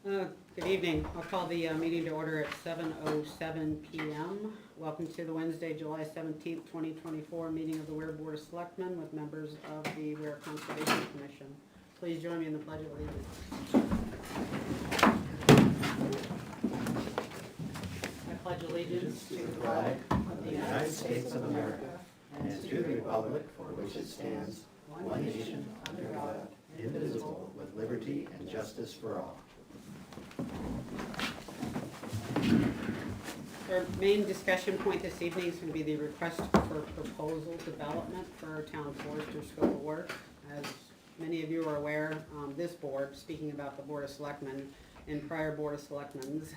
Good evening. I'll call the meeting to order at 7:07 p.m. Welcome to the Wednesday, July 17th, 2024 meeting of the Ware Board of Selectmen with members of the Ware Conservation Commission. Please join me in the Pledge of Allegiance. I pledge allegiance to the flag of the United States of America and to the republic for which it stands, one nation, under God, indivisible, with liberty and justice for all. Our main discussion point this evening is going to be the request for proposal development for our town forester scope of work. As many of you are aware, this board, speaking about the Board of Selectmen and prior Board of Selectmen's,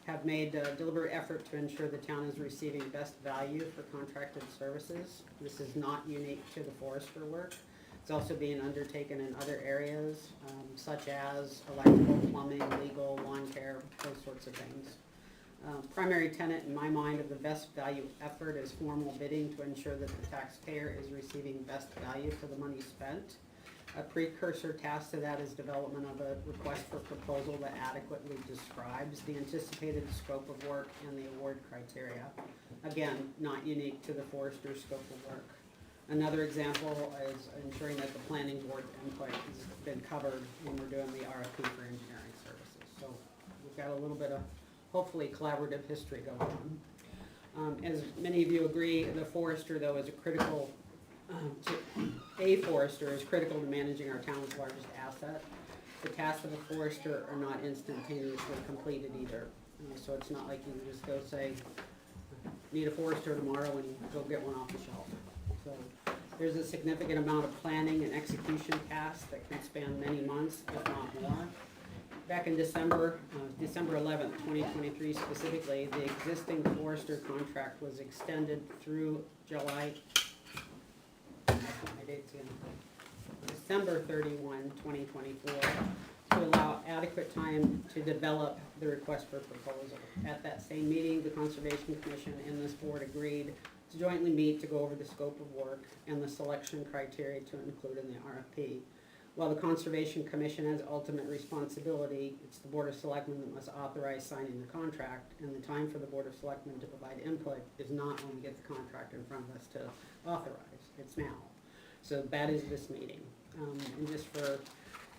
have made a deliberate effort to ensure the town is receiving best value for contracted services. This is not unique to the forester work. It's also being undertaken in other areas, such as electrical, plumbing, legal, lawn care, those sorts of things. Primary tenet in my mind of the best value effort is formal bidding to ensure that the taxpayer is receiving best value for the money spent. A precursor task to that is development of a request for proposal that adequately describes the anticipated scope of work and the award criteria. Again, not unique to the forester's scope of work. Another example is ensuring that the planning board's input has been covered when we're doing the RFP for engineering services. So we've got a little bit of, hopefully, collaborative history going on. As many of you agree, the forester, though, is a critical, a forester is critical to managing our town's largest asset. The tasks of a forester are not instantaneously completed either. So it's not like you can just go say, need a forester tomorrow and go get one off the shelf. So there's a significant amount of planning and execution tasks that can span many months, if not more. Back in December 11th, 2023 specifically, the existing forester contract was extended through December 31, 2024 to allow adequate time to develop the request for proposal. At that same meeting, the Conservation Commission and this board agreed to jointly meet to go over the scope of work and the selection criteria to include in the RFP. While the Conservation Commission has ultimate responsibility, it's the Board of Selectmen that must authorize signing the contract, and the time for the Board of Selectmen to provide input is not when we get the contract in front of us to authorize, it's now. So that is this meeting. And just for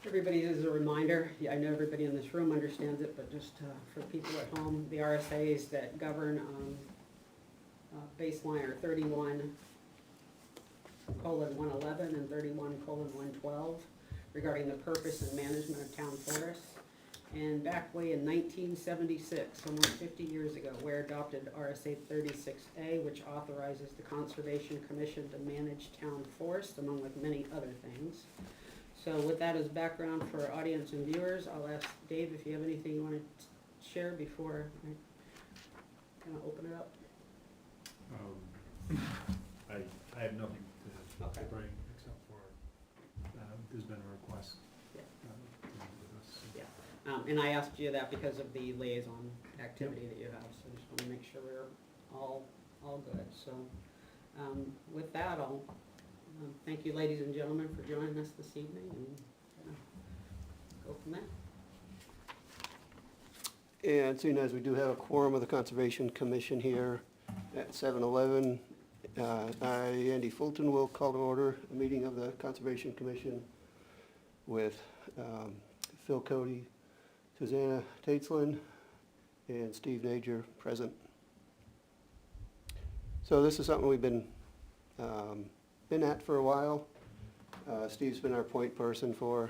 everybody as a reminder, I know everybody in this room understands it, but just for people at home, the RSAs that govern baseline are 31:111 and 31:112 regarding the purpose and management of town forests. And back way in 1976, almost 50 years ago, Ware adopted RSA 36A, which authorizes the Conservation Commission to manage town forests, among with many other things. So with that as background for our audience and viewers, I'll ask Dave if you have anything you want to share before I kind of open it up. I have nothing to Okay. bring except for there's been a request Yeah. to meet with us. So. Yeah, and I asked you that because of the liaison activity that you have, so I just want to make sure we're all good. So with that, I'll thank you, ladies and gentlemen, for joining us this evening, and go from there. And seeing as we do have a quorum of the Conservation Commission here at 7:11, I, Andy Fulton, will call to order a meeting of the Conservation Commission with Phil Cody, Susanna Tateslin, and Steve Nager present. So this is something we've been at for a while. Steve's been our point person for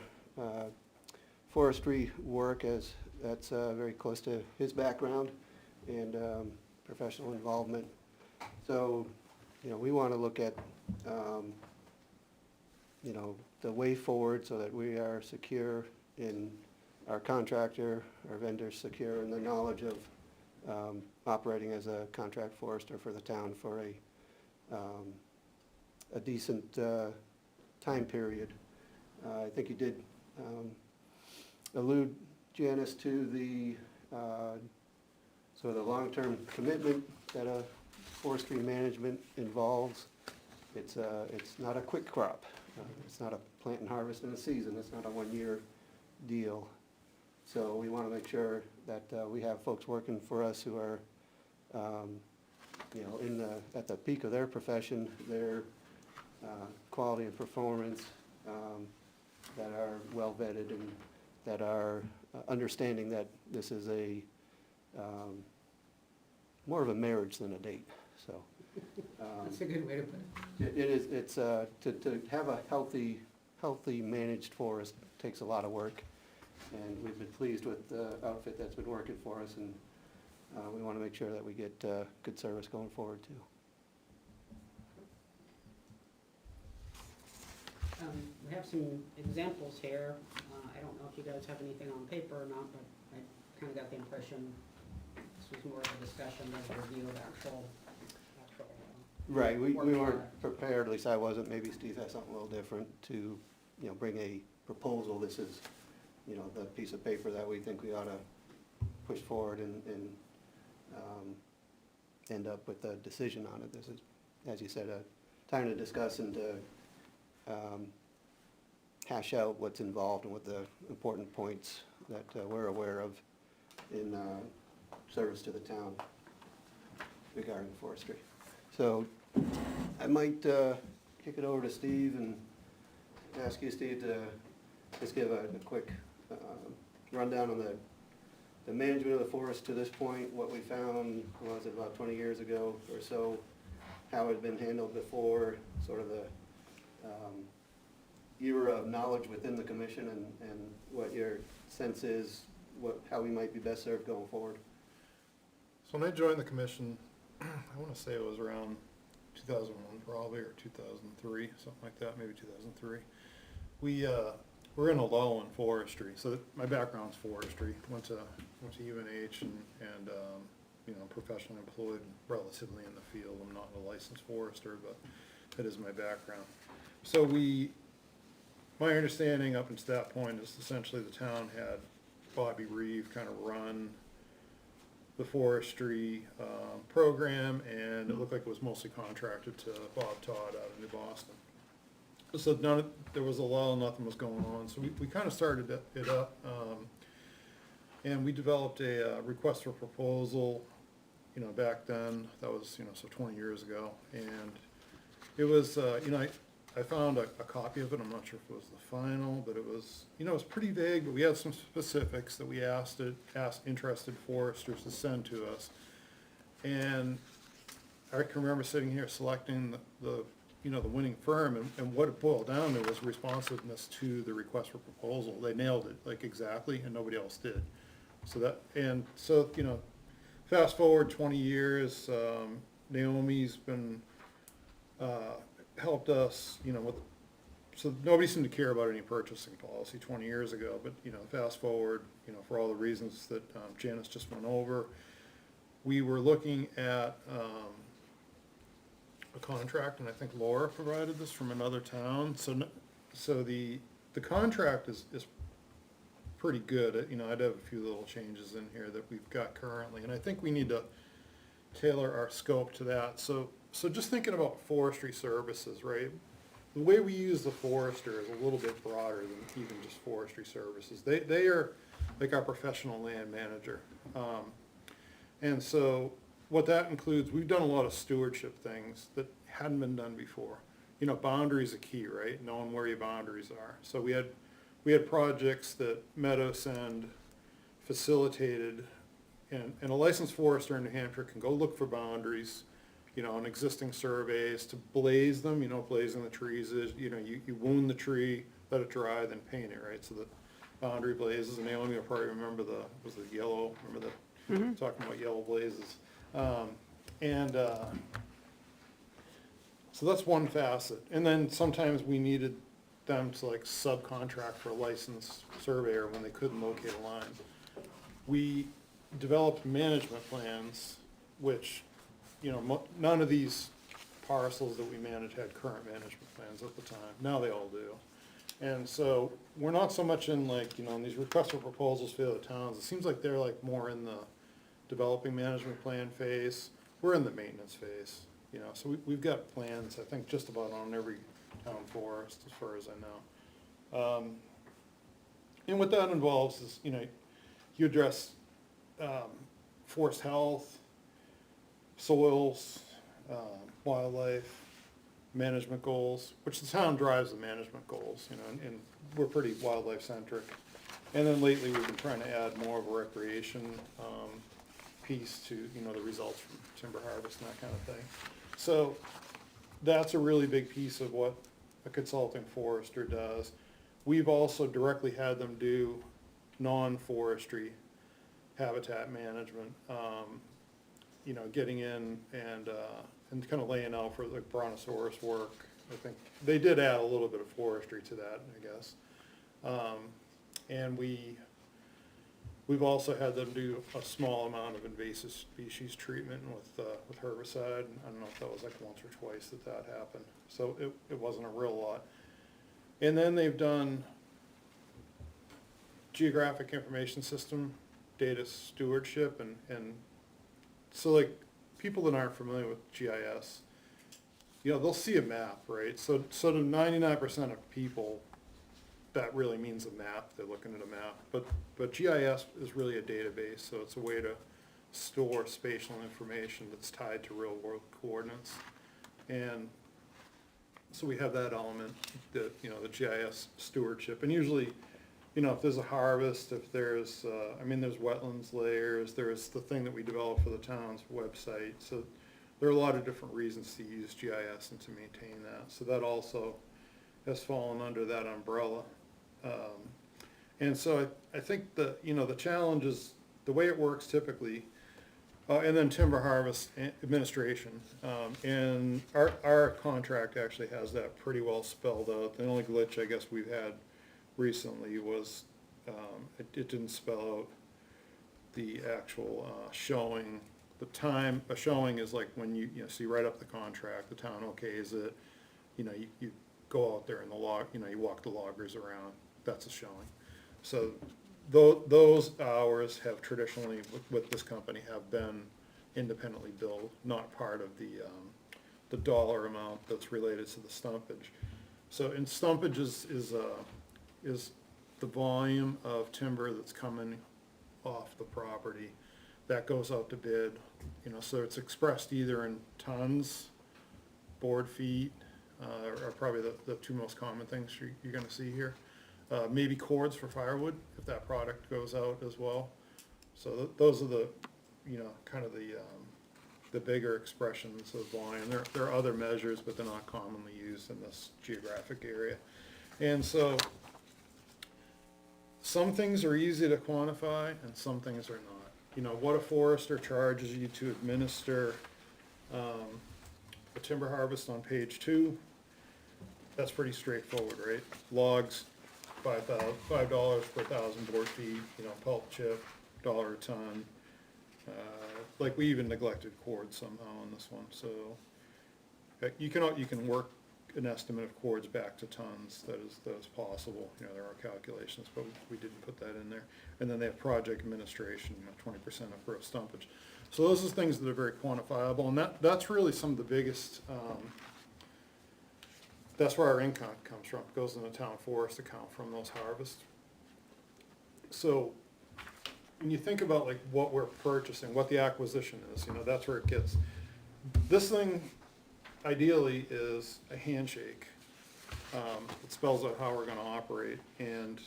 forestry work, as that's very close to his background and professional involvement. So, we want to look at, the way forward so that we are secure in our contractor, our vendors secure in the knowledge of operating as a contract forester for the town for a decent time period. I think you did allude, Janice, to the sort of the long-term commitment that a forestry management involves. It's not a quick crop. It's not a plant and harvest in a season. It's not a one-year deal. So we want to make sure that we have folks working for us who are, at the peak of their profession, their quality and performance, that are well vetted and that are understanding that this is more of a marriage than a date, so. That's a good way to put it. It's to have a healthy managed forest takes a lot of work, and we've been pleased with the outfit that's been working for us, and we want to make sure that we get good service going forward too. We have some examples here. I don't know if you guys have anything on paper or not, but I kind of got the impression this was more of a discussion than a review of actual. Right, we work weren't product. prepared, at least I wasn't, maybe Steve has something a little different to, bring a proposal. This is, the piece of paper that we think we ought to push forward and end up with a decision on it. This is, as you said, a time to discuss and to hash out what's involved and what the important points that we're aware of in service to the town regarding forestry. So I might kick it over to Steve and ask you, Steve, to just give a quick rundown on the management of the forest to this point, what we found, was it about 20 years ago or so, how it had been handled before, sort of the era of knowledge within the commission, and what your sense is, how we might be best served going forward. So when I joined the commission, I want to say it was around 2001 probably, or 2003, something like that, maybe 2003. We were in a lull in forestry. So my background's forestry. Went to UNH and professionally employed relatively in the field. I'm not a licensed forester, but that is my background. So my understanding up until that point is essentially the town had Bobby Reeve kind of run the forestry program, and it looked like it was mostly contracted to Bob Todd out of New Boston. So there was a lull, nothing was going on. So we kind of started it up, and we developed a request for proposal, back then. That was, so 20 years ago. And it was, I found a copy of it. I'm not sure if it was the final, but it was, it was pretty vague, but we had some specifics that we asked interested foresters to send to us. And I can remember sitting here selecting the winning firm, and what it boiled down to was responsiveness to the request for proposal. They nailed it, like exactly, and nobody else did. So fast forward 20 years, Naomi's been, helped us, so nobody seemed to care about any purchasing policy 20 years ago, but, fast forward, for all the reasons that Janice just went over, we were looking at a contract, and I think Laura provided this from another town, so the contract is pretty good. I'd have a few little changes in here that we've got currently, and I think we need to tailor our scope to that. So just thinking about forestry services, right? The way we use the forester is a little bit broader than even just forestry services. They are like our professional land manager. And so what that includes, we've done a lot of stewardship things that hadn't been done before. Boundaries are key, right? Knowing where your boundaries are. So we had projects that Meadowsend facilitated, and a licensed forester in New Hampshire can go look for boundaries, on existing surveys to blaze them. Blazing the trees is, you wound the tree, let it dry, then paint it, right? So the boundary blazes, and Naomi will probably remember was the yellow, remember the, talking about yellow blazes. So that's one facet. And then sometimes we needed them to like subcontract for a licensed surveyor when they couldn't locate a line. We developed management plans, which, none of these parcels that we manage had current management plans at the time. Now they all do. And so we're not so much in like, in these requests for proposals for the other towns. It seems like they're like more in the developing management plan phase. We're in the maintenance phase, so we've got plans, I think, just about on every town forest as far as I know. And what that involves is, you address, forest health, soils, wildlife, management goals, which the town drives the management goals, you know, and we're pretty wildlife centric. And then lately, we've been trying to add more of a recreation, piece to, you know, the results from timber harvest and that kind of thing. So that's a really big piece of what a consulting forester does. We've also directly had them do non-forestry habitat management, you know, getting in and kind of laying out for the brontosaurus work. I think they did add a little bit of forestry to that, I guess. And we've also had them do a small amount of invasive species treatment with herbicide. I don't know if that was like once or twice that happened. So it wasn't a real lot. And then they've done geographic information system, data stewardship, and so like people that aren't familiar with GIS, you know, they'll see a map, right? So to 99% of people, that really means a map. They're looking at a map. But GIS is really a database, so it's a way to store spatial information that's tied to real world coordinates. And so we have that element, that, you know, the GIS stewardship. And usually, you know, if there's a harvest, if there's, there's wetlands layers, there's the thing that we developed for the town's website. So there are a lot of different reasons to use GIS and to maintain that. So that also has fallen under that umbrella. And so I think the, you know, the challenge is the way it works typically, and then timber harvest administration. And our contract actually has that pretty well spelled out. The only glitch I guess we've had recently was it didn't spell out the actual showing. The time, a showing is like when you know, so you write up the contract, the town okays it, you know, you go out there and the log, you know, you walk the loggers around, that's a showing. So those hours have traditionally, with this company, have been independently billed, not part of the dollar amount that's related to the stumpage. So, and stumpage is the volume of timber that's coming off the property that goes out to bid, you know, so it's expressed either in tons, board feet, are probably the two most common things you're gonna see here. Maybe cords for firewood, if that product goes out as well. So those are the, you know, kind of the bigger expressions of volume. There are other measures, but they're not commonly used in this geographic area. And so some things are easy to quantify and some things are not. You know, what a forester charges you to administer a timber harvest on page 2, that's pretty straightforward, right? Logs, $5 per 1,000 board feet, you know, pulp chip, $1 a ton. Like we even neglected cords somehow on this one, so you can work an estimate of cords back to tons. That is possible. You know, there are calculations, but we didn't put that in there. And then they have project administration, you know, 20% of gross stumpage. So those are things that are very quantifiable, and that's really some of the biggest. That's where our income comes from. It goes in the town forest account from those harvests. So when you think about like what we're purchasing, what the acquisition is, you know, that's where it gets. This thing ideally is a handshake. It spells out how we're gonna operate, and,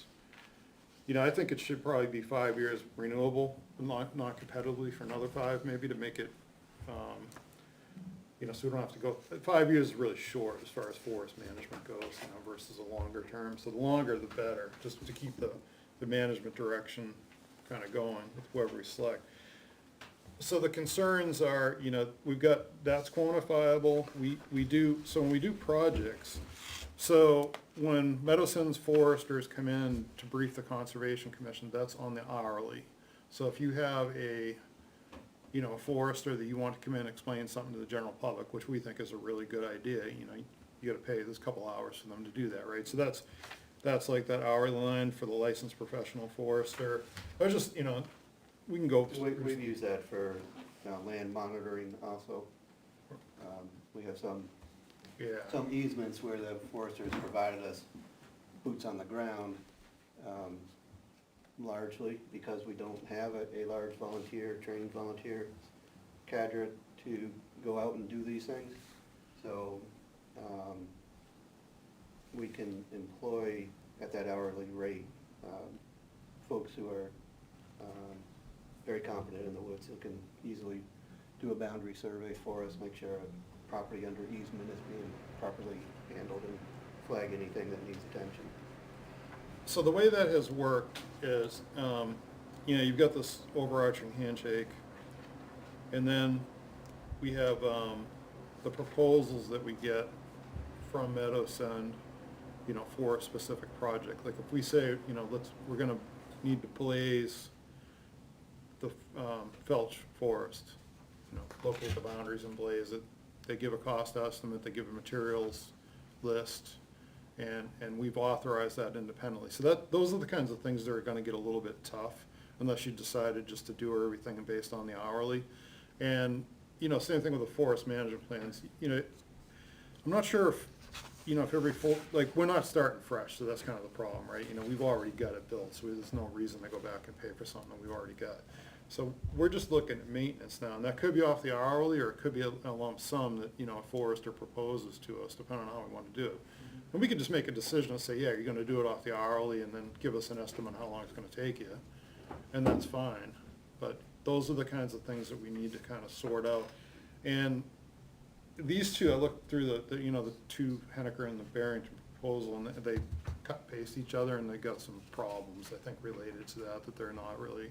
you know, I think it should probably be 5 years renewable, not competitively for another 5 maybe to make it, you know, so we don't have to go, 5 years is really short as far as forest management goes, you know, versus a longer term. So the longer the better, just to keep the management direction kind of going with whoever we select. So the concerns are, you know, we've got, that's quantifiable. We do, so when we do projects, so when Meadowson's foresters come in to brief the Conservation Commission, that's on the hourly. So if you have a, you know, a forester that you want to come in and explain something to the general public, which we think is a really good idea, you know, you gotta pay this couple hours for them to do that, right? So that's like that hourly line for the licensed professional forester. Or just, you know, we can go. We've used that for land monitoring also. We have some easements where the foresters provided us boots on the ground largely because we don't have a large trained volunteer cadre to go out and do these things. So, we can employ at that hourly rate, folks who are, very competent in the woods and can easily do a boundary survey for us, make sure a property under easement is being properly handled and flag anything that needs attention. So the way that has worked is, you've got this overarching handshake, and then we have the proposals that we get from Meadowsend, for a specific project. Like if we say, we're gonna need to blaze the Felch Forest, locate the boundaries and blaze it. They give a cost estimate, they give a materials list, and we've authorized that independently. So those are the kinds of things that are gonna get a little bit tough unless you decided just to do everything based on the hourly. And, same thing with the forest management plans. I'm not sure if, if every we're not starting fresh, so that's kind of the problem, right? We've already got it built, so there's no reason to go back and pay for something that we've already got. So we're just looking at maintenance now, and that could be off the hourly, or it could be a lump sum that, a forester proposes to us, depending on how we want to do it. And we could just make a decision and say, yeah, you're gonna do it off the hourly, and then give us an estimate on how long it's gonna take you, and that's fine. But those are the kinds of things that we need to kind of sort out. And these two, I looked through the two Henniker and the Barrington proposal, and they cut paste each other, and they got some problems, I think, related to that they're not really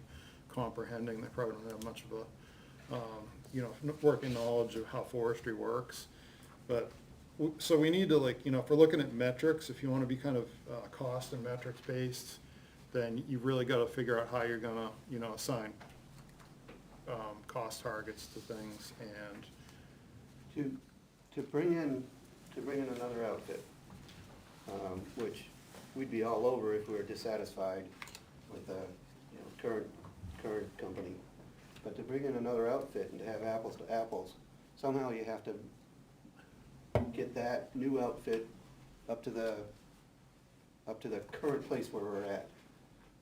comprehending. They probably don't have much of a, working knowledge of how forestry works. But, so we need to, if we're looking at metrics, if you want to be kind of cost and metrics based, then you've really got to figure out how you're gonna, assign cost targets to things. And To bring in another outfit, which we'd be all over if we were dissatisfied with the, current company. But to bring in another outfit and to have apples to apples, somehow you have to get that new outfit up to the current place where we're at.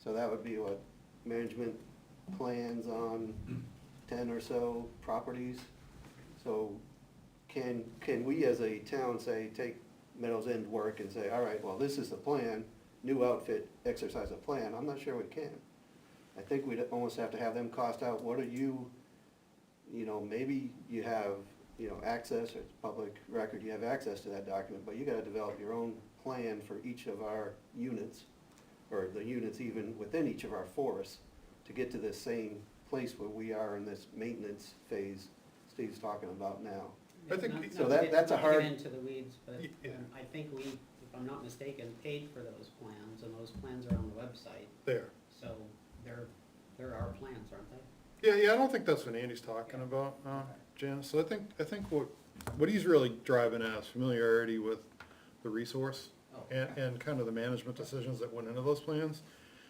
So that would be what, management plans on 10 or so properties. So can we as a town say, take Meadows End work and say, all right, well, this is the plan, new outfit, exercise a plan? I'm not sure we can. I think we'd almost have to have them cost out, what are you, maybe you have, access, or it's public record, you have access to that document, but you gotta develop your own plan for each of our units, or the units even within each of our forests, to get to this same place where we are in this maintenance phase Steve's talking about now. I think- Not So to that- get- that's a not to hard- get into the weeds, but Yeah. I think we, if I'm not mistaken, paid for those plans, and those plans are on the website, there. so they're our plans, aren't they? Yeah, I don't think that's what Andy's talking about, Janice. So I think what he's really driving at is familiarity with the resource Oh, and kind of the management decisions that went into those plans.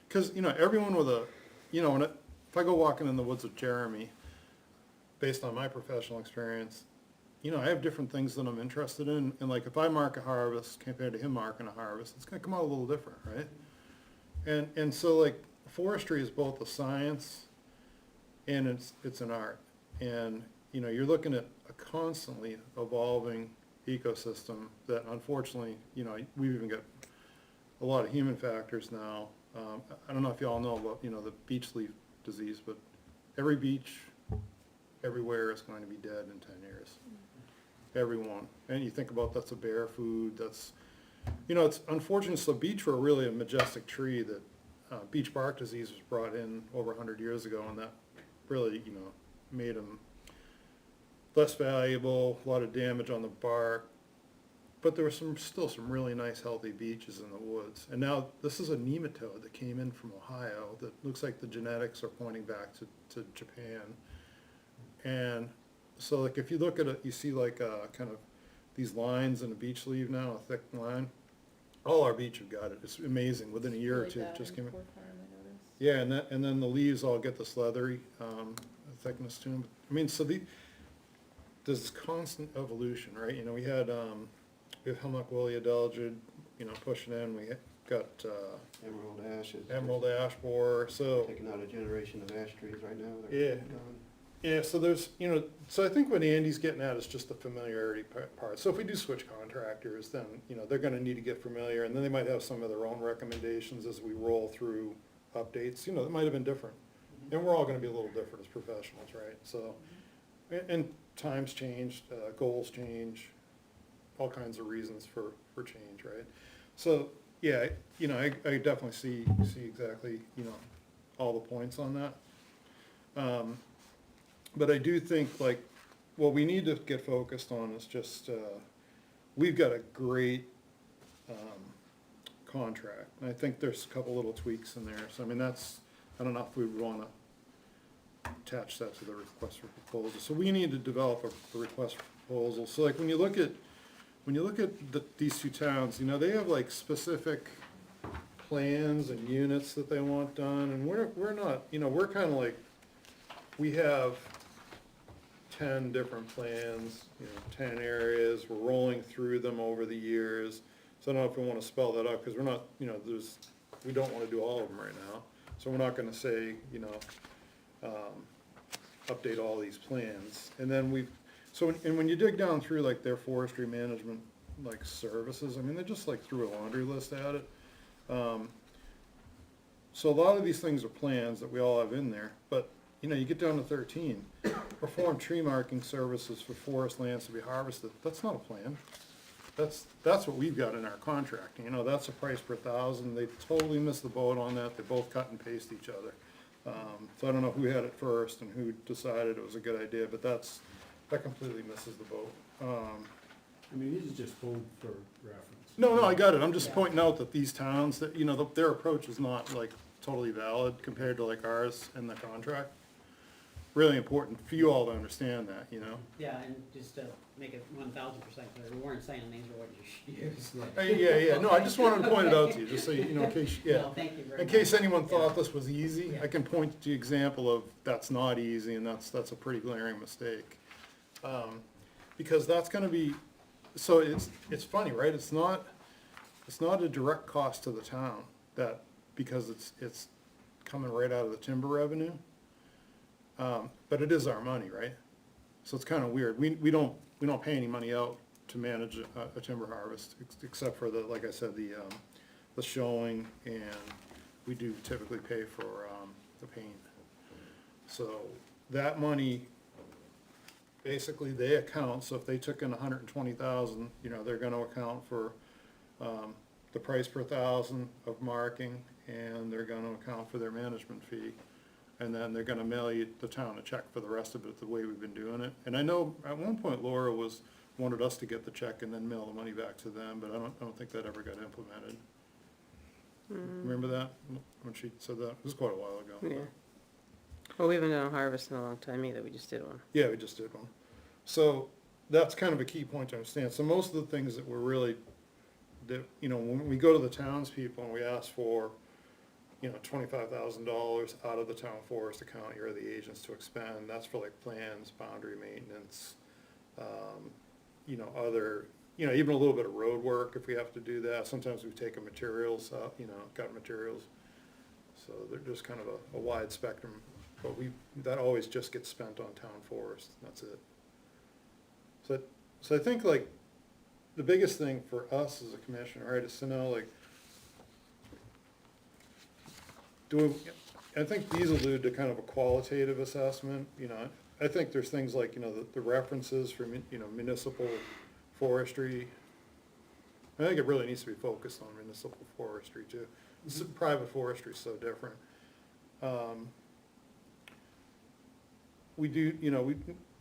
Cause, everyone with a, if I go walking in the woods with Jeremy, based on my professional experience, I have different things that I'm interested in, and like if I mark a harvest compared to him marking a harvest, it's gonna come out a little different, right? And so like forestry is both a science and it's an art. And, you're looking at a constantly evolving ecosystem that unfortunately, we've even got a lot of human factors now. I don't know if you all know about, the beech leaf disease, but every beech everywhere is going to be dead in 10 years. Everyone. And you think about that's a bear food, that's, it's unfortunate. So beech were really a majestic tree that beech bark disease was brought in over 100 years ago, and that really, made them less valuable, a lot of damage on the bark. But there were still some really nice healthy beeches in the woods. And now this is a nematode that came in from Ohio that looks like the genetics are pointing back to Japan. And so like if you look at it, you see like kind of these lines in a beech leaf now, a thick line. All our beech have got it. It's amazing. Within a year or two, it just came in. Yeah, and then the leaves all get this leathery thickness to them. I mean, so there's this constant evolution, right? We have Hemlock woolly adelgid, pushing in. got, Emerald ash is. emerald ash borer, so. Taking out a generation of ash trees right now. Yeah. They're gone. Yeah, so there's, so I think what Andy's getting at is just the familiarity part. So if we do switch contractors, then, they're gonna need to get familiar, and then they might have some of their own recommendations as we roll through updates, that might have been different. And we're all gonna be a little different as professionals, right? So, and times change, goals change, all kinds of reasons for change, right? So, yeah, I definitely see exactly, all the points on that. But I do think, like, what we need to get focused on is just, we've got a great contract. And I think there's a couple little tweaks in there. So, I mean, I don't know if we would want to attach that to the request for proposal. So we need to develop a request for proposal. So like, when you look at these two towns, they have like specific plans and units that they want done. And we're not, we're kind of like, we have 10 different plans, 10 areas, we're rolling through them over the years. So I don't know if we want to spell that out, because we're not, we don't want to do all of them right now. So we're not going to say, update all these plans. And then when you dig down through like their forestry management, like services, I mean, they just like threw a laundry list at it. So a lot of these things are plans that we all have in there, but you get down to 13, perform tree marking services for forest lands to be harvested. That's not a plan. That's what we've got in our contract. That's a price per thousand. They totally missed the boat on that. They both cut and paste each other. So I don't know who had it first and who decided it was a good idea, but that completely misses the boat. I mean, these are just pulled for reference. No, I got it. I'm just Yeah. pointing out that these towns, that, their approach is not like totally valid compared to like ours in the contract. Really important for you all to understand that, Yeah, and just to make it 1,000% clear, we weren't saying these are what you should use. Yeah, no, I just wanted to point it out to you, just so in case, yeah. No, thank you very much. In case anyone Yeah. thought this was easy, Yeah. I can point to the example of that's not easy, and that's a pretty glaring mistake. Because that's gonna be, so it's funny, right? It's not a direct cost to the town, because it's coming right out of the timber revenue. But it is our money, right? So it's kinda weird. We don't pay any money out to manage a timber harvest, except for like I said, the showing, and we do typically pay for, the paint. So that money, basically they account, so if they took in 120,000, they're gonna account for, the price per thousand of marking, and they're gonna account for their management fee. And then they're gonna mail the town a check for the rest of it, the way we've been doing it. And I know at one point Laura wanted us to get the check and then mail the money back to them, but I don't think that ever got implemented. Remember that, when she said that? It was quite a while ago. Yeah. Well, we haven't done a harvest in a long time either, we just did one. Yeah, we just did one. So that's kind of a key point to understand. So most of the things that we're really, when we go to the townspeople and we ask for, $25,000 out of the town forest account, you're the agents to expend, that's for like plans, boundary maintenance, other, even a little bit of road work if we have to do that. Sometimes we take materials out, got materials. So they're just kind of a wide spectrum, but that always just gets spent on town forest, that's it. So I think like, the biggest thing for us as a commission, right, is to know like, I think these allude to kind of a qualitative assessment, I think there's things like, the references for, municipal forestry. I think it really needs to be focused on municipal forestry too. Private forestry is so different. We do,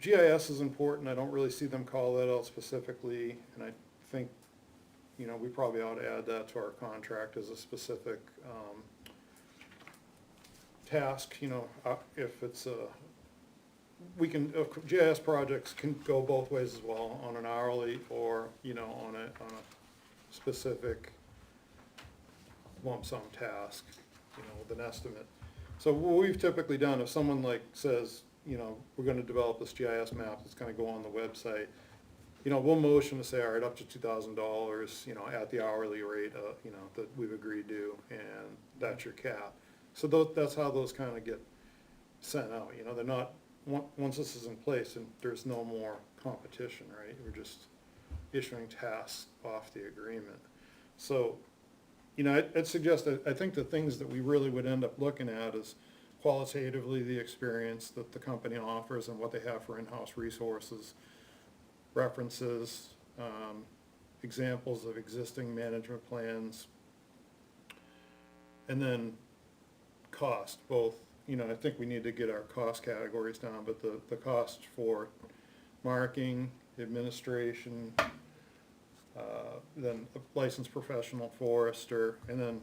GIS is important, I don't really see them call that out specifically, and I think, we probably ought to add that to our contract as a specific, task, if it's GIS projects can go both ways as well, on an hourly or, on a specific lump sum task, with an estimate. So what we've typically done, if someone like says, we're gonna develop this GIS map that's gonna go on the website, we'll motion to say, all right, up to $2,000, at the hourly rate, that we've agreed to, and that's your cap. So that's how those kind of get sent out, they're not, once this is in place, and there's no more competition, right? We're just issuing tasks off the agreement. So, I'd suggest that, I think the things that we really would end up looking at is qualitatively the experience that the company offers and what they have for in-house resources, references, examples of existing management plans, and then cost, both, I think we need to get our cost categories down, but the cost for marking, administration, then a licensed professional forester, and then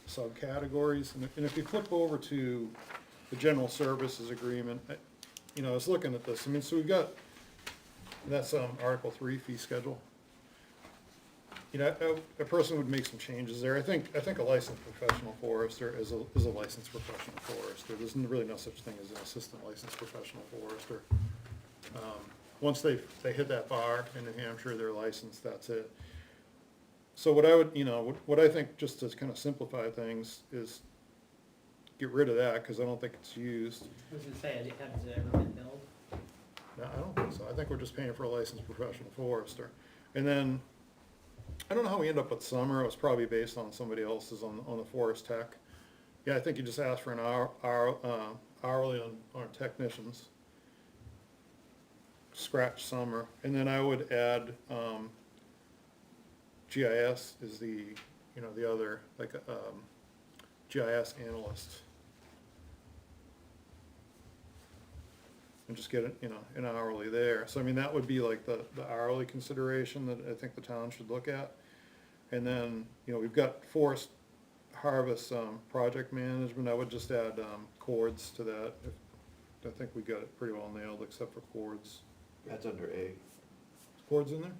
subcategories. And if you flip over to the general services agreement, I was looking at this, so we've got, that's Article 3 fee schedule. A person would make some changes there. I think a licensed professional forester is a licensed professional forester. There's really no such thing as an assistant licensed professional forester. Once they hit that bar in New Hampshire, they're licensed, that's it. So what I would, what I think, just to kind of simplify things, is get rid of that, because I don't think it's used. I was gonna say, has it ever been billed? No, I don't think so. I think we're just paying for a licensed professional forester. And then, I don't know how we end up with summer. It was probably based on somebody else's on the forest tech. Yeah, I think you just ask for an hourly on technicians. Scratch summer. And then I would add, GIS is the other, like, GIS analyst. And just get it, an hourly there. So that would be like the hourly consideration that I think the town should look at. And then, we've got forest harvest, project management. I would just add, cords to that. I think we got it pretty well nailed, except for cords. That's under A. Is cords in there?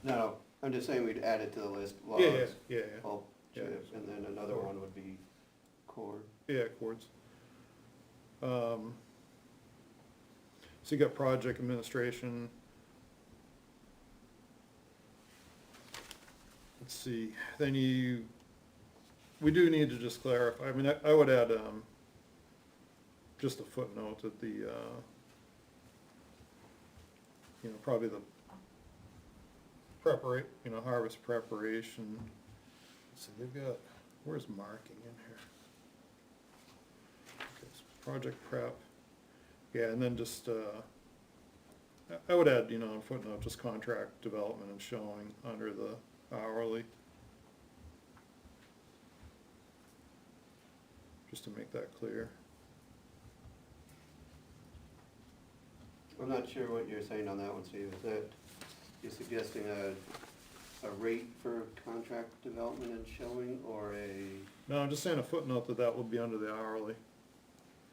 No, I'm just saying we'd add it to the list, Yeah, logs, yeah. pulp, Yeah. chips, and then another one would be cord. Yeah, cords. So you got project administration. Let's see, then we do need to just clarify, I would add, just a footnote that the, probably the harvest preparation. Let's see, they've got, where's marking in here? Okay, so project prep, yeah, and then just, I would add, a footnote, just contract development and showing under the hourly. Just to make that clear. I'm not sure what you're saying on that one, Steve. Is that, you're suggesting a rate for contract development and showing, or a? No, I'm just saying a footnote that will be under the hourly.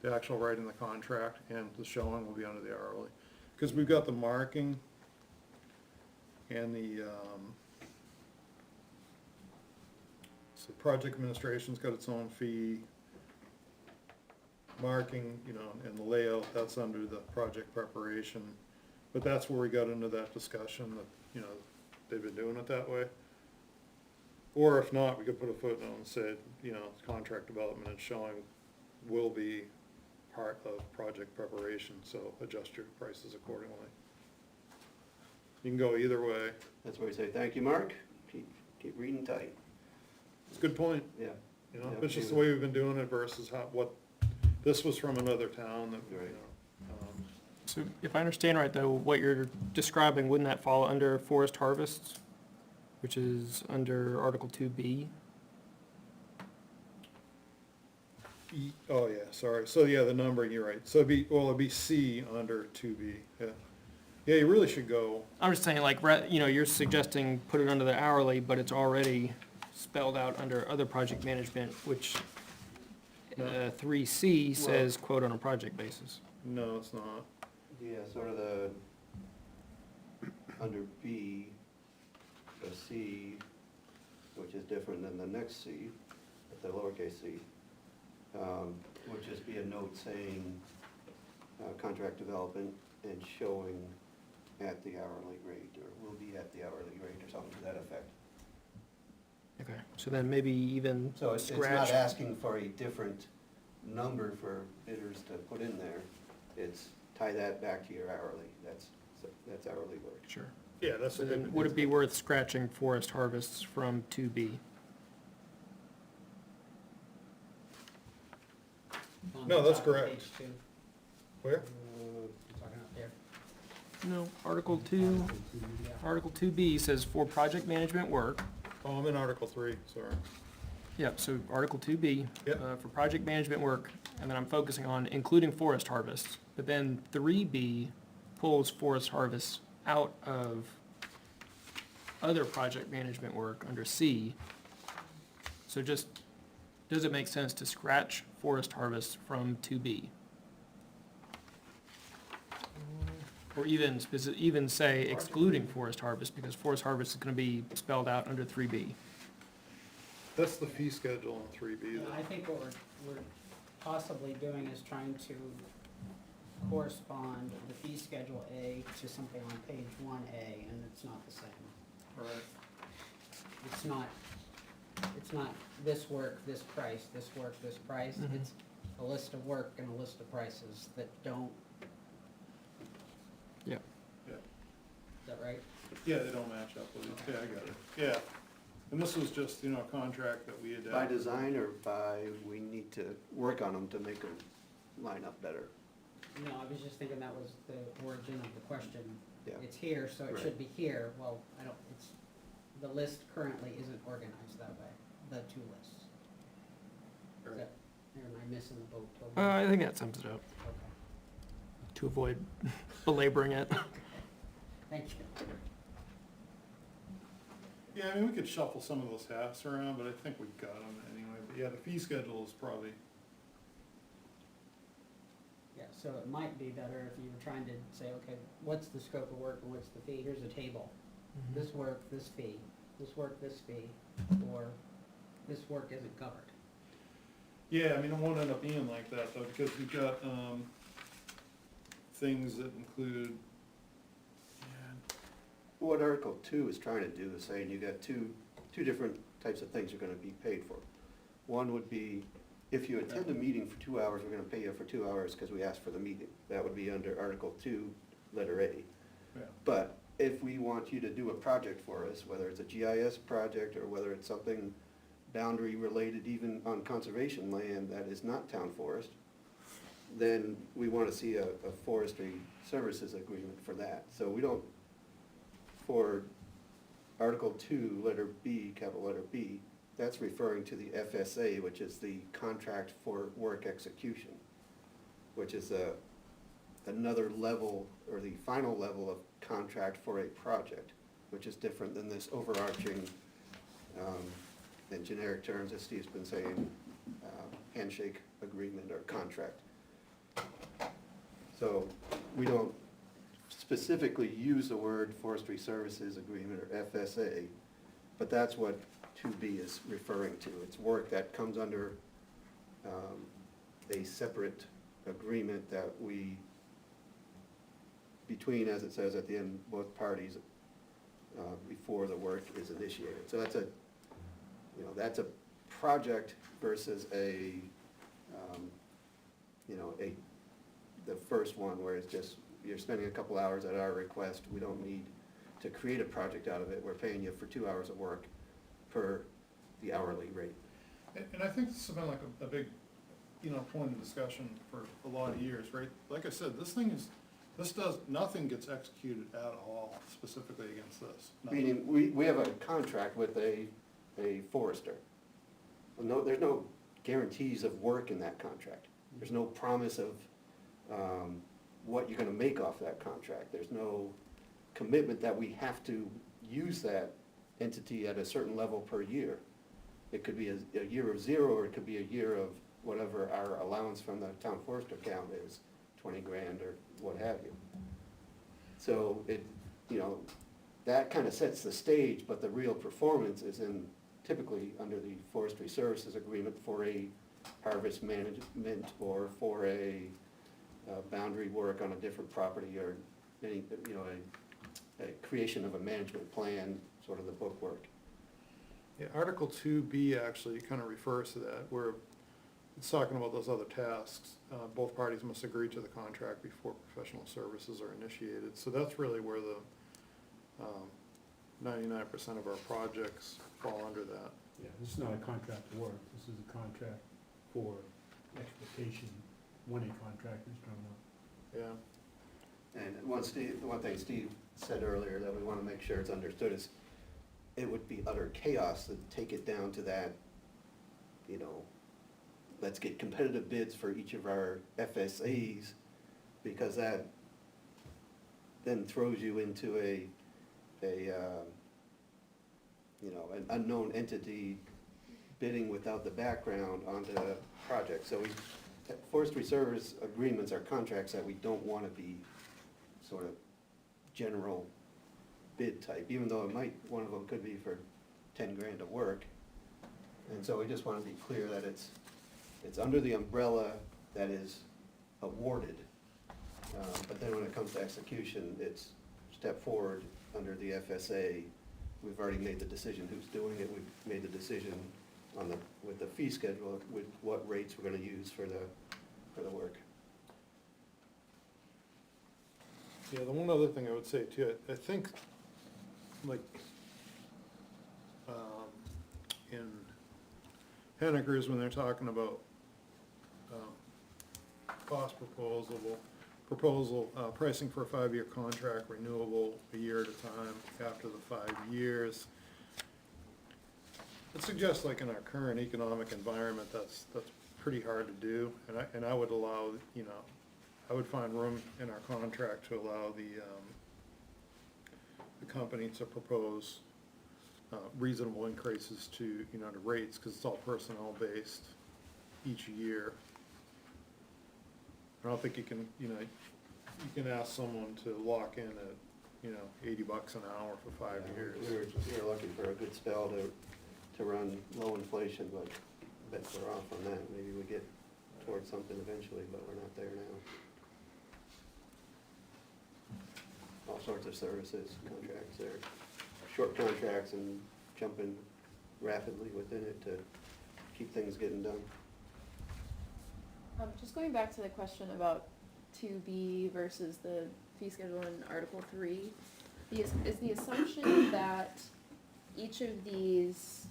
The actual writing the contract and the showing will be under the hourly. Because we've got the marking and the, so project administration's got its own fee. Marking, and the layout, that's under the project preparation. But that's where we got into that discussion that, they've been doing it that way. Or if not, we could put a footnote and say, contract development and showing will be part of project preparation, so adjust your prices accordingly. You can go either way. That's where we say, thank you, Mark. Keep reading tight. It's a good point, Yeah. Yeah, it's just the way we've been doing it versus what, this was from another town that, Right. So if I understand right, though, what you're describing, wouldn't that fall under forest harvests, which is under Article 2B? Oh, yeah, sorry. So, yeah, the numbering, you're right. So it'd be C under 2B, yeah. Yeah, you really should go, I'm just saying, like, you're suggesting put it under the hourly, but it's already spelled out under other project management, which 3C says quote on a project basis. no, it's not. Yeah, sort of the, under B, the C, which is different than the next C, the lowercase c, would just be a note saying, contract development and showing at the hourly rate, or will be at the hourly rate, or something to that effect. Okay, so then maybe even So it's not scratch, asking for a different number for bidders to put in there. It's tie that back to your hourly. That's hourly work. sure. Yeah, that's So a then good. would it be worth scratching forest harvests from 2B? On No, the that's top of correct. Page 2, Where? you're talking up there. No, Article 2, Yeah. Article 2B says for project management work. Oh, I'm in Article 3, sorry. Yep, so Article 2B, Yep. for project management work, and then I'm focusing on including forest harvests. But then 3B pulls forest harvests out of other project management work under C. So just, does it make sense to scratch forest harvests from 2B? Or even say excluding forest harvest, because forest harvest is gonna be spelled out under 3B. That's the fee schedule in 3B. Yeah, I think what we're possibly doing is trying to correspond the fee schedule A to something on page 1A, and it's not the same. Right. It's not this work, this price, this work, this price. Mhm. It's a list of work and a list of prices that don't, Yeah. Yeah. is that right? Yeah, they don't match up with it. Yeah, I got it. Yeah. And this was just, a contract that we had. By design or by, we need to work on them to make them line up better. No, I was just thinking that was the origin of the question. Yeah. It's here, so it Right. should be here. Well, the list currently isn't organized that way, the two lists. Is Right. that, or am I missing the boat totally? I think that sums it up, Okay, to avoid belaboring it. thank you. Yeah, I mean, we could shuffle some of those hats around, but I think we've got them anyway. But yeah, the fee schedule is probably, Yeah, so it might be better if you were trying to say, okay, what's the scope of work and what's the fee? Here's a table. This work, this fee, this work, this fee, or this work isn't covered. yeah, I mean, it won't end up being like that though, because we've got, things that include, yeah, What Article 2 is trying to do is saying you got two different types of things you're gonna be paid for. One would be, if you attend a meeting for 2 hours, we're gonna pay you for 2 hours because we asked for the meeting. That would be under Article 2, letter A. yeah. But if we want you to do a project for us, whether it's a GIS project or whether it's something boundary related even on conservation land that is not town forest, then we wanna see a forestry services agreement for that. So we don't, for Article 2, letter B, capital letter B, that's referring to the FSA, which is the contract for work execution, which is another level, or the final level of contract for a project, which is different than this overarching, in generic terms, as Steve's been saying, handshake agreement or contract. So we don't specifically use the word forestry services agreement or FSA, but that's what 2B is referring to. It's work that comes under a separate agreement that we, between, as it says at the end, both parties, before the work is initiated. So that's a project versus the first one where it's just, you're spending a couple hours at our request. We don't need to create a project out of it. We're paying you for 2 hours of work per the hourly rate. And I think this has been like a big, point of discussion for a lot of years, right? Like I said, nothing gets executed at all specifically against this. Nothing. Meaning, we have a contract with a forester. No, there's no guarantees of work in that contract. There's no promise of what you're gonna make off that contract. There's no commitment that we have to use that entity at a certain level per year. It could be a year of 0, or it could be a year of whatever our allowance from the town forester account is, 20 grand or what have you. So that kind of sets the stage, but the real performance is typically under the forestry services agreement for a harvest management or for a boundary work on a different property or any, creation of a management plan, sort of the bookwork. Yeah, Article 2B actually kind of refers to that, where it's talking about those other tasks. Both parties must agree to the contract before professional services are initiated. So that's really where the 99% of our projects fall under that. Yeah, this is not a contract to work, this is a contract for expectation when a contract is drawn up. Yeah, And the one thing Steve said earlier that we want to make sure it's understood is, it would be utter chaos to take it down to that, let's get competitive bids for each of our FSAs, because that then throws you into an unknown entity bidding without the background onto the project. So forestry service agreements are contracts that we don't want to be sort of general bid type, even though one of them could be for 10 grand of work. And so we just want to be clear that it's under the umbrella that is awarded. But then when it comes to execution, it's step forward under the FSA. We've already made the decision who's doing it. We've made the decision with the fee schedule, with what rates we're gonna use for the work. yeah, the one other thing I would say too, I think, like, in Henniker's, when they're talking about cost proposal, pricing for a 5-year contract, renewable a year at a time after the 5 years. It suggests, like, in our current economic environment, that's pretty hard to do, and I would allow, I would find room in our contract to allow the company to propose reasonable increases to, to rates, because it's all personnel based each year. I don't think you can, you can ask someone to lock in at, $80 an hour for 5 years. We were looking for a good spell to run low inflation, but I bet we're off on that. Maybe we get towards something eventually, but we're not there now. All sorts of services, contracts there, short contracts and jumping rapidly within it to keep things getting done. Just going back to the question about 2B versus the fee schedule in Article 3, is the assumption that each of these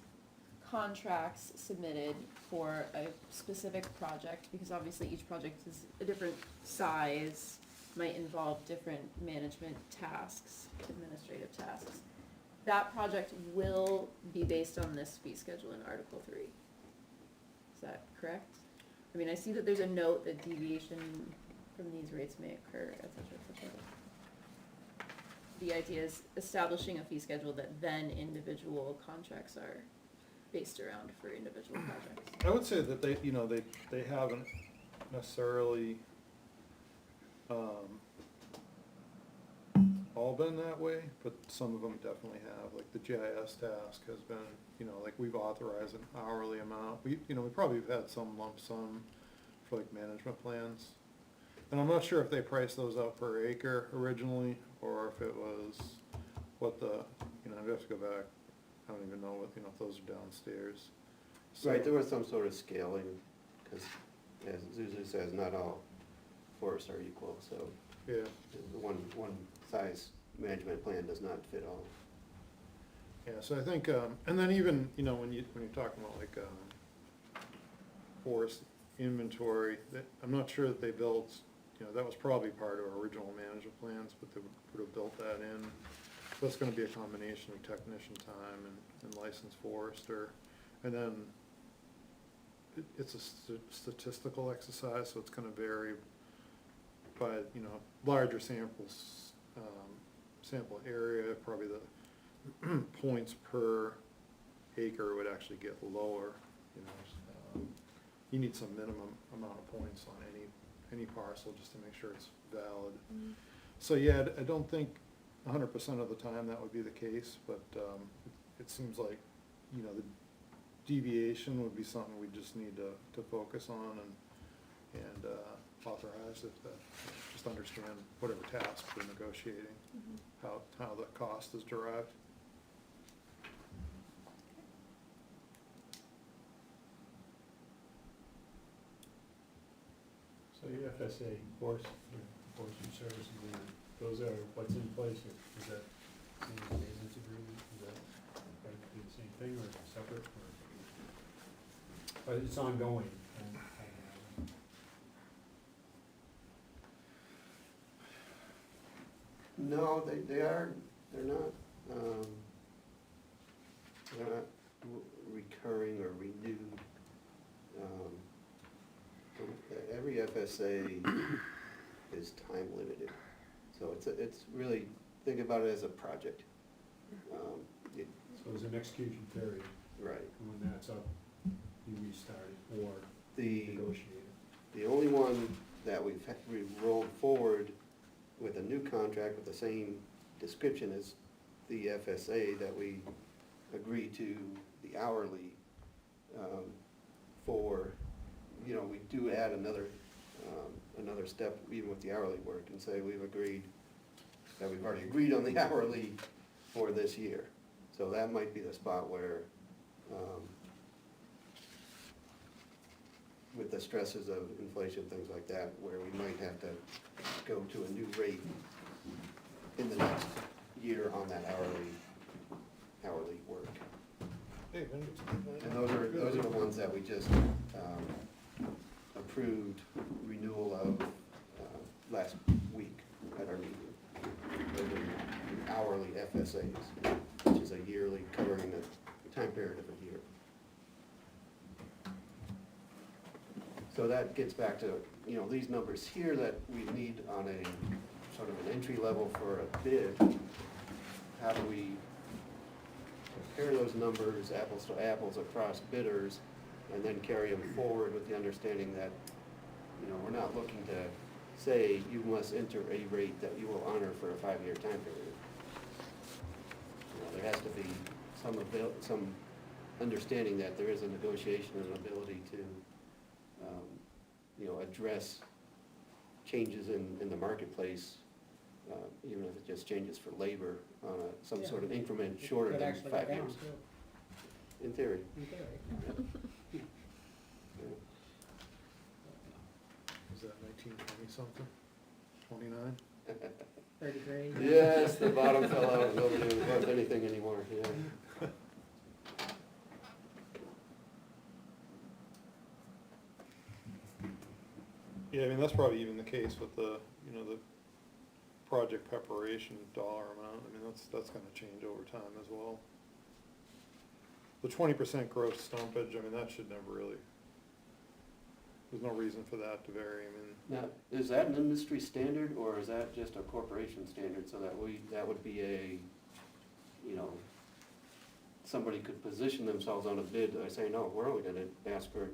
contracts submitted for a specific project, because obviously each project is a different size, might involve different management tasks, administrative tasks, that project will be based on this fee schedule in Article 3? Is that correct? I mean, I see that there's a note that deviation from these rates may occur, et cetera, et cetera. The idea is establishing a fee schedule that then individual contracts are based around for individual projects. I would say that they haven't necessarily all been that way, but some of them definitely have. Like the GIS task has been, like we've authorized an hourly amount. We probably have had some lump sum for like management plans. And I'm not sure if they priced those out per acre originally, or if it was what the, I'd have to go back. I don't even know what, if those are downstairs. So, Right, there was some sort of scaling, because as Zuzu says, not all forests are equal, so yeah. the one size management plan does not fit all. Yeah, so I think, and then even, when you're talking about like, forest inventory, I'm not sure that they built, that was probably part of our original management plans, but they would have built that in. So it's gonna be a combination of technician time and licensed forester. And then it's a statistical exercise, so it's gonna vary by, larger samples, sample area, probably the points per acre would actually get lower, you need some minimum amount of points on any parcel just to make sure it's valid. Mm-hmm. So yeah, I don't think 100% of the time that would be the case, but it seems like, the deviation would be something we just need to focus on and authorize if that just understand whatever task we're negotiating, how the cost is derived. So your FSA forestry services agreement, those are what's in place, is that same maintenance agreement, is that going to be the same thing, or is it separate, or? But it's ongoing, No, they're not, they're not recurring or renewed. Every FSA is time limited, so it's really, think about it as a project. So there's an execution period, Right. and when that's up, you restart it, or The, negotiate it. the only one that we've rolled forward with a new contract with the same description as the FSA that we agreed to the hourly, for, we do add another step even with the hourly work and say we've agreed, that we've already agreed on the hourly for this year. So that might be the spot where, with the stresses of inflation, things like that, where we might have to go to a new rate in the next year on that hourly work. Hey, And those are the ones that we just approved renewal of last week at our meeting. Those are hourly FSAs, which is a yearly, covering a time period of a year. So that gets back to, these numbers here that we need on a sort of an entry level for a bid. How do we compare those numbers, apples to apples, across bidders, and then carry them forward with the understanding that, we're not looking to say you must enter a rate that you will honor for a 5-year time period. There has to be some understanding that there is a negotiation and ability to, address changes in the marketplace, even if it just changes for labor on some sort of increment shorter Could than actually go 5 down, years. too, In theory. in theory. is that 1920 something, 29? 33. Yes, the bottom fell out, nobody was worth anything anymore, yeah. Yeah, I mean, that's probably even the case with the project preparation dollar amount. I mean, that's gonna change over time as well. The 20% gross stumpage, I mean, that should never really, there's no reason for that to vary, I mean. Now, is that an industry standard, or is that just a corporation standard, so that that would be a, somebody could position themselves on a bid by saying, no, we're only gonna ask for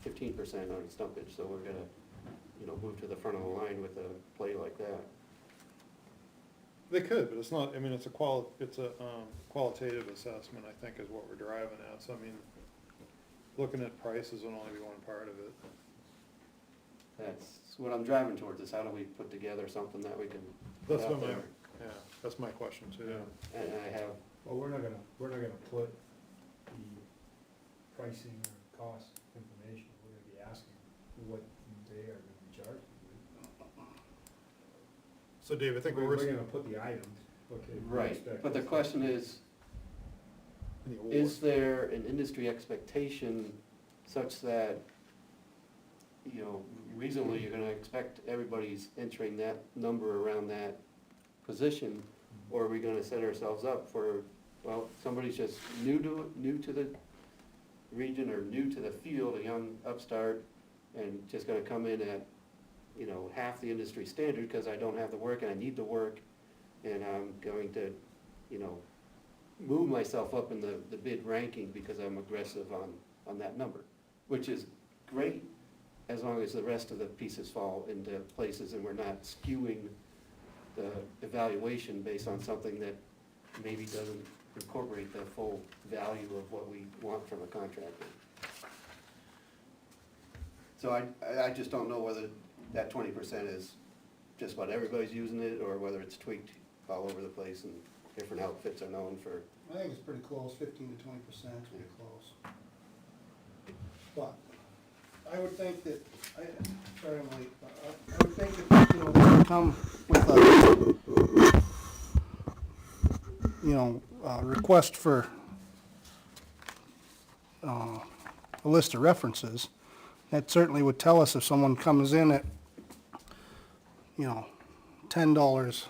15% on stumpage, so we're gonna, move to the front of the line with a play like that. They could, but it's not, I mean, it's a qualitative assessment, I think, is what we're driving at, so I mean, looking at prices will only be one part of it. That's what I'm driving towards, is how do we put together something that we can put That's out what there? that's my question too. Yeah. And I have, Well, we're not gonna put the pricing or cost information, we're gonna be asking what they are gonna be charging. So Dave, I think We're we're gonna put the items, what they right, expect. but the question is there an industry expectation such that, reasonably, you're gonna expect everybody's entering that number around that position, or are we gonna set ourselves up for, well, somebody's just new to the region or new to the field, a young upstart, and just gonna come in at, half the industry standard, because I don't have the work and I need the work, and I'm going to, move myself up in the bid ranking because I'm aggressive on that number, which is great, as long as the rest of the pieces fall into places and we're not skewing the evaluation based on something that maybe doesn't incorporate the full value of what we want from a contractor. So I just don't know whether that 20% is just about everybody's using it, or whether it's tweaked all over the place and different outfits are known for. I think it's pretty close, 15 to 20% is pretty close. But I would think that, sorry I'm late, but I would think that, you know, this would come with a request for a list of references. That certainly would tell us if someone comes in at, $10,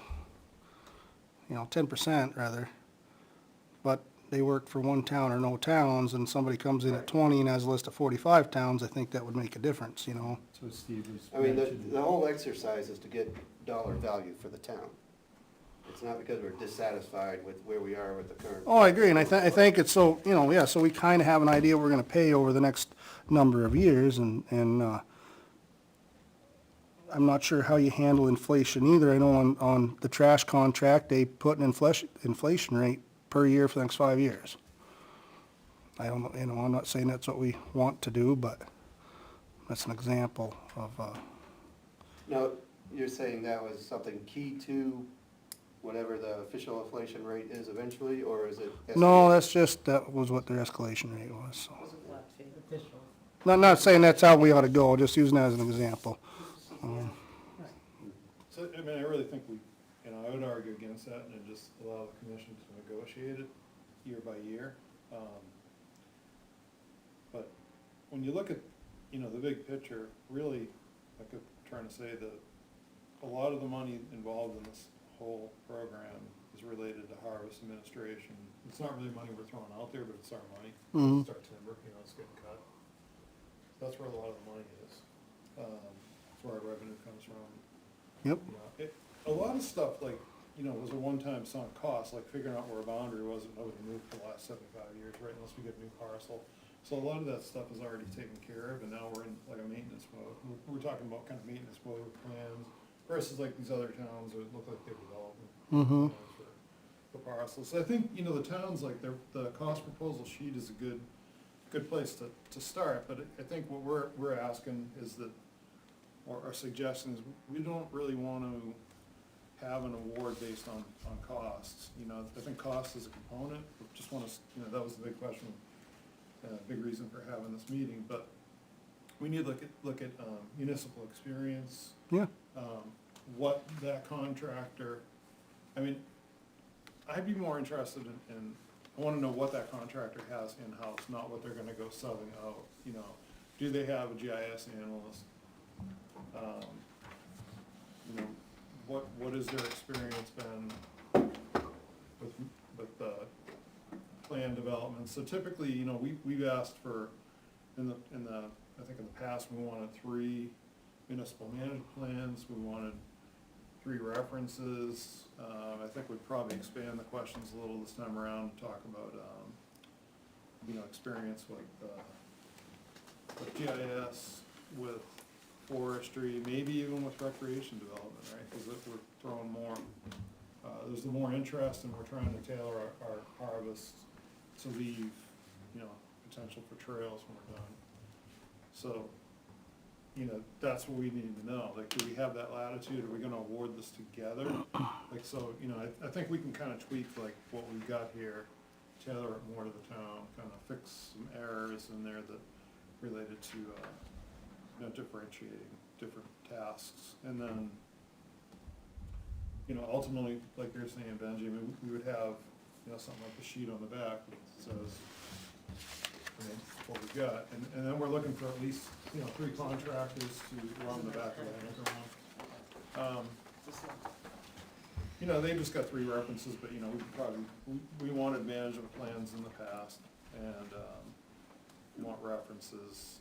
10% rather, but they work for one town or no towns, and somebody comes in at 20 and has a list of 45 towns, I think that would make a difference, So Steve was I mean, mentioning. the whole exercise is to get dollar value for the town. It's not because we're dissatisfied with where we are with the current. Oh, I agree, and I think it's so, so we kind of have an idea what we're gonna pay over the next number of years, and I'm not sure how you handle inflation either. I know on the trash contract, they put an inflation rate per year for the next 5 years. I don't know, I'm not saying that's what we want to do, but that's an example of, Now, you're saying that was something key to whatever the official inflation rate is eventually, or is it? no, that was what their escalation rate was, so. Was a flat fee. Official. Not saying that's how we ought to go, just using that as an example. So, I mean, I really think I would argue against that and then just allow the commission to negotiate it year by year. But when you look at, the big picture, really, like I'm trying to say that a lot of the money involved in this whole program is related to harvest administration. It's not really money we're throwing out there, but it's our money. Mhm. It's our timber, it's getting cut. That's where a lot of the money is. That's where our revenue comes from. Yep. A lot of stuff like, was a one-time sunk cost, like figuring out where a boundary was and nobody moved for the last 75 years, right, unless we get a new parcel. So a lot of that stuff is already taken care of, and now we're in like a maintenance mode. We're talking about kind of maintenance mode plans versus like these other towns that look like they're developing Mm-hmm. plans for parcels. So I think, the towns, like the cost proposal sheet is a good place to start, but I think what we're asking is that, or our suggestion is, we don't really want to have an award based on costs. I think cost is a component, we just want to, that was the big question, big reason for having this meeting, but we need to look at municipal experience. Yeah. What that contractor, I'd be more interested in, I wanna know what that contractor has in-house, not what they're gonna go subbing out, do they have a GIS analyst? What has their experience been with plan development? So typically, we've asked for, I think in the past, we wanted 3 municipal management plans, we wanted 3 references. I think we'd probably expand the questions a little this time around and talk about, experience with GIS, with forestry, maybe even with recreation development, right? Because if we're throwing more, there's more interest, and we're trying to tailor our harvest to leave, potential for trails when we're done. So, that's what we need to know, like, do we have that latitude, are we gonna award this together? Like, so, I think we can kinda tweak, like, what we've got here, tailor it more to the town, kinda fix some errors in there that related to, differentiating different tasks, and then, ultimately, like you're saying, Benji, we would have, something like the sheet on the back that says, what we've got, and then we're looking for at least, 3 contractors to run the back of the anchor one. They just got 3 references, but, we wanted management plans in the past, and, we want references.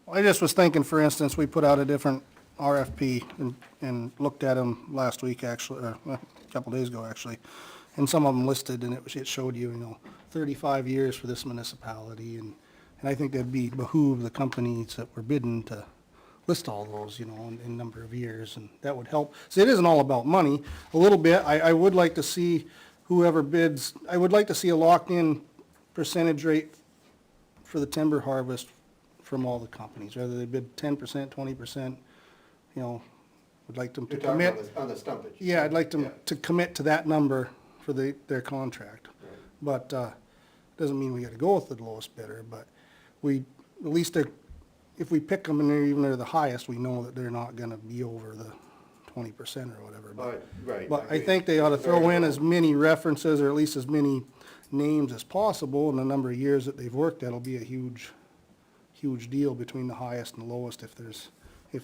I just was thinking, for instance, we put out a different RFP and looked at them last week, actually, or a couple days ago, actually. And some of them listed, and it showed you, 35 years for this municipality, and I think that'd behoove the companies that were bidding to list all those, in number of years, and that would help. So it isn't all about money. A little bit, I would like to see whoever bids, I would like to see a locked-in percentage rate for the timber harvest from all the companies, whether they bid 10%, 20%, would like them to You're talking commit. on the stumpage. Yeah, I'd like Yeah. them to commit to that number for their contract. Right. But, doesn't mean we gotta go with the lowest bidder, but at least if we pick them and they're the highest, we know that they're not gonna be over the 20% or whatever. Right. But I agree. think they ought to throw Very in low. as many references, or at least as many names as possible, and the number of years that they've worked, that'll be a huge deal between the highest and the lowest if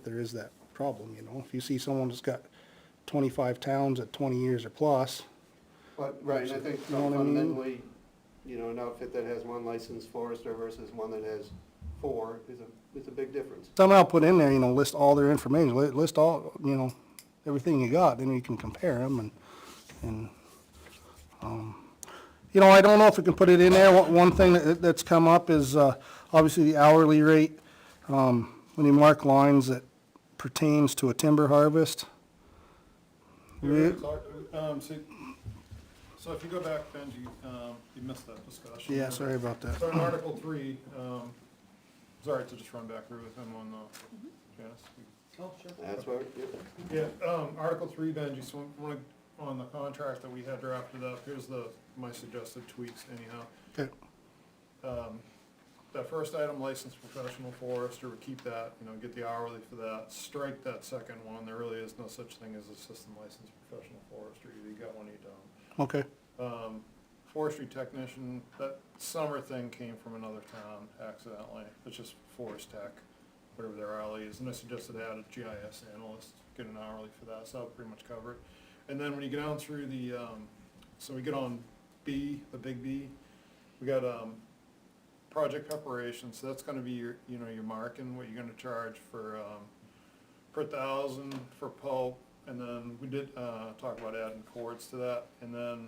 there is that problem, you know? If you see someone that's got 25 towns at 20 years or plus, But, right, and I think You know what I mean? fundamentally, you know, an outfit that has one licensed forester versus one that has 4 is a big difference. somehow put in there, you know, list all their information, list all, you know, everything you got, then you can compare them you know, I don't know if we can put it in there. One thing that's come up is, obviously the hourly rate, when you mark lines that pertains to a timber harvest. Yeah, so if you go back, Benji, you missed that discussion. Yeah, sorry about that. So in Article 3, sorry to just run back through with him on Janice. Oh, sure. That's what, Yeah, Article 3, Benji, so on the contract that we had drafted up, here's my suggested tweaks anyhow. Okay. That first item, licensed professional forester, we keep that, you know, get the hourly for that. Strike that second one, there really is no such thing as a system licensed professional forester, either you got one or you don't. Okay, Forestry technician, that summer thing came from another town accidentally, it's just forest tech, whatever their hourly is, and I suggested add a GIS analyst, get an hourly for that, so that'll pretty much cover it. And then when you get down through so we get on B, the big B, we got, project preparation, so that's gonna be your, you know, your marking, what you're gonna charge for, per thousand for pulp, and then we did, talk about adding cords to that, and then,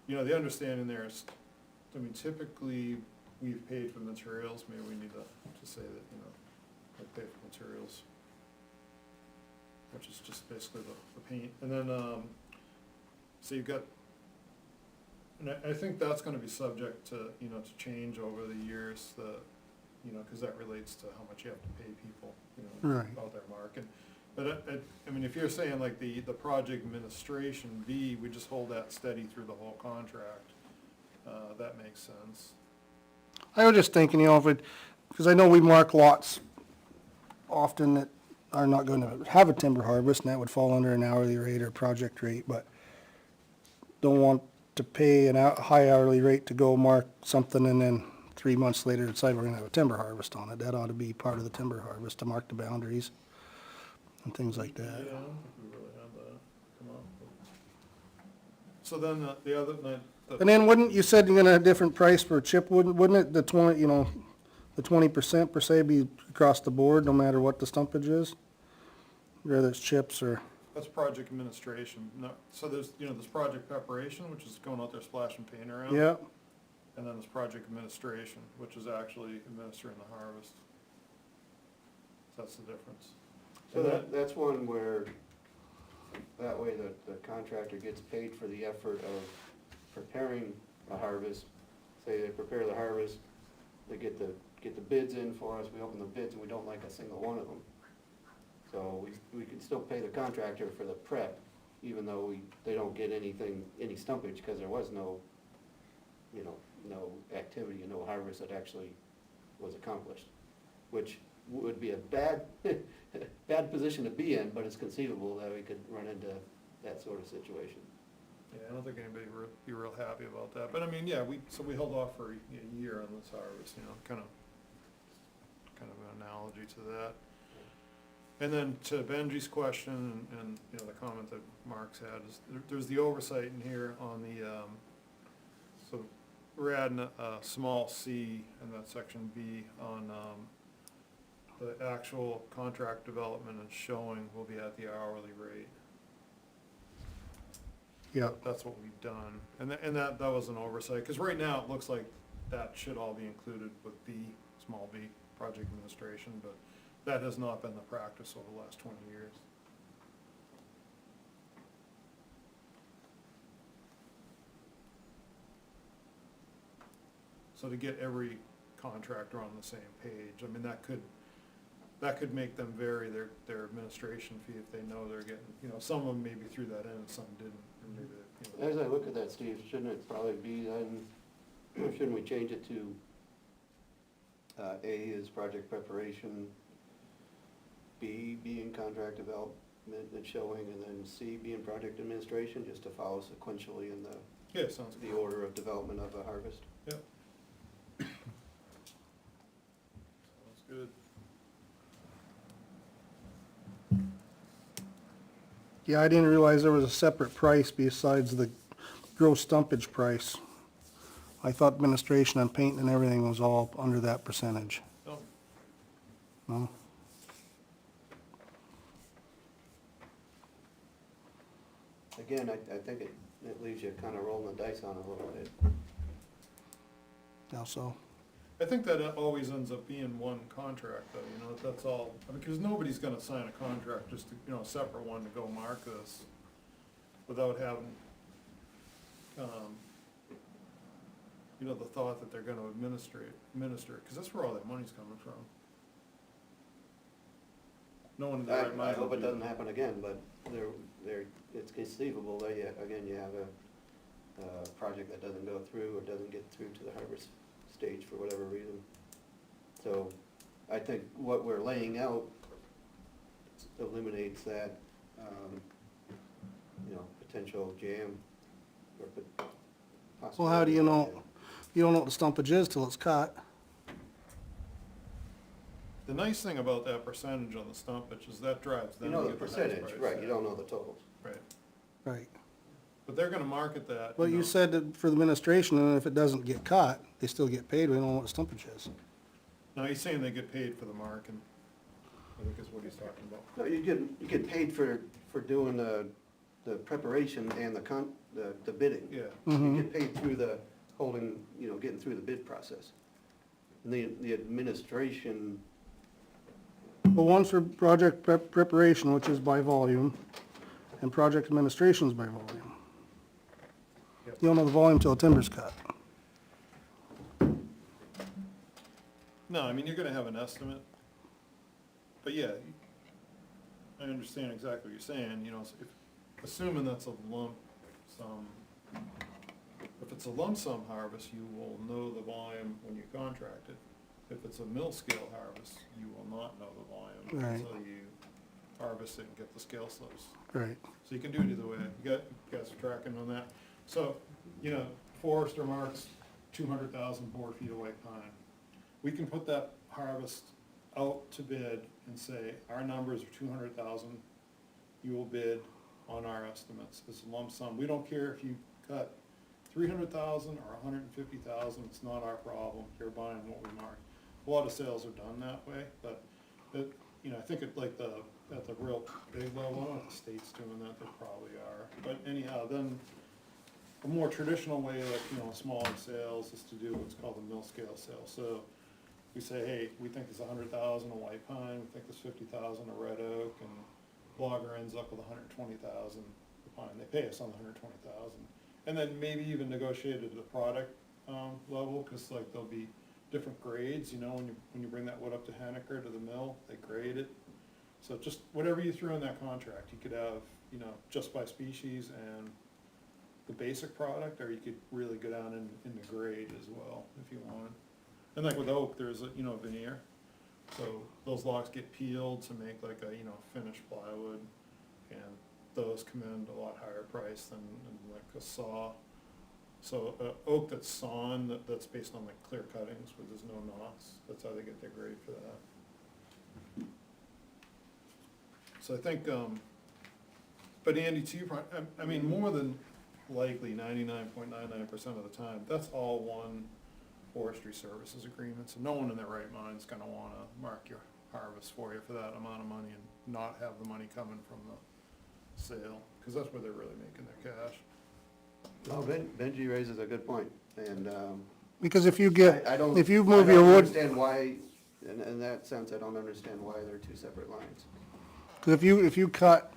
you know, the understanding there is, I mean, typically, we've paid for materials, maybe we need to say that, you know, like pay for materials, which is just basically the paint, and then, so you've got, and I think that's gonna be subject to, you know, to change over the years, you know, cause that relates to how much you have to pay people, you know, Right. about their market. But I mean, if you're saying like the project administration B, we just hold that steady through the whole contract, that makes sense. I was just thinking, you know, because I know we mark lots often that are not gonna have a timber harvest, and that would fall under an hourly rate or project rate, but don't want to pay a high hourly rate to go mark something and then 3 months later decide we're gonna have a timber harvest on it. That ought to be part of the timber harvest, to mark the boundaries and things like Yeah, I that. don't think we really had that come up. So then the other, And then wouldn't, you said you're gonna have a different price for a chip, wouldn't it, the 20% per se be across the board, no matter what the stumpage is? Whether it's chips or, that's project administration, no, so there's, you know, there's project preparation, which is going out there splashing paint around. yeah, And then there's project administration, which is actually administering the harvest. That's the difference. so that's one where, that way the contractor gets paid for the effort of preparing a harvest. Say they prepare the harvest, they get the bids in for us, we open the bids and we don't like a single one of them. So we can still pay the contractor for the prep, even though they don't get any stumpage, because there was no, you know, no activity and no harvest that actually was accomplished, which would be a bad, bad position to be in, but it's conceivable that we could run into that sort of situation. Yeah, I don't think anybody would be real happy about that, but I mean, yeah, so we held off for a year on this harvest, you know, kind of an analogy to that. And then to Benji's question and, you know, the comment that Mark's had is, there's the oversight in here on the, so we're adding a small c in that section B on, the actual contract development and showing will be at the hourly rate. yeah. That's what we've done, and that was an oversight, because right now it looks like that should all be included with B, small b, project administration, but that has not been the practice over the last 20 years. So to get every contractor on the same page, I mean, that could, that could make them vary their administration fee if they know they're getting, some of them maybe threw that in and some didn't, or maybe, As I look at that, Steve, shouldn't it probably be then, shouldn't we change it to, A is project preparation, B being contract development and showing, and then C being project administration, just to follow sequentially in yeah, sounds the good. order of development of a harvest? Yep. Sounds good. Yeah, I didn't realize there was a separate price besides the gross stumpage price. I thought administration and paint and everything was all under that percentage. Oh, No? Again, I think it leaves you kind of rolling the dice on it a little bit. How so? I think that it always ends up being one contract though, that's all, because nobody's gonna sign a contract just to, a separate one to go mark this without having, the thought that they're gonna administer it, cause that's where all that money's coming from. No one in their right I mind. hope would it do- doesn't happen again, but it's conceivable that, again, you have a project that doesn't go through or doesn't get through to the harvest stage for whatever reason. So I think what we're laying out eliminates that, potential jam or possibility. Well, how do you know? You don't know what the stumpage is till it's caught. The nice thing about that percentage on the stumpage is that drives them You to know the get the next percentage, price, right, yeah. you don't know the totals. Right, Right. but they're gonna market that. But you said that for the administration, and if it doesn't get caught, they still get paid. We don't know what the stumpage is. No, he's saying they get paid for the marking, I think is what he's talking about. No, you get paid for doing the preparation and the bidding. Yeah, You get paid through the holding, getting through the bid process. And the administration, Well, one's for project preparation, which is by volume, and project administration is by volume. Yep. You don't know the volume till the timber's cut. no, I mean, you're gonna have an estimate, but yeah, I understand exactly what you're saying, assuming that's a lump sum. If it's a lump sum harvest, you will know the volume when you contract it. If it's a mill scale harvest, you will not know the volume Right. until you harvest it and get the scale slips. Right. So you can do it either way. You guys are tracking on that. So, Forester marks 200,000 board feet of white pine. We can put that harvest out to bid and say, our numbers are 200,000. You will bid on our estimates. It's a lump sum. We don't care if you cut 300,000 or 150,000. It's not our problem. You're buying what we mark. A lot of sales are done that way, but I think at the real big level, I don't know if the state's doing that, they probably are. But anyhow, then a more traditional way, smaller sales, is to do what's called a mill scale sale. So we say, hey, we think there's 100,000 of white pine, we think there's 50,000 of red oak, and logger ends up with 120,000 of pine. They pay us on the 120,000. And then maybe even negotiate at the product level, because there'll be different grades, when you bring that wood up to Henniker to the mill, they grade it. So just whatever you threw in that contract, you could have, just by species and the basic product, or you could really go down in the grade as well, if you wanted. And like with oak, there's a, veneer, so those logs get peeled to make like a, finished plywood, and those command a lot higher price than like a saw. So oak that's sawn, that's based on like clear cuttings where there's no knots, that's how they get their grade for that. So I think, but Andy, to your point, I mean, more than likely 99.99% of the time, that's all one forestry services agreement. So no one in their right mind is gonna wanna mark your harvest for you for that amount of money and not have the money coming from the sale, because that's where they're really making their cash. oh, Benji raises a good point, and, Because if you I don't. if you move your I don't wood, understand why, in that sense, I don't understand why they're two separate lines. cause if you cut,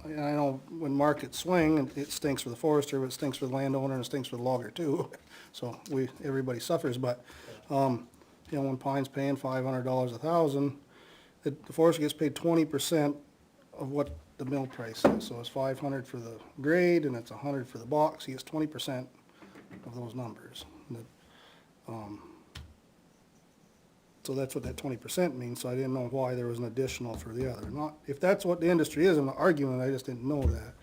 and I know when markets swing, it stinks for the forester, but it stinks for the landowner, and it stinks for the logger too. So everybody suffers, but, when pine's paying $500 a thousand, the forester gets paid 20% of what the mill price is. So it's 500 for the grade and it's 100 for the box. He gets 20% of those numbers. So that's what that 20% means, so I didn't know why there was an additional for the other. Not, if that's what the industry is, I'm not arguing, I just didn't know that.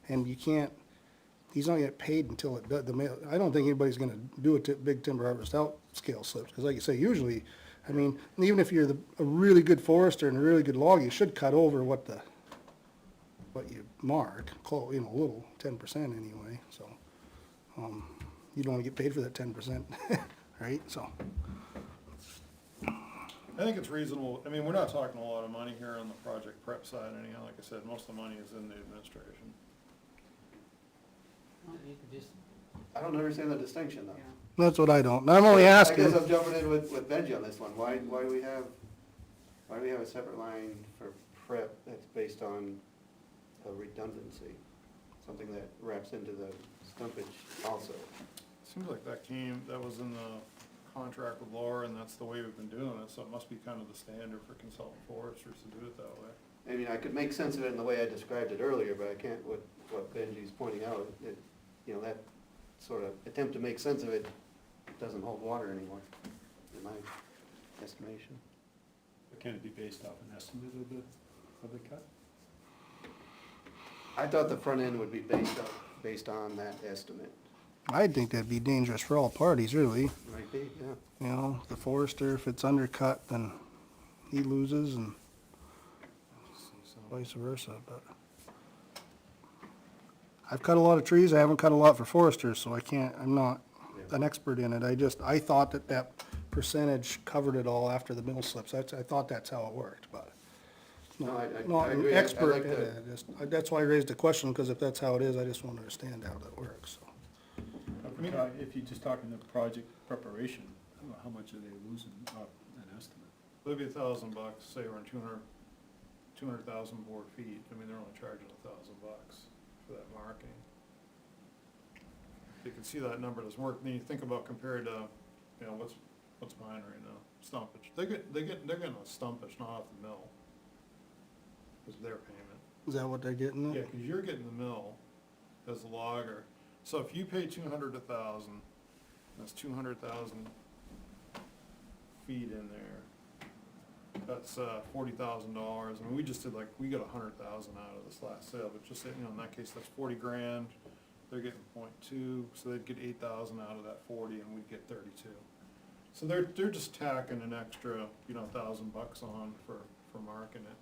And you can't, he's not get paid until it does, I don't think anybody's gonna do a big timber harvest out scale slips, because like you say, usually, I mean, even if you're a really good forester and a really good logger, you should cut over what you mark, you know, a little, 10% anyway, so. You don't wanna get paid for that 10%, right, so. I think it's reasonable, I mean, we're not talking a lot of money here on the project prep side anyhow, like I said, most of the money is in the administration. Well, you could just, I don't understand the distinction though. yeah. That's what I don't, I'm only I asking. guess I'm jumping in with Benji on this one. Why do we have a separate line for prep that's based on a redundancy? Something that wraps into the stumpage also. Seems like that was in the contract with Laura, and that's the way we've been doing it, so it must be kind of the standard for consultant foresters to do it that way. I mean, I could make sense of it in the way I described it earlier, but I can't, what Benji's pointing out, you know, that sort of attempt to make sense of it doesn't hold water anymore, in my estimation. But can it be based off an estimate of the cut? I thought the front end would be based on that estimate. I think that'd be dangerous for all parties, really. Might be, yeah. You know, the forester, if it's undercut, then he loses and vice versa, but. I've cut a lot of trees, I haven't cut a lot for foresters, so I'm not an expert in it. I thought that percentage covered it all after the mill slips. I thought that's how it worked, but. No, I Not agree. an I'd expert like in to- it. That's why I raised the question, because if that's how it is, I just want to understand how that works, so. If you're just talking the project preparation, how much are they losing off an estimate? It'd be $1,000, say we're in 200,000 board feet, I mean, they're only charging $1,000 for that marking. You can see that number doesn't work, then you think about compared to, you know, what's mine right now, stumpage. They're getting a stumpage, not off the mill. Because their payment. Is that what they're getting? Yeah, because you're getting the mill as the logger. So if you pay 200 to 1,000, that's 200,000 feet in there. That's $40,000. I mean, we just did we got 100,000 out of this last sale, but just, you know, in that case, that's 40 grand. They're getting 0.2, so they'd get 8,000 out of that 40, and we'd get 32. So they're just tacking an extra, you know, $1,000 on for marking it.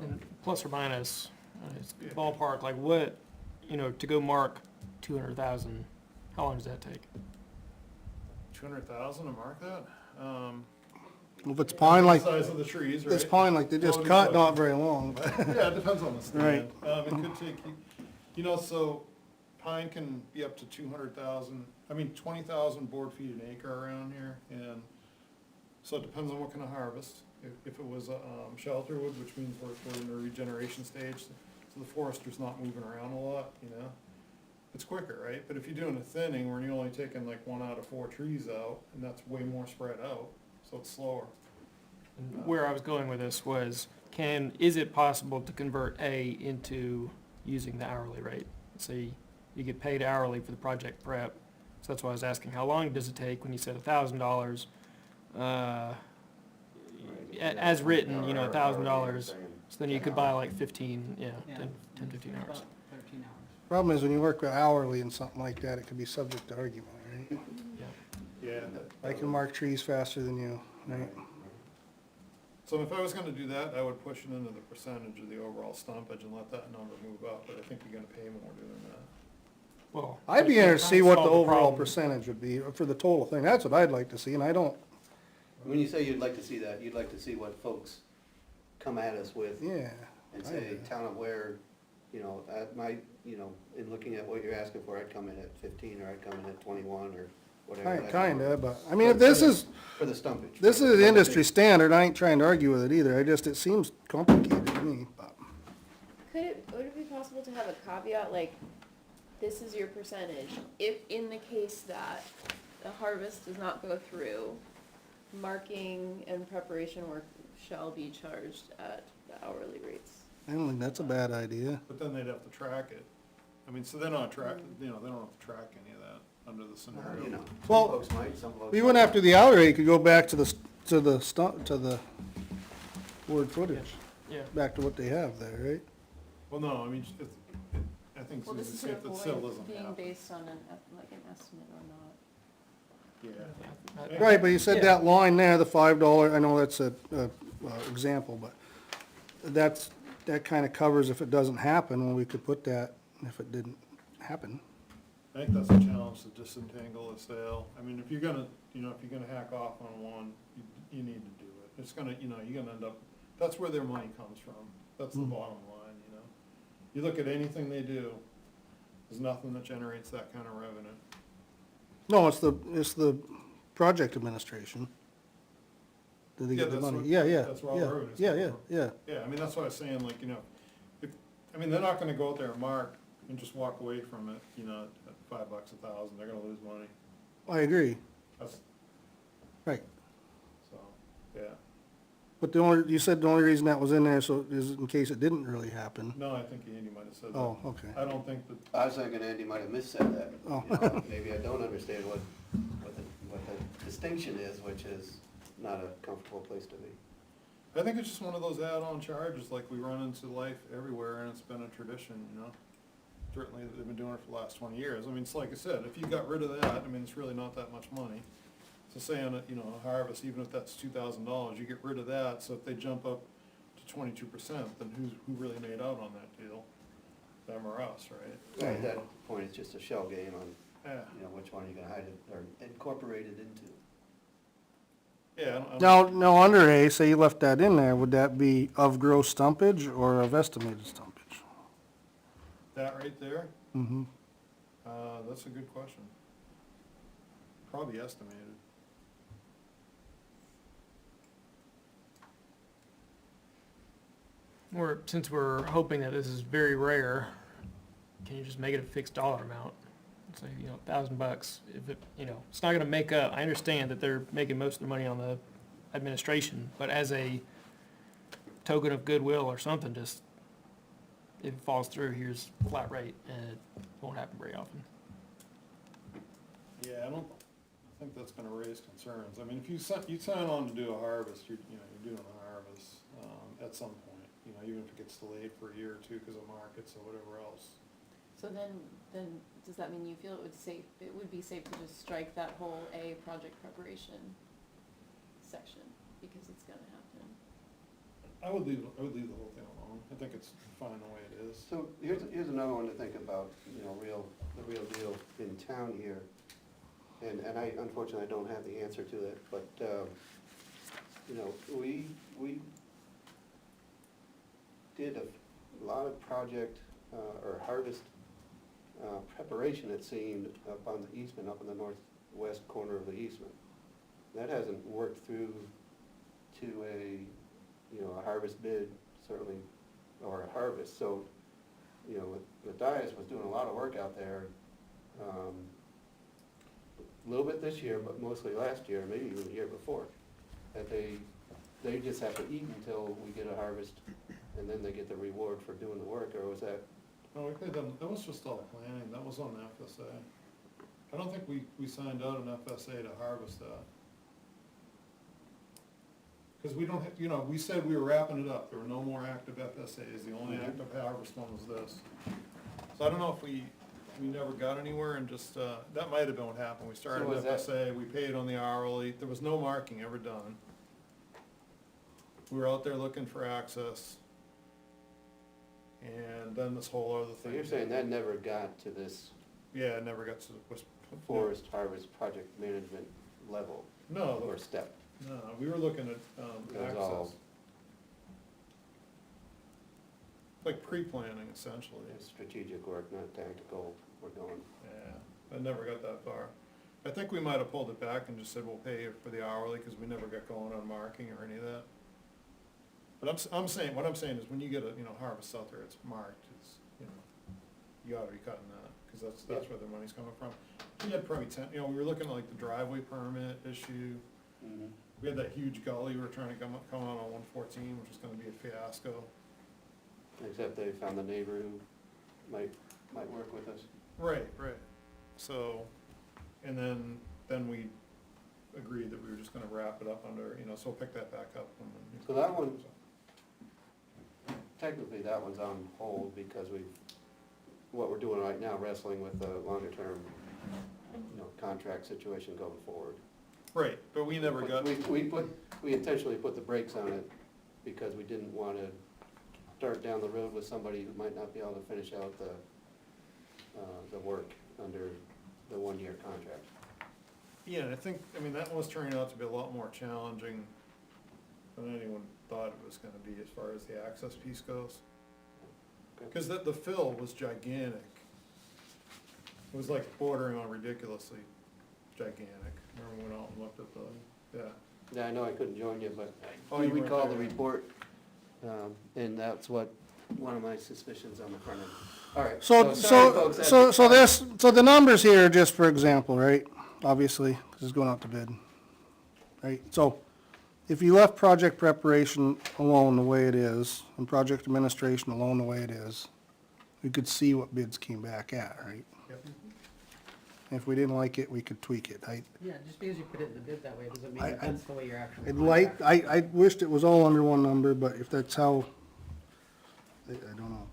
And plus or minus, it's Yeah. ballpark, like what, you know, to go mark 200,000, how long does that take? 200,000 to mark that? If it's pine like, The size of the trees, right? it's pine like they just Well, cut, it's not very long, but. Yeah, it depends on the stand. Right. It could take, you know, so pine can be up to 200,000, 20,000 board feet an acre around here, and so it depends on what kind of harvest. If it was shelter wood, which means we're in the regeneration stage, so the forester's not moving around a lot, you know? It's quicker, right? But if you're doing a thinning where you're only taking 1 out of 4 trees out, and that's way more spread out, so it's slower. Where I was going with this was, is it possible to convert A into using the hourly rate? Say you get paid hourly for the project prep, so that's why I was asking, how long does it take when you said $1,000? As written, you know, $1,000, so then you could buy 15, 10, 15 hours. About 13 hours. Problem is, when you work hourly and something like that, it could be subject to argument, right? Yeah. I can mark trees faster than you, right? So if I was gonna do that, I would push it into the percentage of the overall stumpage and let that number move up, but I think you're gonna pay more doing that. Well, I'd be but interested to see can't what the solve overall problem. percentage would be for the total thing. That's what I'd like to see, and I don't, When you say you'd like to see that, you'd like to see what folks come at us with yeah. and I say, do. town of Ware, you know, in looking at what you're asking for, I'd come in at 15, or I'd come in at 21, or whatever. that Kinda, number- but, I mean, if this is, For the stumpage. this is an industry standard, I ain't trying to argue with it either. It seems complicated to me, but. Would it be possible to have a caveat, like, this is your percentage, if in the case that the harvest does not go through, marking and preparation work shall be charged at the hourly rates. I don't think that's a bad idea. But then they'd have to track it. I mean, so they're not track, they don't have to track any of that under the scenario. You know, some Well, folks might, some folks. We went after the hourly rate, you could go back to the word footage, Yeah. back to what they have there, right? Well, no, I mean, I think Well, it's this is easy to say to if the sale avoid doesn't being happen. based on like an estimate or not. Yeah. Right, but you said Yeah. that line there, the $5, I know that's a example, but that kinda covers if it doesn't happen, well, we could put that if it didn't happen. I think that's a challenge to disentangle a sale. I mean, if you're gonna, if you're gonna hack off on one, you need to do it. It's gonna, you're gonna end up, that's where their money comes from. That's the Mhm. bottom line, You look at anything they do, there's nothing that generates that kind of revenue. No, it's the project administration. Do they Yeah, get the that's money? what- Yeah, that's where all the yeah, revenue's yeah, come yeah, from. yeah. Yeah, I mean, that's what I was saying, like, they're not gonna go out there and mark and just walk away from it, at $5 a thousand, they're gonna lose money. I agree, That's, right. so, yeah. But you said the only reason that was in there so is in case it didn't really happen. No, I think Andy might have said that. Oh, okay. I don't think that, I was thinking Andy might have missaid that. Oh. You know, maybe I don't understand what the distinction is, which is not a comfortable place to be. I think it's just one of those add-on charges like we run into life everywhere, and it's been a tradition, Certainly, they've been doing it for the last 20 years. I mean, it's like I said, if you got rid of that, I mean, it's really not that much money. So say on a harvest, even if that's $2,000, you get rid of that, so if they jump up to 22%, then who really made out on that deal? Them or us, right? At that point, it's just a shell game on, Yeah, which one you're gonna hide it or incorporate it into. yeah. I don't- Now, under A, say you left that in there, would that be of gross stumpage or of estimated stumpage? That right there, Mm-hmm. that's a good question. Probably estimated. Or since we're hoping that this is very rare, can you just make it a fixed dollar amount? Say, $1,000. If it, it's not gonna make up, I understand that they're making most of the money on the administration, but as a token of goodwill or something, just, if it falls through, here's flat rate, and it won't happen very often. Yeah, I think that's gonna raise concerns. I mean, if you sign on to do a harvest, you're doing a harvest, at some point, even if it gets delayed for a year or two because of markets or whatever else. So then does that mean you feel it would be safe to just strike that whole A, project preparation section, because it's gonna happen? I would leave the whole thing alone. I think it's fine the way it is. So here's another one to think about, the real deal in town here. And I unfortunately don't have the answer to it, but, we did a lot of project, or harvest, preparation, it seemed, up on the eastman, up in the northwest corner of the eastman. That hasn't worked through to a harvest bid, certainly, or a harvest, so, the Dias was doing a lot of work out there, a little bit this year, but mostly last year, maybe even the year before, that they just have to eat until we get a harvest, and then they get the reward for doing the work, or was that? No, we paid them, that was just all planning. That was on the FSA. I don't think we signed out an FSA to harvest that. Because we don't, we said we were wrapping it up. There were no more active FSAs. The only active harvest one was this. So I don't know if we never got anywhere and just, that might have been what happened. We started So was that- FSA, we paid on the hourly. There was no marking ever done. We were out there looking for access. And then this whole other So thing. you're saying that never got to this Yeah, it never got to the, forest harvest project management level no, or step? no, we were looking at, It was all- access. Like pre-planning essentially. Strategic work, not tactical, we're going. Yeah, I never got that far. I think we might have pulled it back and just said we'll pay you for the hourly, cause we never got going on marking or any of that. But what I'm saying is when you get a, harvest out there, it's marked, it's, you ought to be cutting that, cause that's where the money's coming from. We had probably 10, we were looking at like the driveway permit issue, Mhm. we had that huge gully we were trying to come out on 114, which was gonna be a fiasco. Except they found the neighbor who might work with us. Right. So, and then we agreed that we were just gonna wrap it up under, so we'll pick that back up when the new. So that one- Technically, that one's on hold because what we're doing right now, wrestling with the longer term, contract situation going forward. Right, but we never got, We intentionally put the brakes on it because we didn't want to start down the road with somebody who might not be able to finish out the work under the one-year contract. yeah, and that one was turning out to be a lot more challenging than anyone thought it was gonna be as far as the access piece goes. Okay. Cause the fill was gigantic. It was like bordering on ridiculously gigantic. Remember we went out and looked at Yeah, I know I couldn't join you, but Oh, I you do weren't recall there. the report, and that's what, one of my suspicions on the front end. All right. So, sorry, folks, so the numbers here, just for example, right, obviously, this is going out to bid, right? So, if you left project preparation alone the way it is, and project administration alone the way it is, we could see what bids came back at, right? Yep. If we didn't like it, we could tweak it. Yeah, just because you put it in the bid that way doesn't mean I- that that's the way you're actually. I'd like, I wished it was all under one number, but if that's how, I don't know.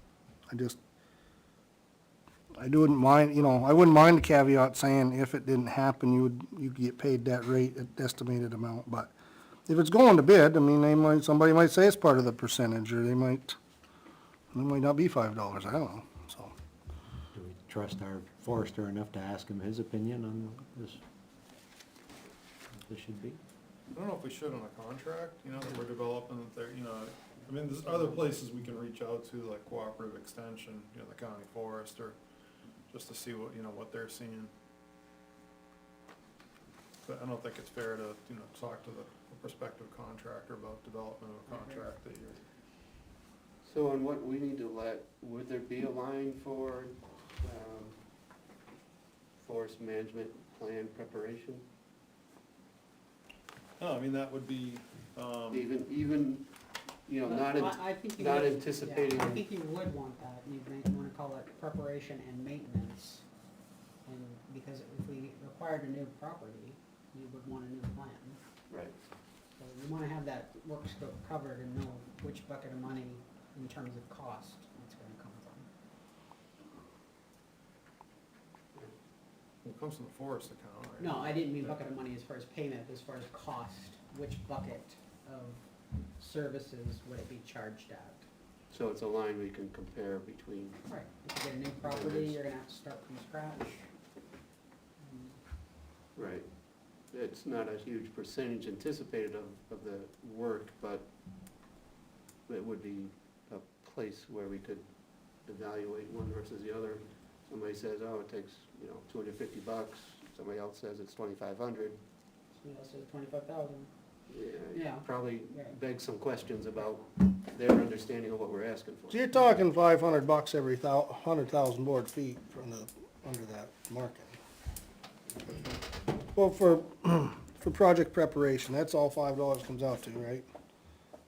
I wouldn't mind, I wouldn't mind the caveat saying if it didn't happen, you'd get paid that rate, estimated amount, but if it's going to bid, I mean, somebody might say it's part of the percentage, or it might not be $5, I don't know, so. Do we trust our forester enough to ask him his opinion on this? What this should be? I don't know if we should on a contract, that we're developing, that they're, there's other places we can reach out to, like Cooperative Extension, the county forester, just to see what they're seeing. But I don't think it's fair to, talk to the prospective contractor about development of a contract that you're. So on what we need to would there be a line for, forest management plan preparation? No, that would be, Even, I think you not would- anticipating. yeah, I think you would want that, you may wanna call it preparation and maintenance. And because if we acquired a new property, you would want a new plan. Right. So you wanna have that work scope covered and know which bucket of money in terms of cost it's gonna come from. it comes from the forest account, right? No, I didn't mean bucket of money as far as payment, as far as cost, which bucket of services would it be charged at? So it's a line we can compare between, Right, if you get a new property, you're gonna have to start from scratch. right. It's not a huge percentage anticipated of the work, but it would be a place where we could evaluate one versus the other. Somebody says, oh, it takes, $250, somebody else says it's 2,500. Somebody else says 25,000. Yeah. Probably Right. begs some questions about their understanding of what we're asking for. So you're talking $500 every 100,000 board feet from under that market. Well, for project preparation, that's all $5 comes out to, right?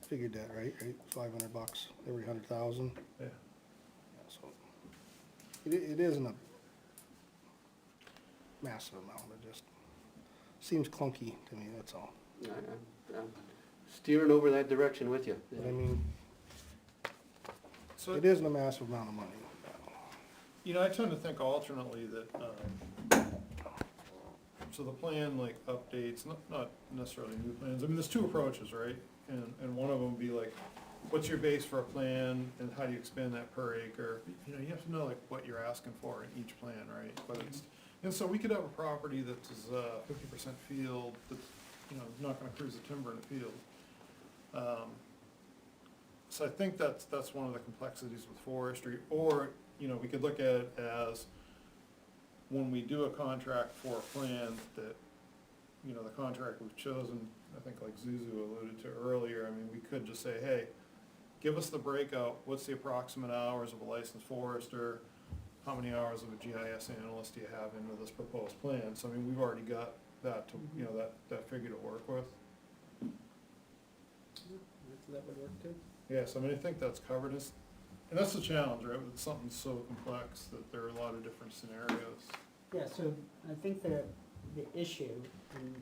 Figured that, right? $500 every 100,000. Yeah. So it isn't a massive amount, it just seems clunky to me, that's all. I'm steering over that direction with you. But I mean, So, it isn't a massive amount of money. I tend to think alternately that, so the plan updates, not necessarily new plans, there's two approaches, right? And one of them would be what's your base for a plan and how do you expand that per acre? You have to know what you're asking for in each plan, right? Whether it's, and so we could have a property that is 50% field, that's, not gonna cruise the timber in the field. So I think that's one of the complexities with forestry, or, we could look at it as when we do a contract for a plan that, the contract we've chosen, I think like Zuzu alluded to earlier, we could just say, hey, give us the breakout, what's the approximate hours of a licensed forester, how many hours of a GIS analyst do you have into this proposed plan? So we've already got that to, that figure to work with. that would work too. Yes, I mean, I think that's covered, and that's the challenge, right, with something so complex that there are a lot of different scenarios. Yeah, so I think the issue, and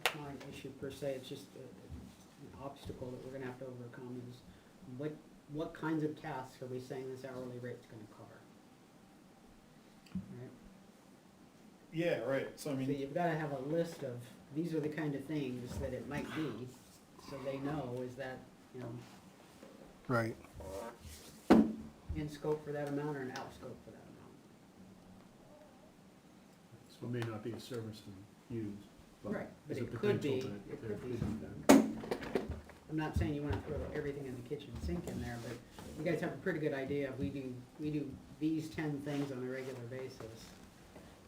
it's not an issue per se, it's just an obstacle that we're gonna have to overcome is what kinds of tasks are we saying this hourly rate's gonna cover? Right? Yeah, right, so I So mean, you've gotta have a list of, these are the kind of things that it might be, so they know, is that, you know, Right. in scope for that amount or an out scope for that amount? So it may not be a service to use, but Right, but there's a it could be, potential that it there could be could be something. I'm not saying you wanna throw everything in the kitchen sink in there, but you guys have a pretty good idea, we do these 10 things on a regular basis,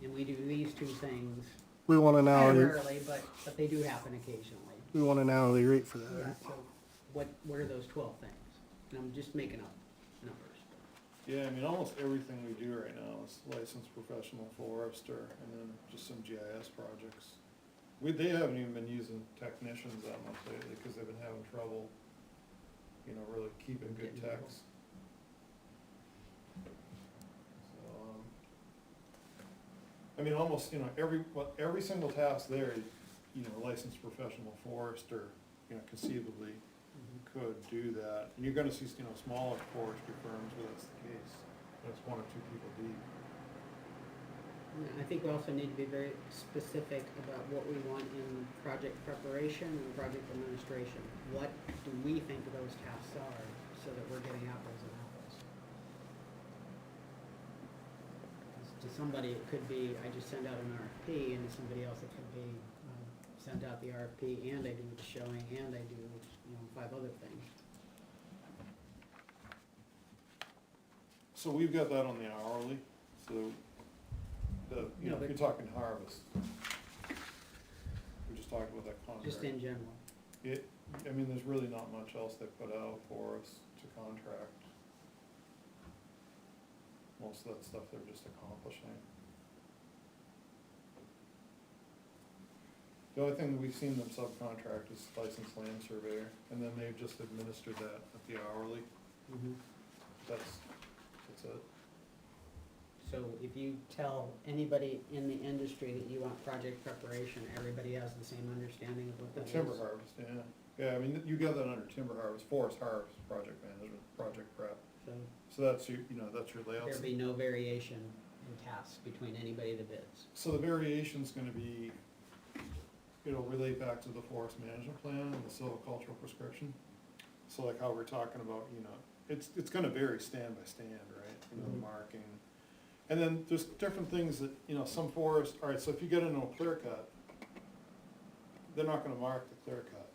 and we do these 2 things We want an hourly, rarely, but they do happen occasionally. we want an hourly rate for Yeah, that. so what are those 12 things? And I'm just making up numbers. yeah, I mean, almost everything we do right now is licensed professional forester, and then just some GIS projects. They haven't even been using technicians that much lately, cause they've been having trouble, you know, really keeping good Getting techs. So, I mean, almost, you know, every single task there, you know, licensed professional forester, you know, conceivably could do that. And you're gonna see, you know, smaller forestry firms where that's the case, but it's 1 or 2 people deep. Yeah, I think we also need to be very specific about what we want in project preparation and project administration. What do we think those tasks are, so that we're getting apples and apples? 'Cause to somebody, it could be, I just send out an RFP, and to somebody else, it could be, send out the RFP, and I do the showing, and I do, you know, 5 other things. So we've got that on the hourly, so you No, know, if but- you're talking harvest, we're just talking about that contract. Just in general. I mean, there's really not much else they put out for us to contract. Most of that stuff they're just accomplishing. The only thing that we've seen them subcontract is licensed land surveyor, and then they've just administered that at the hourly, that's it. So if you tell anybody in the industry that you want project preparation, everybody has the same understanding of what The that is? timber harvest, yeah. Yeah, I mean, you got that under timber harvest, forest harvest, project management, project prep. So So that's your, you know, that's your layouts. there'd be no variation in tasks between anybody that bids? So the variation's gonna be, it'll relate back to the forest management plan and the silvicultural prescription. So like how we're talking about, you know, it's gonna vary stand by stand, right? You know, the Mhm. marking. And then there's different things that, you know, some forest, all right, so if you get into a clear cut, they're not gonna mark the clear cut.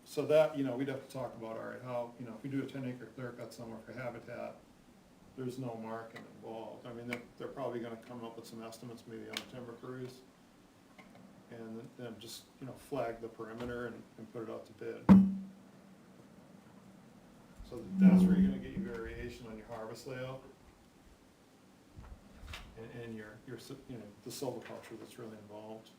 So that, you know, we'd have to talk about, all right, how, you know, if we do a 10-acre clear cut somewhere for habitat, there's no marking involved. I mean, they're probably gonna come up with some estimates maybe on timber crews. And then just, you know, flag the perimeter and put it out to bid. So that's where you're gonna get your variation on your harvest layout. And your, you know, the silviculture that's really involved.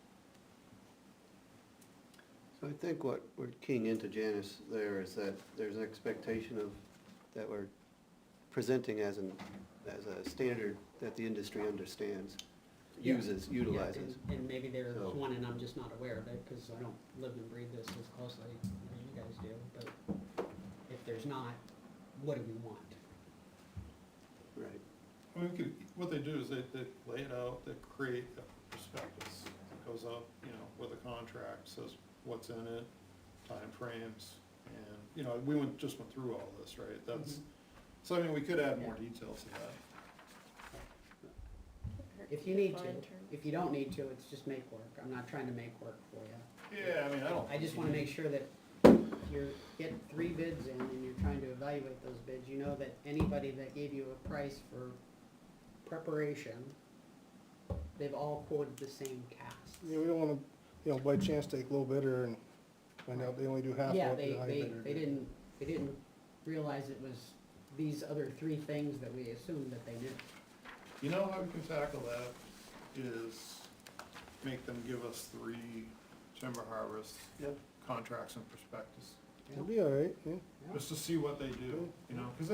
So I think what we're keying into, Janice, there is that there's an expectation of, that we're presenting as a standard that the industry understands, Yeah. uses, Yeah, utilizes. and maybe there's So- one, and I'm just not aware of it, because I don't live and breathe this as closely as you guys do, but if there's not, what do we want? Right. I mean, what they do is they lay it out, they create a prospectus that goes up, you know, with a contract, says what's in it, timeframes, and, you know, just went through all this, right? That's, so I mean, we could add more details to that. If you need to, Define terms. if you don't need to, it's just make work, I'm not trying to make work for you. Yeah, I mean, I don't. I just wanna make sure that you're getting 3 bids in and you're trying to evaluate those bids, you know that anybody that gave you a price for preparation, they've all quoted the same tasks. Yeah, we don't wanna, you know, by chance take low bidder and find out they only do half Yeah, what the high bidder they did. didn't realize it was these other 3 things that we assumed that they knew. You know how we can tackle that is make them give us 3 timber harvest Yep. contracts and prospectus. It'll be all right, yeah. just to see what they do, you know, cause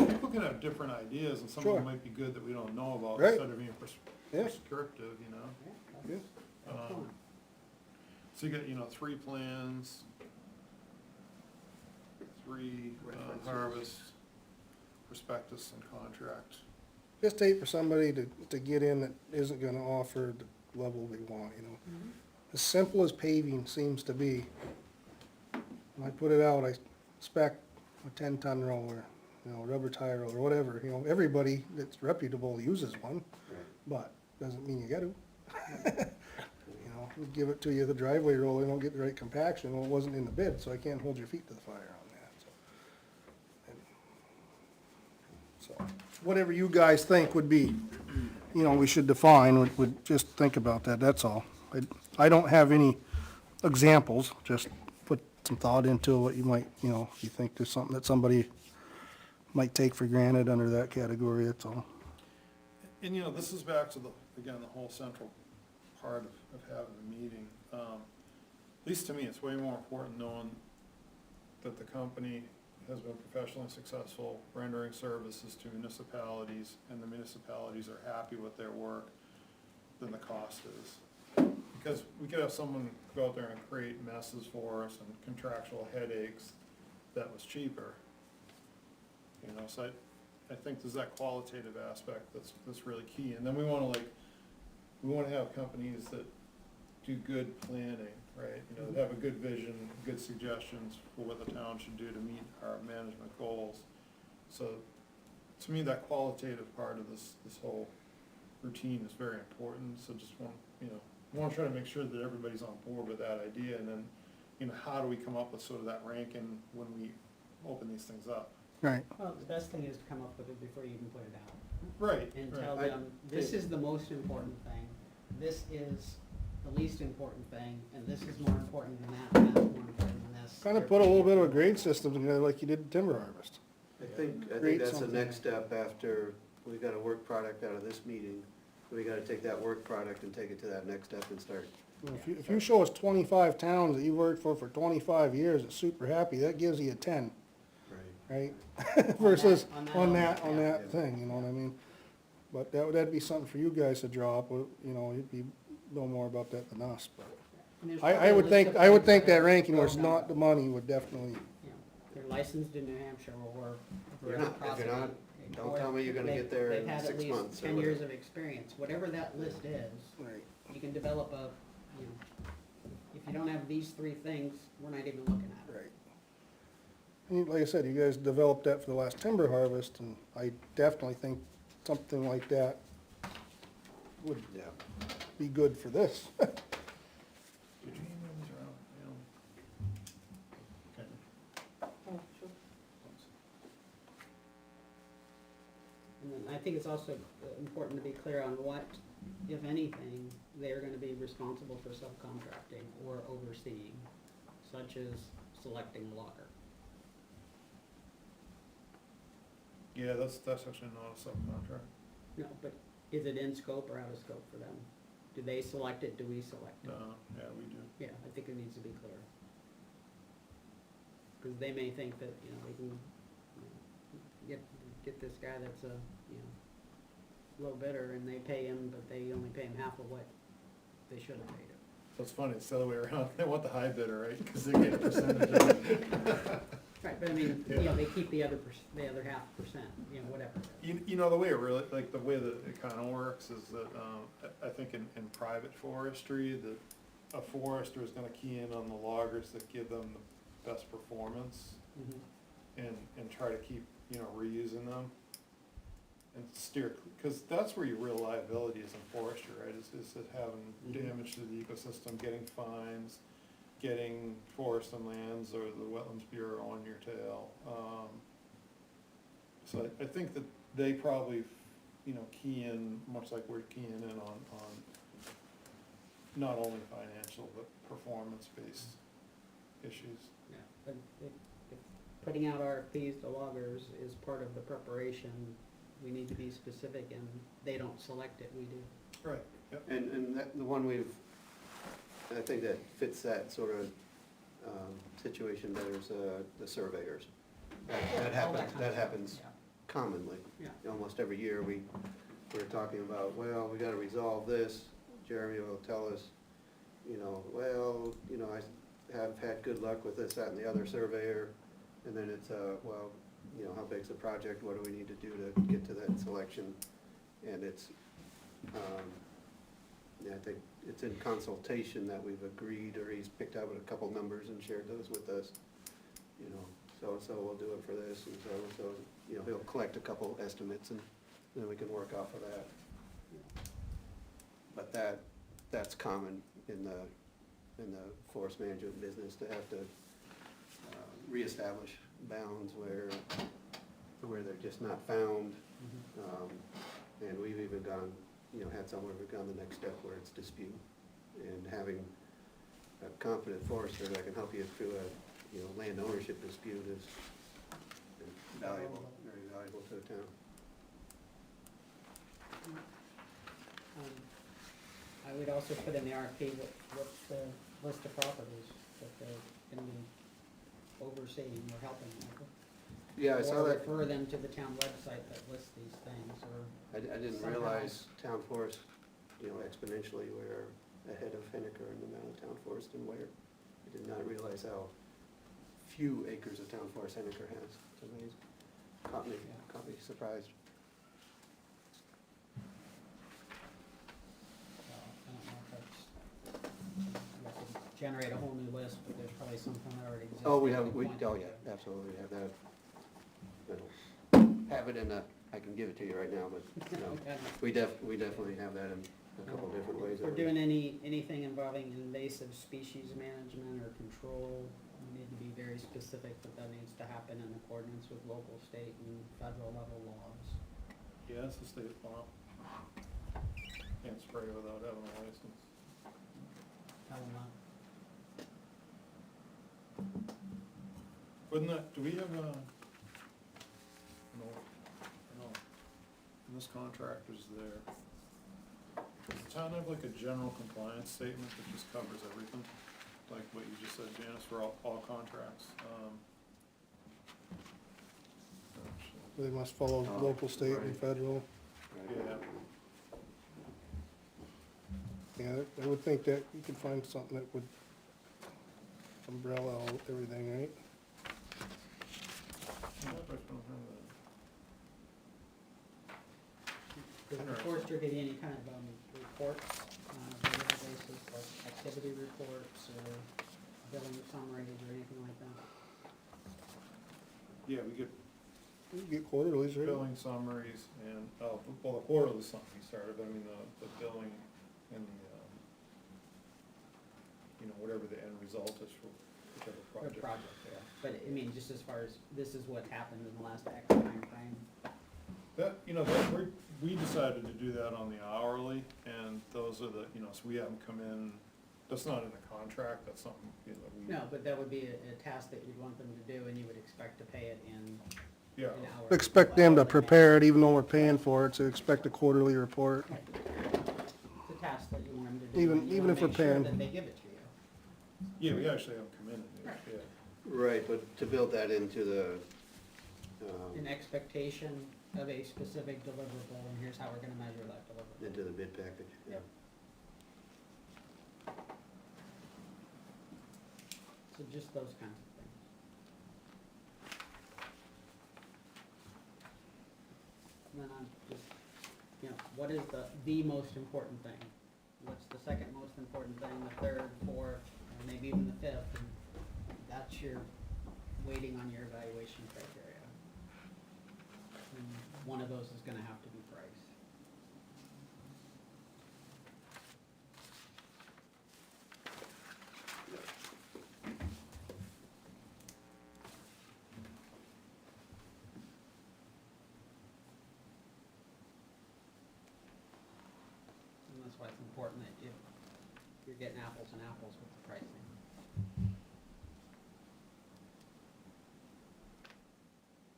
people can have different ideas and some of Sure. them might be good that we don't know about Right. instead of being Yeah. prescriptive, you know? Yeah. Excellent. So you got, you know, 3 plans, 3 References. harvest, prospectus and contract. Just hate for somebody to get in that isn't gonna offer the level they want, you know? As simple as paving seems to be, when I put it out, I spec a 10-ton roller, you know, rubber tire roller, whatever, you know, everybody that's reputable uses one, but doesn't mean you gotta. You know, we give it to you, the driveway roller, don't get the right compaction, well, it wasn't in the bid, so I can't hold your feet to the fire on that, so. So, whatever you guys think would be, you know, we should define, would just think about that, that's all. I don't have any examples, just put some thought into what you might, you know, if you think there's something that somebody might take for granted under that category, that's all. And, you know, this is back to again, the whole central part of having a meeting. At least to me, it's way more important knowing that the company has been professionally successful rendering services to municipalities, and the municipalities are happy with their work, than the cost is. Because we could have someone go out there and create messes for us and contractual headaches that was cheaper. You know, so I think there's that qualitative aspect that's really key. And then we wanna have companies that do good planning, right? You know, that have a good vision, good suggestions for what the town should do to meet our management goals. So, to me, that qualitative part of this whole routine is very important, so just wanna try to make sure that everybody's on board with that idea, and then, you know, how do we come up with sort of that ranking when we open these things up? Right. Well, the best thing is to come up with it before you even put it out. Right, And right. tell them, this is the most important thing, this is the least important thing, and this is more important than that, and that's more important than this. Kinda put a little bit of a grade system together like you did timber harvest. I think Create that's the something. next step after we got a work product out of this meeting. We gotta take that work product and take it to that next step and start. Well, if you show us 25 towns that you worked for 25 years that's super happy, that gives you a 10, Right. right? Versus on that on element, that thing, you know what I mean? But that'd be something for you guys to draw up, you know, you'd know more about that than us, but. And there's I probably a would list think, of I would things think that are ranking was broken not down. the money would definitely, You know, They're licensed in New Hampshire, or If you're not- don't tell me you're gonna get there in 6 months or They've had at least 10 whatever. years of experience, whatever that list is, right. you can develop you know, if you don't have these 3 things, we're not even looking at it. Right. And like I said, you guys developed that for the last timber harvest, and I definitely think something like that would Yeah. be good for this. Did you email these around, Okay. And then I think it's also important to be clear on what, if anything, they're gonna be responsible for subcontracting or overseeing, such as selecting a logger. Yeah, that's actually not a subcontract. No, but is it in scope or out of scope for them? Do they select it, do we select it? No, yeah, we do. Yeah, I think it needs to be clear. Cause they may think that, you know, they can, you know, get this guy that's a, you know, low bidder and they pay him, but they only pay him half of what they should have paid him. So it's funny, it's the other way around, they want the high bidder, right, because they get a percentage of it. Right, but I mean, you know, they keep the other half percent, you know, whatever. You know, the way it really, like, the way that it kinda works is that, I think in private forestry, that a forester is gonna key in on the loggers that give them the best performance and try to keep, you know, reusing them. And steer, cause that's where your real liability is in forestry, right, is that having damage to the ecosystem, getting fines, getting forest and lands or the Wetlands Bureau on your tail. So I think that they probably, you know, key in, much like we're keying in on not only financial, but performance-based issues. Yeah, but if putting out RFPs to loggers is part of the preparation, we need to be specific, and they don't select it, we do. Right, yep. And that, the one I think that fits that sort of situation, there's the surveyors. That All that happens, kind of that stuff, happens yeah. commonly. Yeah. Almost every year, we're talking about, well, we gotta resolve this. Jeremy will tell us, well, I have had good luck with this, that, and the other surveyor. And then it's, well, how big's the project, what do we need to do to get to that selection? And it's, I think it's in consultation that we've agreed, or he's picked out a couple numbers and shared those with us. So-and-so will do it for this, and so-and-so, he'll collect a couple estimates, and then we can work off of that. But that's common in the forest management business, to have to reestablish bounds where they're just not found. And we've even gone, had somewhere we've gone the next step where it's dispute. And having a competent forester that can help you through a, land ownership dispute is valuable, very valuable to the town. I would also put in the RFP what's the list of properties that they're gonna be overseeing or helping with. Yeah, I saw Or that. refer them to the town website that lists these things, or. I didn't somehow. realize town forest, exponentially we're ahead of Henniker in the amount of town forest and where. I did not realize how few acres of town forest Henniker has. It's amazing. Caught me surprised. I don't know if that's, you have to generate a whole new list, but there's probably something that already exists. Oh, we that have, you we, point oh, to. yeah, absolutely, we have that. Have it in I can give it to you right now, but, Okay. we definitely have that in a couple different ways. If we're doing anything involving invasive species management or control, we need to be very specific that that needs to happen in accordance with local, state, and federal level laws. Yeah, it's a state law. Can't spray without having a license. Tell them that. Wouldn't that, do we have a, no, in this contractor's there, does the town have like a general compliance statement that just covers everything? Like what you just said, Janice, for all contracts? They must follow Oh, local, state, and right. federal. Right. Yeah, Yeah, I would think that you could find something that would umbrella everything, right? I don't have Does the forester get any kind of reports on a regular basis, like activity reports or billing summaries or anything like that? yeah, we get You get quarterlies, right? billing summaries and, well, the quarterly something we started, but I mean, the billing and the, whatever the end result is for whichever Or project. project, yeah. But I mean, just as far as, this is what happened in the last X time frame. We decided to do that on the hourly, and those are the, so we have them come in, that's not in the contract, that's something, we. No, but that would be a task that you'd want them to do, and you would expect to pay it in Yeah, an hour. Expect them to prepare it, even though we're paying for it, so expect a quarterly report. It's a task that you want them to do. Even- and you even wanna if we're make sure paying. that they give it to you. yeah, we actually have them come in and do it, Right. yeah. Right, but to build that into the, An expectation of a specific deliverable, and here's how we're gonna measure that deliverable. into the bid package, yeah. Yep. So just those kinds of things. And then I'm just, what is the most important thing? What's the second most important thing, the third, fourth, or maybe even the fifth? And that's your weighting on your evaluation criteria. And one of those is gonna have to be price. And that's why it's important that you're getting apples and apples with the pricing.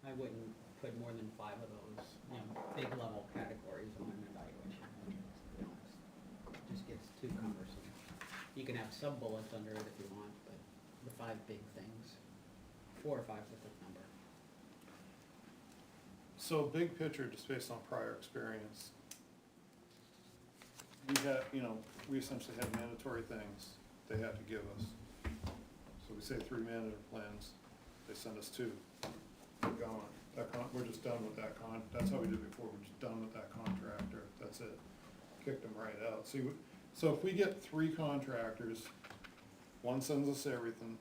I wouldn't put more than 5 of those, big level categories on an evaluation, to be honest. It just gets too cumbersome. You can have sub-bullets under it if you want, but the 5 big things. 4 or 5 is the number. So big picture, just based on prior experience, we had, we essentially had mandatory things they had to give us. So we say 3 mandatory plans, they send us 2. We're gone. We're just done with that that's how we did before, we're just done with that contractor, that's it. Kicked them right out. So if we get 3 contractors, one sends us everything,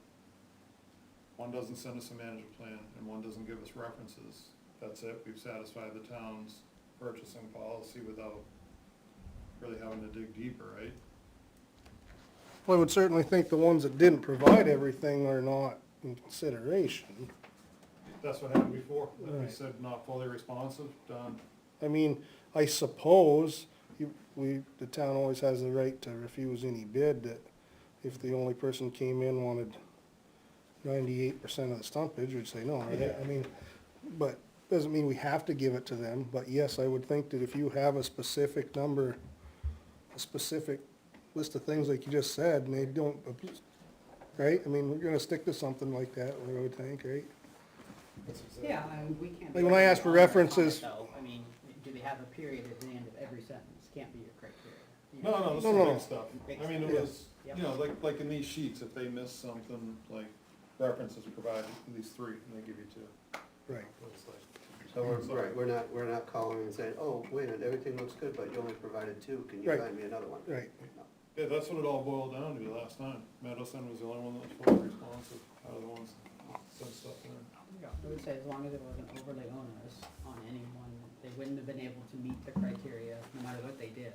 one doesn't send us a management plan, and one doesn't give us references, that's it, we've satisfied the town's purchasing policy without really having to dig deeper, right? Well, I would certainly think the ones that didn't provide everything are not in consideration. That's what happened before, that we Right. said not fully responsive, done. I mean, I suppose the town always has the right to refuse any bid that if the only person came in wanted 98% of the stumpage, we'd say no, right? Yeah. I mean, but doesn't mean we have to give it to them, but yes, I would think that if you have a specific number, a specific list of things like you just said, and they don't, right? I mean, we're gonna stick to something like that, I would think, right? That's exactly- Yeah, I mean, we can't. Like when I ask for references- Though, I mean, do they have a period at the end of every sentence? Can't be your criteria. No, this No, is no, big no. stuff. Big I mean, it stuff. was, Yep. like in these sheets, if they miss something, like references provided, at least 3, and they give you 2. Right. It's like- So we're not calling and saying, oh, wait a minute, everything looks good, but you only provided 2, can you Right. find me another one? Right. No. Yeah, that's what it all boiled down to last time. Madison was the only one that was fully responsive, out of the ones that sent stuff in. Yeah, I would say as long as it wasn't overly onerous on anyone, they wouldn't have been able to meet the criteria, no matter what they did.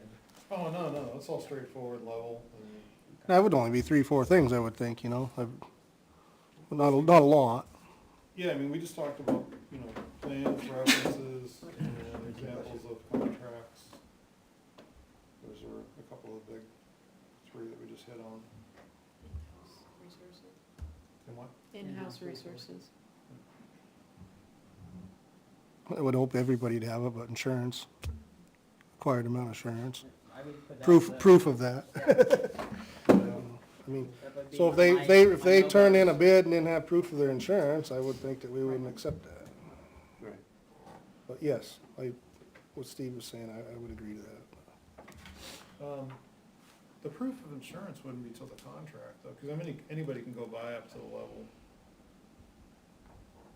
Oh, no, it's all straightforward level, and That would only be 3, 4 things, I would think, not a lot. yeah, I mean, we just talked about, plans, references, and examples of contracts. Those are a couple of the big 3 that we just hit on. Resources. And what? In-house resources. I would hope everybody'd have it, but insurance, required amount of insurance, I would put that proof, as a- proof of that. Yeah, I mean, that would be so if my- if my they turn in a no-goes. bid and didn't have proof of their insurance, I would think that we wouldn't accept that. Right. But yes, what Steve was saying, I would agree to that. The proof of insurance wouldn't be till the contract, though, because anybody can go buy up to the level.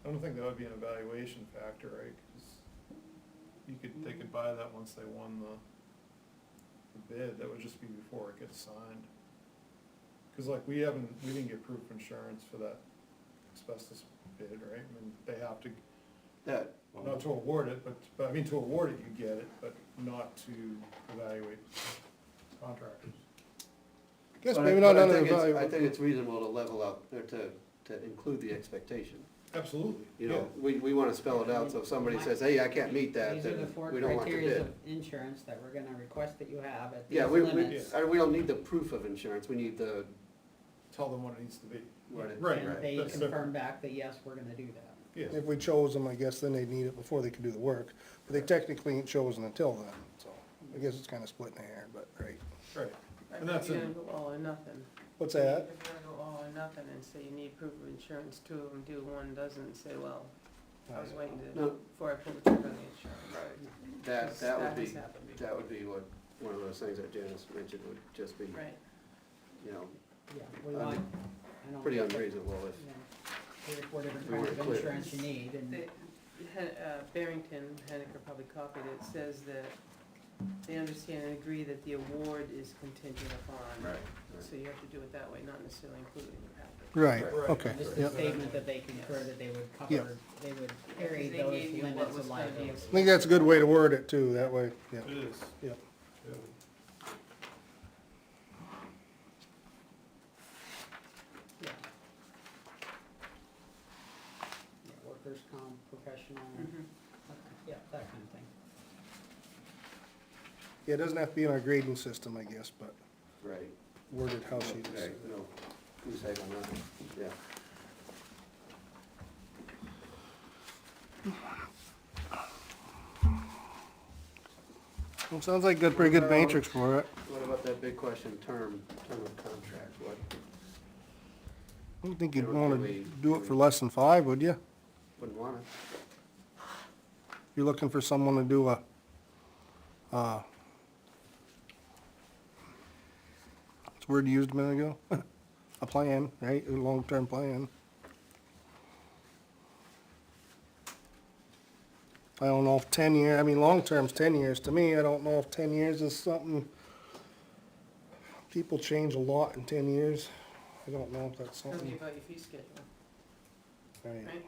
I don't think that would be an evaluation factor, right? 'Cause they could buy that once they won the bid, that would just be before it gets signed. Cause like we didn't get proof of insurance for that asbestos bid, right? I mean, they have to, That, not to award it, but I mean, to award it, you get it, but not to evaluate contractors. I guess but maybe not but under I the think value. I think it's reasonable to level out, or to include the expectation. Absolutely. You know, we wanna spell it out, so if somebody says, hey, I can't meet that, These are the then 4 we don't want the criteria bid. of insurance that we're gonna request that you have at these Yeah, limits. we don't need the proof of insurance, we need the, Tell them what it needs to be. what it. Right. And they That's confirm back that, yes, we're gonna do that. Yes. If we chose them, I guess then they'd need it before they could do the work, but they technically ain't chosen until then, so I guess it's kinda splitting the hair, but, right. Right. I And think that's you're in- gonna go all or nothing. What's that? If you're gonna go all or nothing and say you need proof of insurance, 2 of them do, 1 doesn't, say, well, I was waiting No. before I pulled the trigger on the insurance. Right, that would has be, happened before. that would be what, one of those things that Janice mentioned would just be, Right. you know, Yeah, we want, I don't. pretty unreasonable if, Yeah, 3 or 4 different We kinds weren't of clear. insurance you need, and. Barrington, Henniker probably copied it, says that they understand and agree that the award is contingent upon. Right. So you have to do it that way, not necessarily include it in your packet. Right, Right. okay, Just a yep. statement that they concur that they would Yep. cover, they would carry They those gave you what limits was of gonna be liability. I think that's a good way to word it too, that way, yeah. It is. Yep. Yeah. Yeah. Yeah, workers' comp, professional, Mhm. yeah, that kind of thing. Yeah, it doesn't have to be in our grading system, I guess, but right. worded how she just. Right, no, who's saying on that, yeah. Well, sounds like a pretty good matrix for it. What about that big question, term of contract, what? I don't think you'd Can wanna we- do can it for we- less than 5, would you? Wouldn't want to. You're looking for someone to do what's the word you used a minute ago? A plan, right, a long-term plan. I don't know if 10 year, I mean, long-term's 10 years to me, I don't know if 10 years is something, people change a lot in 10 years. I don't know if that's Tell me something, about your fee schedule, right, right?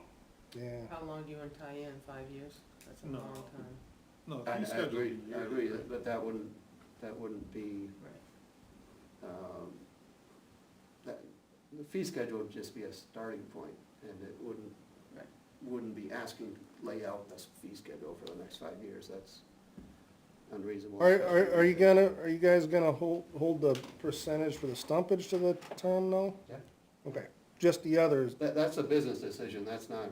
yeah. How long do you want to tie in, 5 years? That's a No. long time. No, I fee schedule. agree, I agree, but that wouldn't be, Right. that, the fee schedule would just be a starting point, and it Right. wouldn't be asking, lay out this fee schedule for the next 5 years, that's unreasonable. Are you guys gonna hold the percentage for the stumpage to the term though? Yeah. Okay, just the others, That's a business decision, that's not,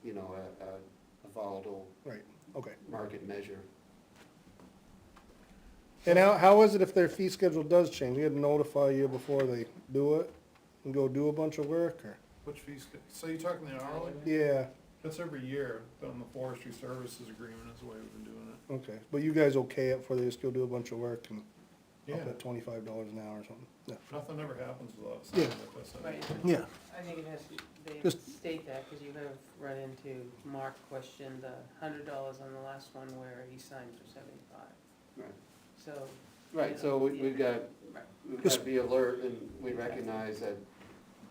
you know, a volatile right, okay. market measure. And how is it if their fee schedule does change? We had to notify you before they do it and go do a bunch of work, or? Which fee schedule? So you're talking the hourly? Yeah, That's every year, on the forestry services agreement is the way we've been doing it. okay, but you guys okay it before they just go do a bunch of work and Yeah, up at $25 an hour or something? Yeah. nothing ever happens without Yeah. saying that, that's. Right. Yeah, I think it has to, they Just- state that, because you have run into, Mark questioned the $100 on the last one where he signed for 75. Right. So. Right, so we've got, Right. we've got to be alert, and we recognize that,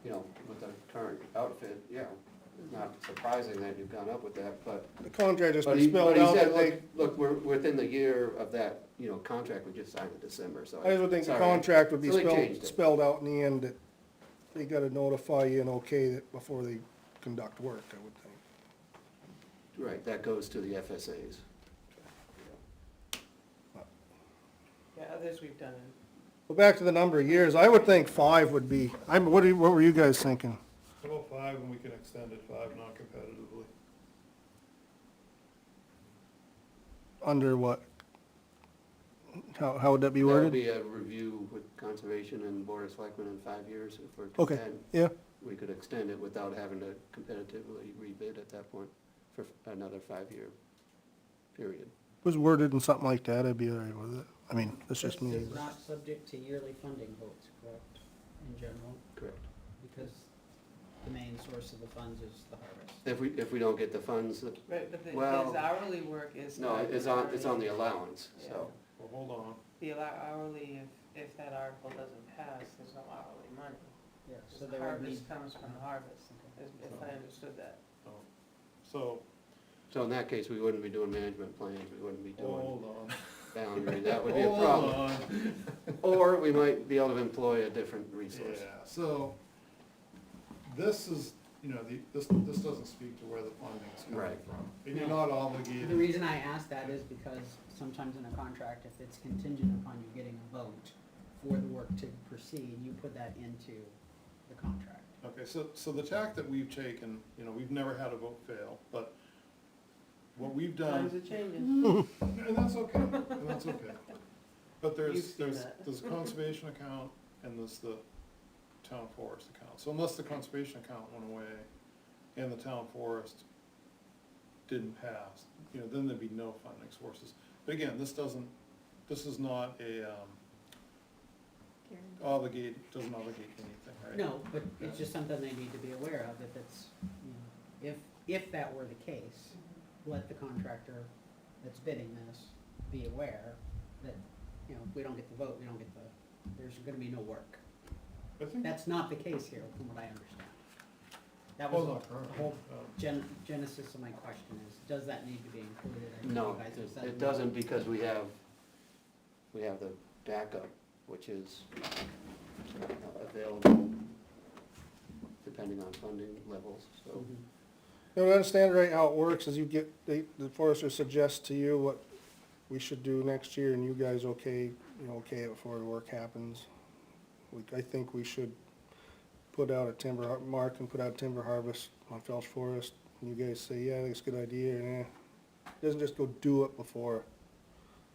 you know, with the current outfit, yeah, it's not surprising that you've gone up with that, but. the contract just But been he spelled out said, that they, look, we're within the year of that, you know, contract we just signed in December, so. I just would think the sorry. contract would be So they changed it. spelled out in the end that they gotta notify you and okay it before they conduct work, I would think. Right, that goes to the FSAs. Yeah, others we've done it. Well, back to the number of years, I would think 5 would be, what were you guys thinking? How about 5 and we can extend it 5 non-competitively? Under what? How would that be That would worded? be a review with Conservation and Board of Selectmen in 5 years, if we're Okay. content. Yeah, We could extend it without having to competitively rebid at that point for another 5-year period. if it was worded in something like that, I'd be all right with it. I mean, that's just This me. is not subject to yearly funding votes, correct, in general, Correct. because the main source of the funds is the harvest. If we don't get the funds, Right, but Well, his hourly work is. no, not it's on the hourly. allowance, so. Well, hold on. The hourly, if that article doesn't pass, there's no hourly money. Yeah, So so the there would be, harvest comes from the harvest, if I understood that. So, So in that case, we wouldn't be doing management plans, we wouldn't be doing hold on. boundary, that would be a Hold problem. on. Or we might be able to employ a different resource. Yeah, so, this is, you know, this doesn't speak to where the funding is coming Right. from. And you're not obligated. the reason I ask that is because sometimes in a contract, if it's contingent upon you getting a vote for the work to proceed, you put that into the contract. Okay, so the tack that we've taken, you know, we've never had a vote fail, but what we've Times done, are changing. and that's okay, and that's okay. But You've there's seen that. a conservation account and there's the town forest account. So unless the conservation account went away and the town forest didn't pass, you know, then there'd be no funding sources. But again, this is not a, doesn't obligate anything, right? No, but it's just something they need to be aware of, if it's, you know, if that were the case, let the contractor that's bidding this be aware that, you know, if we don't get the vote, there's gonna be no work. I think, That's not the case here, from what I understand. That well, was not the currently. whole genesis of my question is, does that need to be included? I think No, you guys have said it no. doesn't, because we have the backup, which is available depending on funding levels, so. Mhm. You know, to understand right how it works is the forester suggests to you what we should do next year and you guys okay it before the work happens. I think we should put out a Mark can put out a timber harvest on Felch Forest, and you guys say, yeah, I think it's a good idea, and doesn't just go do it before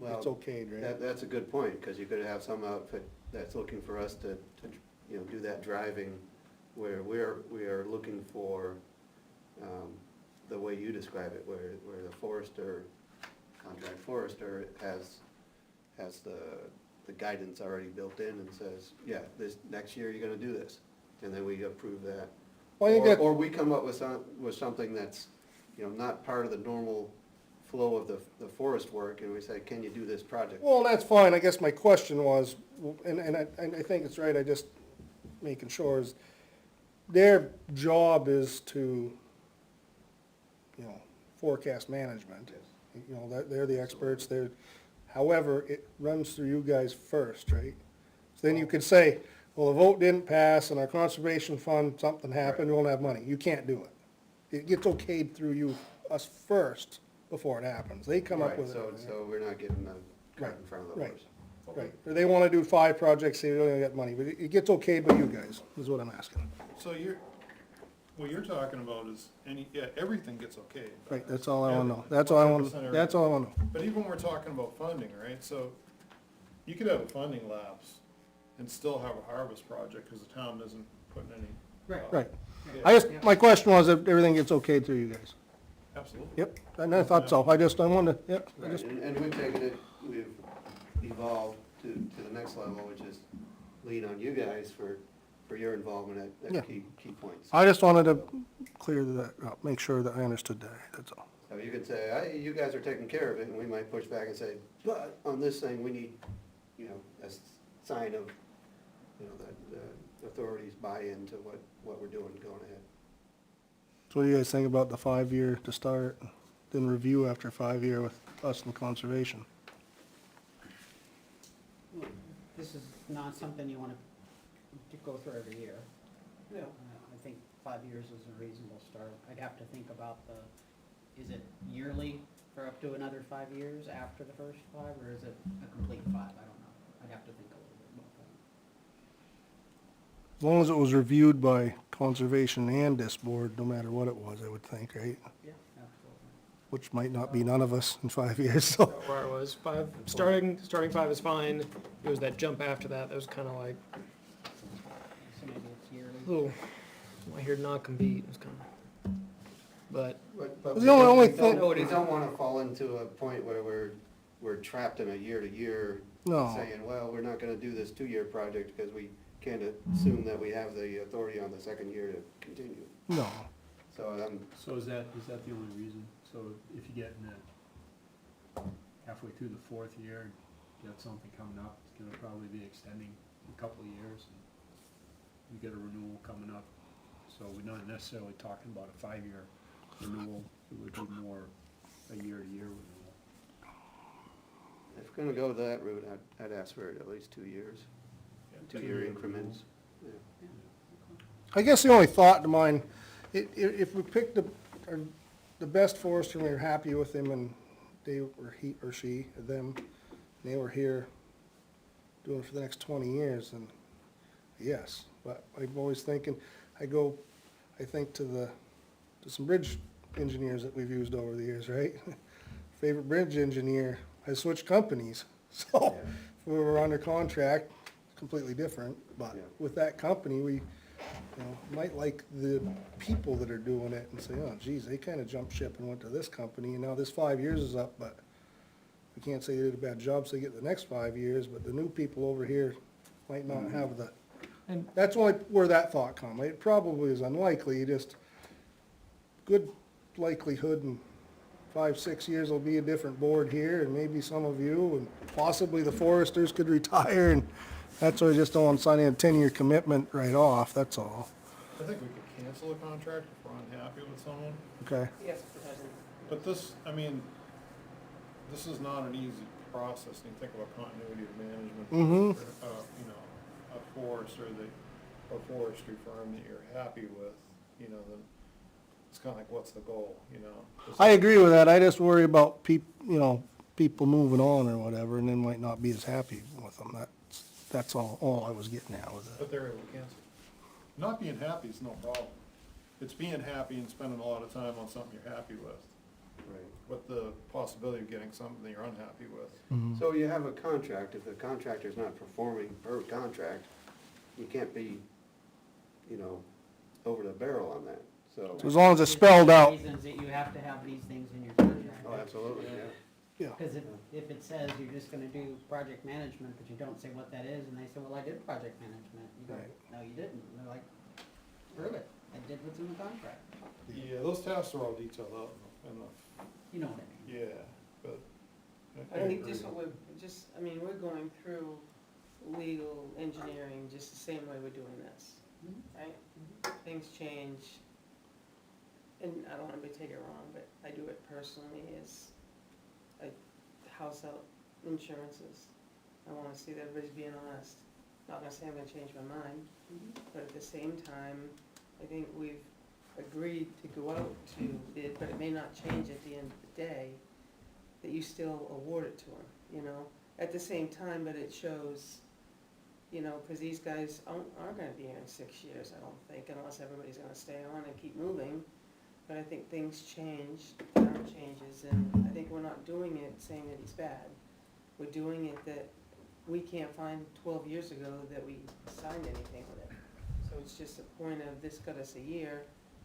it's Well, okayed, right? that's a good point, because you could have some outfit that's looking for us to, you know, do that driving where we are looking for, the way you describe it, where the forester, contract forester has the guidance already built in and says, yeah, this, next year you're gonna do this, and then we approve that. Well, I think that, Or we come up with something that's, not part of the normal flow of the forest work, and we say, can you do this project? well, that's fine, I guess my question was, and I think it's right, I just making sure is, their job is to, forecast management. They're the experts, however, it runs through you guys first, right? So then you could say, well, the vote didn't pass and our conservation fund, something happened, we won't have money. You can't do it. It gets okayed through us first before it happens. They come up Right, with it. so we're not getting the cart in front of the Right. horse. Right, or they wanna do 5 projects, say they don't get money, but it gets okayed by you guys, is what I'm asking. So what you're talking about is everything gets okay. Right, that's all I wanna know. That's all I wanna know. But even when we're talking about funding, right, so you could have a funding lapse and still have a harvest project, cause the town isn't putting any. Right. Right. Yeah, My question was if everything gets okayed through you guys. absolutely. Yep, and I thought so. I wanted, yep, I Right, just, and we've taken it, we've evolved to the next level, which is lean on you guys for your involvement Yeah. at key points. I just wanted to clear that up, make sure that I understood that, that's all. So you could say, you guys are taking care of it, and we might push back and say, but on this thing, we need, a sign of, that the authorities buy into what we're doing going ahead. So what do you guys think about the 5-year to start, then review after 5-year with us and conservation? This is not something you wanna go through every year. No. I think 5 years is a reasonable start. I'd have to think about is it yearly for up to another 5 years after the first 5, or is it a complete 5? I don't know. I'd have to think a little bit about that. As long as it was reviewed by conservation and this board, no matter what it was, I would think, right? Yeah, absolutely. Which might not be none of us in 5 years, so. Where I was, 5, starting 5 is fine. It was that jump after that was kind of like, So maybe it's yearly. little, I hear not compete, it's kind of, but, But The only we thing- don't wanna fall into a point where we're trapped in a year-to-year No. saying, well, we're not gonna do this 2-year project because we can't assume that we have the authority on the second year to continue. No. So is that the only reason? So if you get in the halfway through the 4th year, and you got something coming up, it's gonna probably be extending a couple of years, and you get a renewal coming up. So we're not necessarily talking about a 5-year renewal, it would be more a year-to-year renewal. If we're gonna go that route, I'd ask for at least 2 years, 2-year increments. Yeah. I guess the only thought to mine, if we picked the best forester and we were happy with him and they were, he or she, or them, and they were here doing it for the next 20 years, then yes. But I'm always thinking, I think to some bridge engineers that we've used over the years, right? Favorite bridge engineer has switched companies, so Yeah. if we were under contract, completely different, but Yeah. with that company, we, might like the people that are doing it and say, oh geez, they kinda jumped ship and went to this company, and now this 5 years is up, but we can't say they did a bad job, so they get the next 5 years, but the new people over here might not have the, and that's only where that thought come. It probably is unlikely, just good likelihood in 5, 6 years there'll be a different board here, and maybe some of you, and possibly the foresters could retire, and that's why I just don't want to sign in a 10-year commitment right off, that's all. I think we could cancel a contract if we're unhappy with someone, Okay, Yes, it hasn't. but this is not an easy process, when you think about continuity of management. Mhm. For, a forester or forestry firm that you're happy with, then it's kinda like, what's the goal, I agree with that, I just worry about people moving on or whatever, and then might not be as happy with them, that's all I was getting at with it. But they're able to cancel. Not being happy is no problem. It's being happy and spending a lot of time on something you're happy with, Right. with the possibility of getting something that you're unhappy with. So you have a contract, if the contractor's not performing per contract, you can't be, over the barrel on that, so. So as long as it's spelled out, Reasons that you have to have these things in your contract. Oh, absolutely, yeah. yeah. Because if it says you're just gonna do project management, but you don't say what that is, and they say, well, I did project management, you go, Right. no, you didn't, and they're like, prove it, I did what's in the contract, Yeah, those tasks are all detailed out in the, you know what I mean? yeah, but. I think just what we're, I mean, we're going through legal engineering just the same way we're doing this, right? Things change, and I don't wanna take it wrong, but I do it personally, is I house out insurances. I wanna see that everybody's being honest. Not gonna say I'm gonna change my mind, but at the same time, I think we've agreed to go out to bid, but it may not change at the end of the day, that you still award it to them, you know? At the same time, but it shows, you know, cause these guys aren't gonna be here in 6 years, I don't think, unless everybody's gonna stay on and keep moving. But I think things change, town changes, and I think we're not doing it saying that he's bad. We're doing it that we can't find 12 years ago that we signed anything with it. So it's just a point of, this got us a year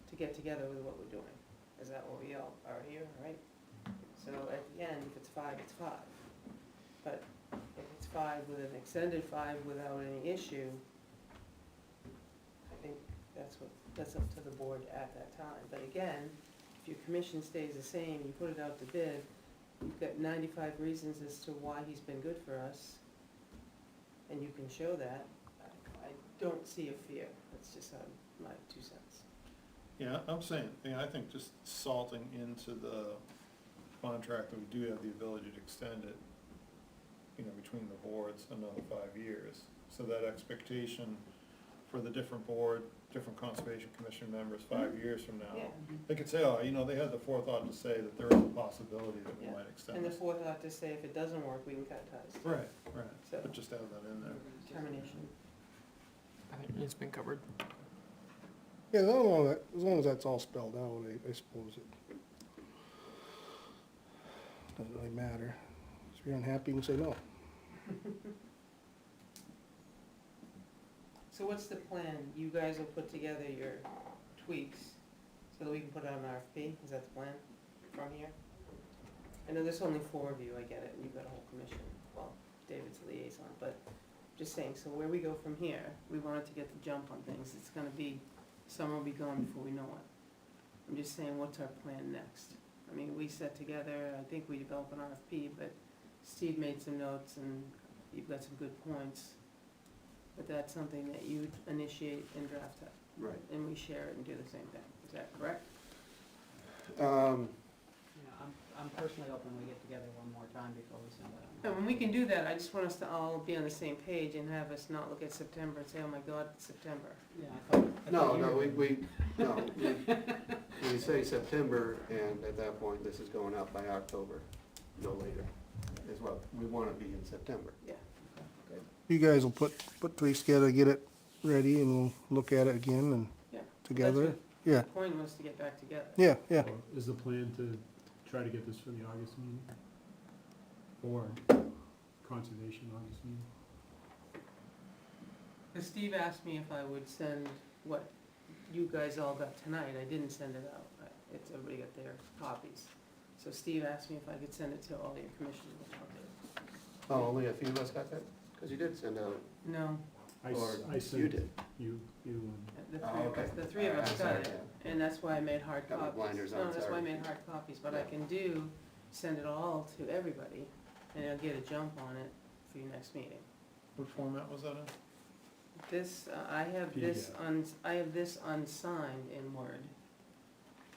to get together with what we're doing. Is that what we all are here, right? So at the end, if it's 5, it's 5. But if it's 5 with an extended 5 without any issue, I think that's up to the board at that time. But again, if your commission stays the same, you put it out to bid, you've got 95 reasons as to why he's been good for us, and you can show that, I don't see a fear. That's just my 2 cents. Yeah, I'm saying, yeah, I think just salting into the contract that we do have the ability to extend it, you know, between the boards another 5 years. So that expectation for the different board, different conservation commission members 5 years from now, Yeah. they could say, oh, you know, they had the forethought to say that there is a possibility that we Yeah. might extend And the this. forethought to say if it doesn't work, we can cut ties. Right, right, So- but just have that in there. Termination. I mean, it's been covered. Yeah, as long as that's all spelled out, I suppose it doesn't really matter. If you're unhappy, you can say no. So what's the plan? You guys will put together your tweaks so that we can put out an RFP? Is that the plan from here? I know there's only 4 of you, I get it, and you've got a whole commission. Well, David's the liaison, but just saying, so where we go from here, we wanted to get the jump on things. It's gonna be, summer will be gone before we know it. I'm just saying, what's our plan next? I mean, we set together, I think we developed an RFP, but Steve made some notes and you've got some good points. But that's something that you initiate and draft up, Right. and we share it and do the same thing. Is that correct? Yeah, I'm personally hoping we get together one more time before we send it No, out. when we can do that, I just want us to all be on the same page and have us not look at September and say, oh my God, it's September. Yeah, I thought No, you no, were- we say September, and at that point, this is going out by October, no later, is what we want to be in September. Yeah. You guys will put 3 together, get it ready, and we'll look at it again and Yeah. together. That's Yeah, The point was to get back together. yeah, yeah. Or is the plan to try to get this for the August meeting? Or conservation August meeting? Because Steve asked me if I would send what you guys all got tonight. I didn't send it out. It's, everybody got their copies. So Steve asked me if I could send it to all your commissioners, which I'll do. Oh, only a few of us got that? Because you did send out, No, or sent you did. You and, the Oh, 3 of okay. us, the 3 of us I'm got sorry, it. yeah. And that's why I made hard Got my copies. blinders No, on, that's why I sorry. made hard copies. What I Yeah. can do, send it all to everybody, and I'll get a jump on it for your next meeting. What format was that in? This, I have this I have this unsigned in Word.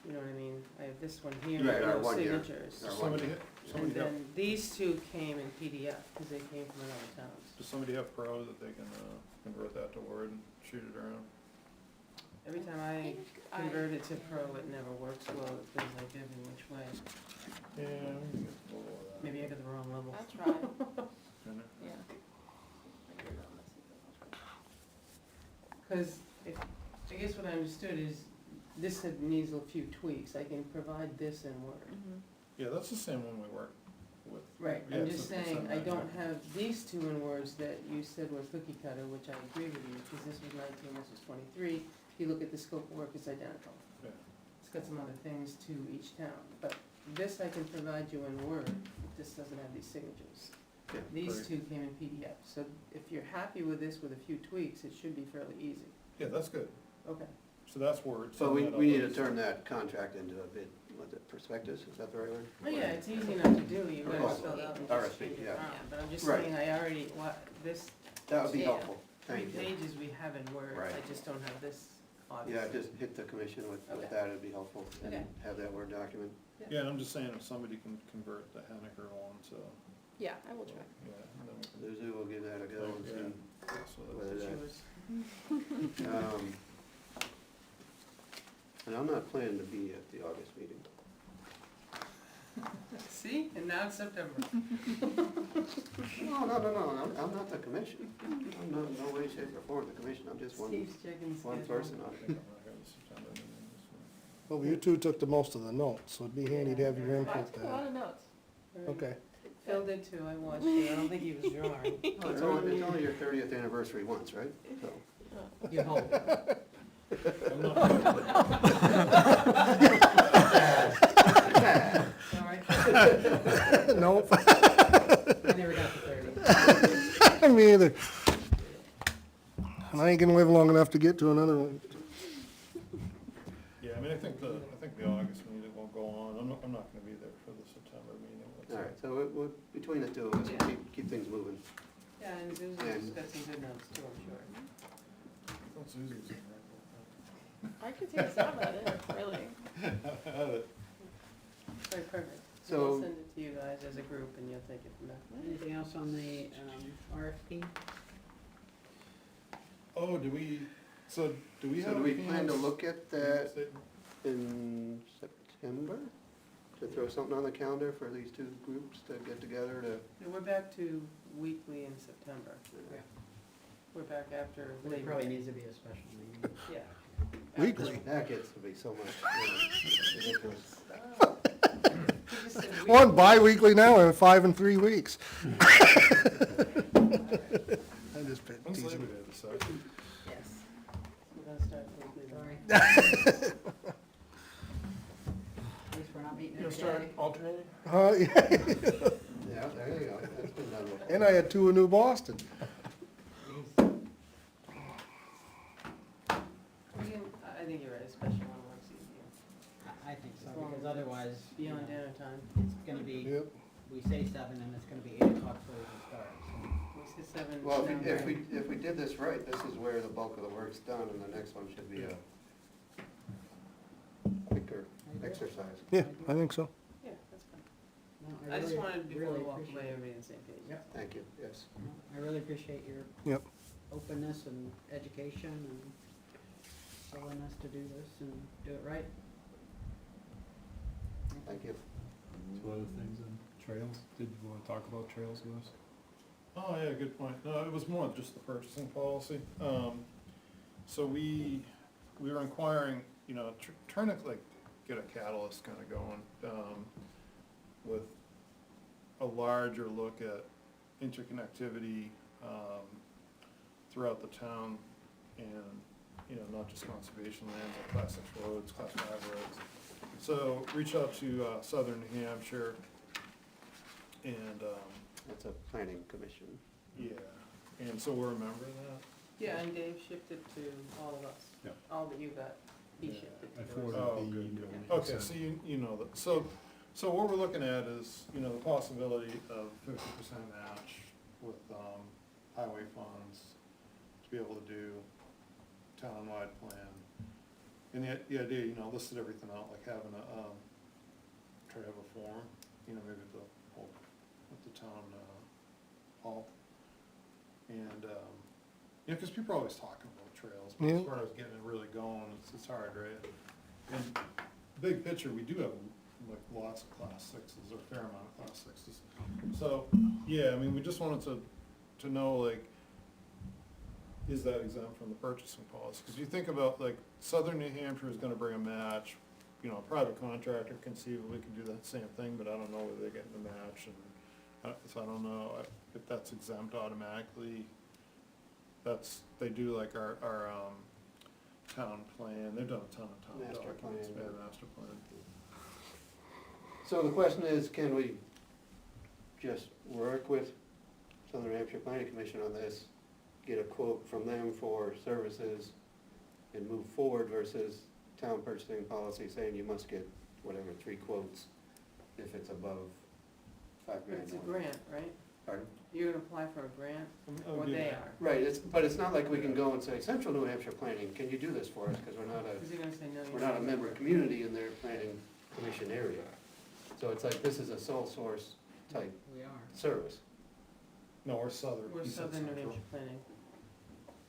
You know what I mean? I have this one here, Right, our with no 1 year. signatures. Our 1 Somebody, year. And somebody have, then these 2 came in PDF, because they came from another towns. does somebody have Pro that they can, convert that to Word and shoot it around? Every time I convert it to Pro, it never works well. It feels like every which way. Yeah, we can get a little of that. Maybe I got the wrong level. I'll try, in there. yeah. Because if, I guess what I understood is, this needs a few tweaks. I can provide this in Word. Mhm. Yeah, that's the same one we work with. Right, Yeah, I'm so just we'll saying, send I that, don't yeah. have these 2 in words that you said were cookie cutter, which I agree with you, because this was 19, this was 23, if you look at the scope of work, it's identical. Yeah. It's got some other things to each town, but this I can provide you in Word, it just doesn't have these signatures. Yeah, These great. two came in PDF, so if you're happy with this with a few tweaks, it should be fairly easy. Yeah, that's good. Okay. So that's Word. So we need to turn that contract into a bid, what's it, prospectus, is that the right word? Oh, yeah, it's easy enough to do, you Oh, guys fill it out and just RSP, change it yeah. around, but I'm just Right. saying, I already, this, That would be Yeah. helpful, 3 thank you. pages we have in Word, Right. I just don't have this, Yeah, obviously. just hit the commission with Okay. that, it'd be helpful, and Okay. have that Word document. Yeah, and I'm just saying if somebody can convert the Henniker one to, Yeah, I will try. yeah, and then we can. Suzu will give that a go and Yeah. see So whether She that, was, and I'm not planning to be at the August meeting. see, and now it's September. No, I'm not the commission. I'm not, no way, shape, or form the commission, I'm just one Steve's checking the schedule. person I on think it. I'm not gonna September meeting this week. Well, you two took the most of the notes, so it'd be handy to have your I input took a lot there. of notes. Right. Okay. Phil did too, I watched it, I don't think he was drawing. Well, it's only your 30th anniversary once, right? So, You hope. I'm not, Sorry. Nope, I never got to 30. me either. And I ain't gonna live long enough to get to another one. yeah, I mean, I think the August meeting will go on. I'm not gonna be there for the September meeting. Let's all say. right, so we'll, between the two of us, Yeah. keep things moving. Yeah, and Susan's And- got some good notes too, I'm sure. I thought Susie was in there. I could take a stab at it, really. Very perfect. So- I'll send it to you guys as a group and you'll take it from there. Anything else on the RFP? Oh, do we So have? do we anything plan to else? look at that in September? To throw something on the calendar for these two groups to get together to? Yeah, we're back to weekly in September. We're back after There Labor probably Day. needs to be a special meeting. Yeah. Weekly? That gets to be so much, ridiculous. He just said One bi-weekly now, and 5 in 3 weeks. I just been When's Labor teasing. Day, the second? Yes. We're gonna start weekly. Sorry. At least we're not meeting You'll every start day. alternating? Yeah, there you go, that's been done before. And I had 2 in New Boston. I think you're right, a special one works easier. I think so, because otherwise, you know, Beyond dinner time. it's gonna be, Yep. we say 7 and it's gonna be 8 o'clock before we can start, so. We said 7. Well, down if there. we did this right, this is where the bulk of the work's done, and the next one should be a quicker exercise. Yeah, I think so. Yeah, that's fine. No, I just really- wanted before we really walk appreciate away, it. everybody on the same page. Yep. Thank you, yes. No, I really appreciate your Yep. openness and education and willingness to do this and do it right. Thank you. Two other things on trails, did you wanna talk about trails with us? Oh, yeah, good point. No, it was more of just the purchasing policy. So we were inquiring, you know, trying to like get a catalyst kind of going, with a larger look at interconnectivity, throughout the town and, you know, not just conservation lands, like class 6 roads, class 5 roads. So reach out to, Southern New Hampshire and, That's a planning commission. yeah, and so we're a member of that? Yeah, and Dave shipped it to all of us. Yeah. All that you got, he Yeah, shipped it I to us. forwarded Oh, the good, email. good. you Okay, sent. so you know that, so what we're looking at is, you know, the possibility of 50% match with, highway funds to be able to do town-wide plan. And the idea, you know, listed everything out, like having a, try to have a forum, you know, maybe at the town, hall. And, you know, cause people are always talking about trails, but as Yeah. far as getting it really going, it's hard, right? And big picture, we do have like lots of class 6s, or a fair amount of class 6s. So, yeah, I mean, we just wanted to know, like, is that exempt from the purchasing policy? Cause you think about, like, Southern New Hampshire is gonna bring a match, you know, a private contractor conceivably can do that same thing, but I don't know whether they're getting the match, and, so I don't know if that's exempt automatically. They do like our town plan, they've done a ton of town Master documents, plan. yeah, master plan. So the question is, can we just work with Southern Hampshire Planning Commission on this, get a quote from them for services, and move forward versus town purchasing policy saying you must get whatever, 3 quotes if it's above $5 grand. It's a grant, right? Pardon? You're gonna apply for a grant, Oh, or do they that. are? Right, but it's not like we can go and say, Central New Hampshire Planning, can you do this for us? Because Is he gonna say no? we're not a member community in their planning commission area. So it's like, this is a sole source type We are. service. No, we're southern, We're he said Southern New central. Hampshire planning,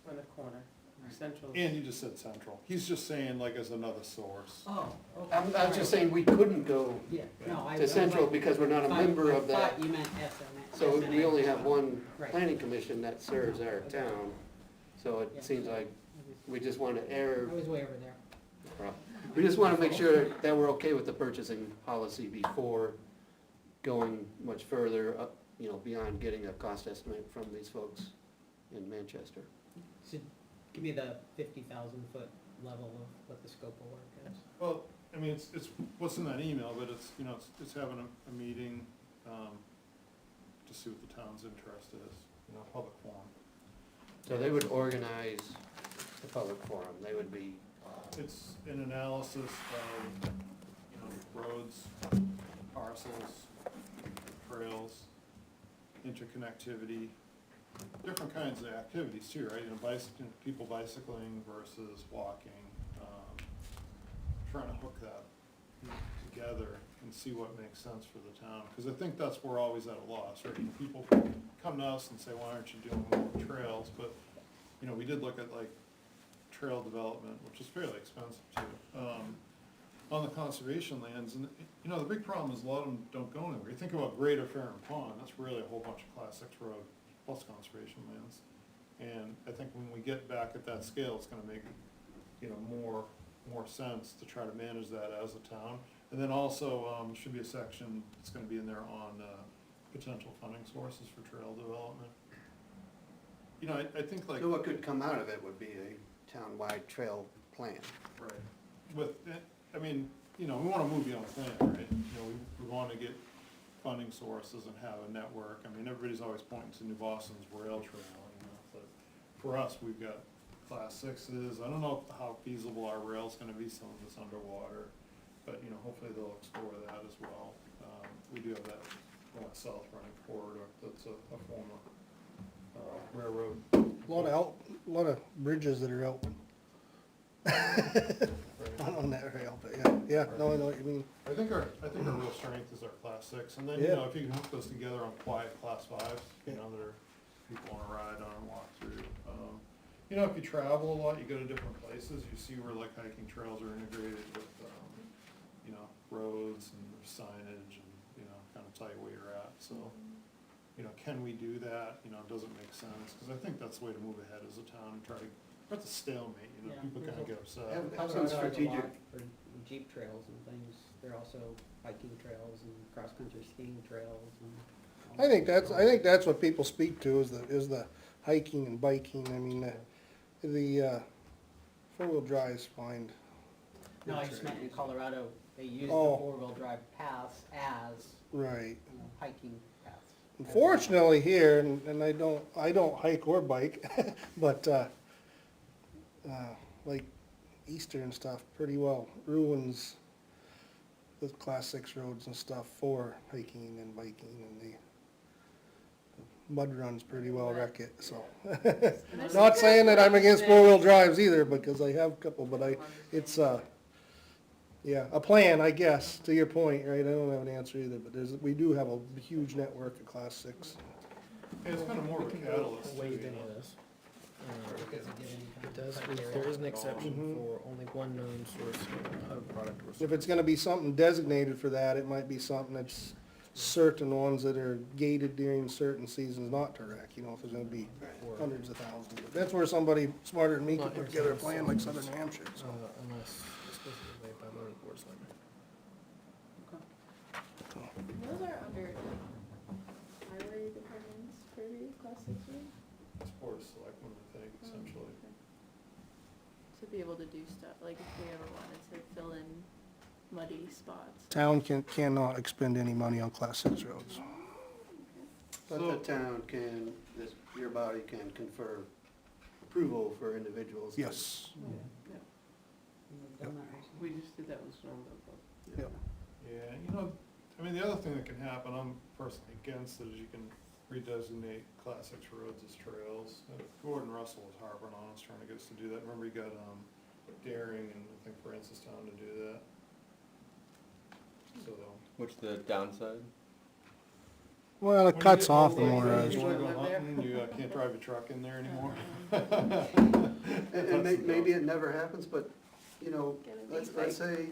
on the corner, central. And you just said central, he's just saying like as another source. Oh, okay. I was just saying, we couldn't go Yeah, no, I. to Central because we're not a member of I that. thought you meant SMA. So we only have one Right. planning commission that serves our town. So Yeah. it seems like we just want to err, I was way over there. we just want to make sure that we're okay with the purchasing policy before going much further up, beyond getting a cost estimate from these folks in Manchester. So give me the 50,000-foot level of what the scope of work is. Well, I mean, it's what's in that email, but it's, it's having a meeting, to see what the town's interest is, public forum. So they would organize the public forum. They would be, It's an analysis of, roads, parcels, trails, interconnectivity, different kinds of activities too, right? People bicycling versus walking, trying to hook that together and see what makes sense for the town. Because I think that's where we're always at a loss, right? People come to us and say, why aren't you doing more trails? But, we did look at like trail development, which is fairly expensive too, on the conservation lands. And, the big problem is a lot of them don't go anywhere. You think about Greater Farron Pond, that's really a whole bunch of Class 6 road plus conservation lands. And I think when we get back at that scale, it's gonna make, more sense to try to manage that as a town. And then also, should be a section that's gonna be in there on, potential funding sources for trail development. I think like. so what could come out of it would be a town-wide trail plan. Right. We wanna move beyond plan, right? We wanna get funding sources and have a network. Everybody's always pointing to New Boston's rail trail, but for us, we've got Class 6s. I don't know how feasible our rail's gonna be, some of it's underwater, but, hopefully they'll explore that as well. We do have that north-south running corridor that's a former, railroad. A lot of bridges that are out. Not on that rail, but yeah, no, I know what you mean. I think our real strength is our Class 6, and then, Yeah. if you can hook those together on quiet Class 5s, that are, people wanna ride on and walk through. If you travel a lot, you go to different places, you see where like hiking trails are integrated with, roads and signage and, kinda tell you where you're at, so. Can we do that, does it make sense? Cause I think that's the way to move ahead as a town, and try to, we're at the stalemate, Yeah. people kinda get upset. How's Colorado it has a strategic? lot for Jeep trails and things. There are also hiking trails and cross-country skiing trails and. I think that's what people speak to is the hiking and biking. The four-wheel drive's fine. No, I just meant in Colorado, they use the Oh. four-wheel drive paths as, Right. hiking paths. Unfortunately here, and I don't hike or bike, but, like Easter and stuff pretty well ruins the Class 6 roads and stuff for hiking and biking, and the mud runs pretty well wreck it, so. Not saying that I'm against four-wheel drives either, because I have a couple, but it's, yeah, a plan, I guess, to your point, right? I don't have an answer either, but we do have a huge network of Class 6. Yeah, it's kinda more of a catalyst. Wade too, into this. Does it give any kind It of does, criteria? there is an exception Mhm. for only one known source of product or If it's gonna be something designated for that, it might be something that's certain ones that are gated during certain seasons not to wreck, if there's gonna be hundreds of thousands. But that's where somebody smarter than me could put together a plan like Southern New Hampshire, so. Unless explicitly waived by motor board selectmen. Those are under highway department's purview, class 6 road? It's Board of Selectmen, I think, essentially. to be able to do stuff, like if we ever wanted to fill in muddy spots. Town cannot expend any money on Class 6 roads. But the town can, your body can confer approval for individuals. Yes. We've done that recently. We just did that with Snowmobile. Yep. Yeah, you know, I mean, the other thing that can happen, I'm personally against it, is you can redesignate Class 6 roads as trails. Gordon Russell was harping on us, trying to get us to do that. Remember, he got, Daring and I think Francistown to do that. So, What's the downside? Well, it when you cuts get off old the like more, that, You You wanna wanna go live there? hunting, you can't drive a truck in there anymore. And maybe it never happens, but, you know, Get a let's big say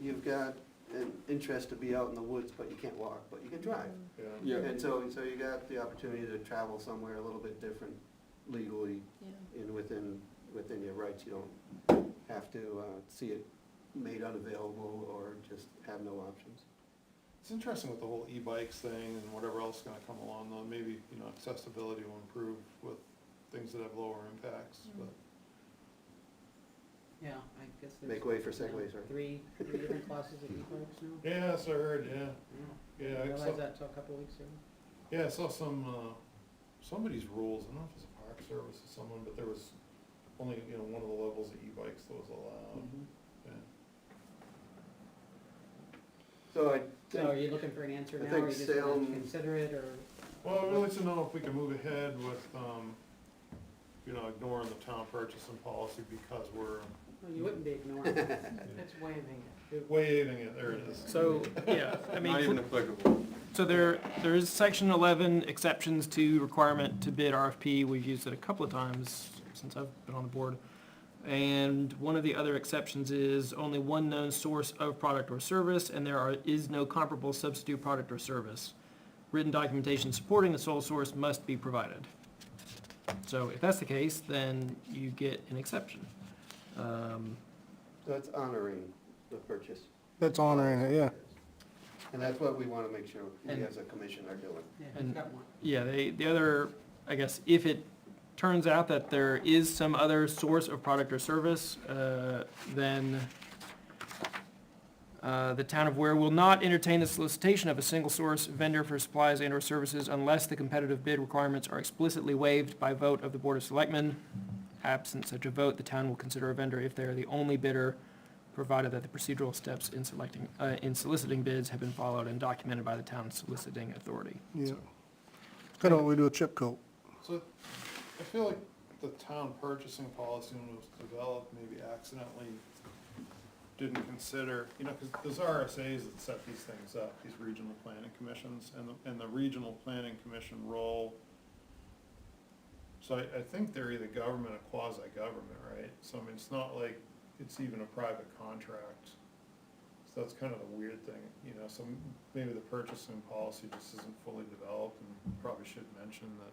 you've got an interest to be out in the woods, but you can't walk, but you can drive. Yeah. Yeah. And so you got the opportunity to travel somewhere a little bit different legally Yeah. and within your rights. You don't have to see it made unavailable or just have no options. It's interesting with the whole e-bikes thing and whatever else is gonna come along, though, maybe, you know, accessibility will improve with things that have lower impacts, but. Yeah, I guess there's. Make way for segways, right? Three different classes of e-bikes now. Yeah, so I heard, yeah, Yeah. yeah, I I realized saw, that till a couple weeks ago. yeah, I saw somebody's rules, I don't know if it was a park service or someone, but there was only, you know, one of the levels of e-bikes that was allowed, yeah. So I So are think, you looking for an answer I now, think or you just want Salem- to consider it, or? Well, I'd really like to know if we can move ahead with, you know, ignoring the town purchasing policy because we're Well, you wouldn't be ignoring it. It's waiving it. waiving it, there it is. So, yeah, I Not even mean, applicable. so there is section 11 exceptions to requirement to bid RFP. We've used it a couple of times since I've been on the board. And one of the other exceptions is only one known source of product or service, and is no comparable substitute product or service. Written documentation supporting the sole source must be provided. So if that's the case, then you get an exception. that's honoring the purchase. That's honoring it, yeah. And that's what we want to make sure we And- as a commission are doing. Yeah, And- you've got one. Yeah, the other, I guess, if it turns out that there is some other source of product or service, then the town of Ware will not entertain the solicitation of a single source vendor for supplies and/or services unless the competitive bid requirements are explicitly waived by vote of the Board of Selectmen. Absent such a vote, the town will consider a vendor if they are the only bidder, provided that the procedural steps in soliciting bids have been followed and documented by the town's soliciting authority. Yeah. Kind of what we do with chip coat. So, I feel like the town purchasing policy when it was developed, maybe accidentally didn't consider, you know, because there's RSAs that set these things up, these regional planning commissions, and the regional planning commission role. So I think they're either government or quasi-government, right? So I mean, it's not like it's even a private contract. So that's kind of the weird thing, you know, so maybe the purchasing policy just isn't fully developed, and probably should mention that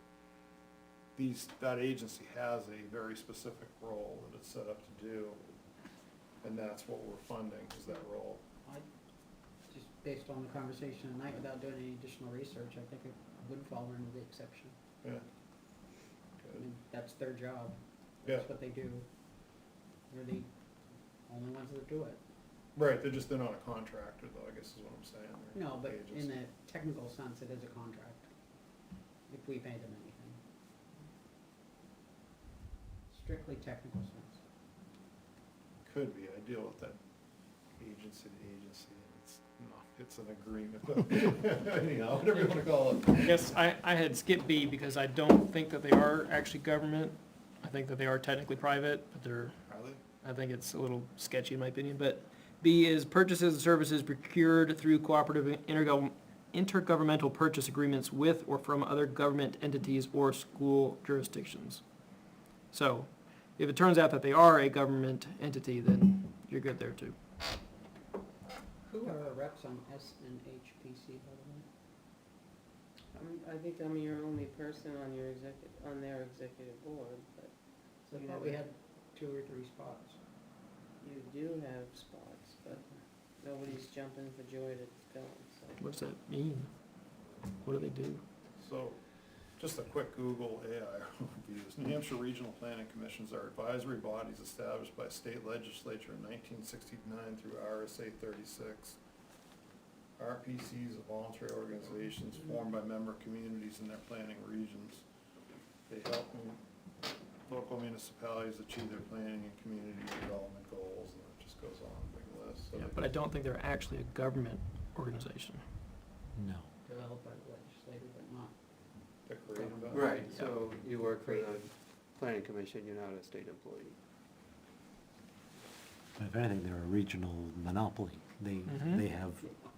that agency has a very specific role that it's set up to do, and that's what we're funding, is that role. Just based on the conversation tonight, without doing any additional research, I think it would fall under the exception. Yeah. I mean, that's their job. Yeah, That's what they do. They're the only ones that do it. right, they're not a contractor though, I guess is what I'm saying. They're No, but in agency. the technical sense, it is a contract, if we pay them anything. Strictly technical sense. Could be, I deal with that agency to agency, and it's an agreement, anyhow, whatever you wanna call it. I guess I had skipped B because I don't think that they are actually government. I think that they are technically private, but they're, Are they? I think it's a little sketchy in my opinion. But B is purchases and services procured through cooperative intergovernmental purchase agreements with or from other government entities or school jurisdictions. So if it turns out that they are a government entity, then you're good there too. Who are our reps on SNHPC, by the way? I think I'm your only person on their executive board, but So I You thought have we it. had 2 or 3 spots. you do have spots, but nobody's jumping for joy to fill them, so. What does that mean? What do they do? So, just a quick Google AI reviews. New Hampshire Regional Planning Commissions are advisory bodies established by state legislature in 1969 through RSA 36. RPCs are voluntary organizations formed by member communities in their planning regions. They help local municipalities achieve their planning and community development goals, and it just goes on, big list. So Yeah, they- but I don't think they're actually a government organization. No. Developed by the legislature, but not. they're created by- Right, so you work for the planning commission, you're not a state employee. If anything, they're a regional monopoly. Mhm. They have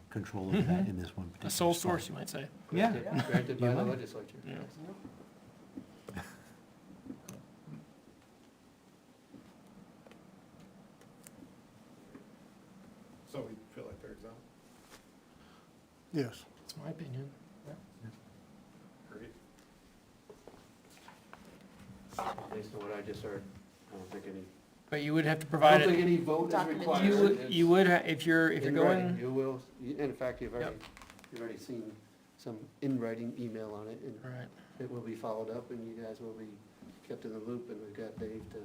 control over that in this one particular A sole spot. source, you might say. Yeah. Granted by You the might. legislature. Yeah. So we feel like they're exempt. Yes. That's my opinion. Great. Based on what I just heard, I don't think any, But you would have to I provide don't think it, any vote is Documentation. required. you would, It's you would, if you're in writing. going, You will, in fact, you've Yep. already seen some in writing email on it, and right, it will be followed up, and you guys will be kept in the loop, and we've got Dave to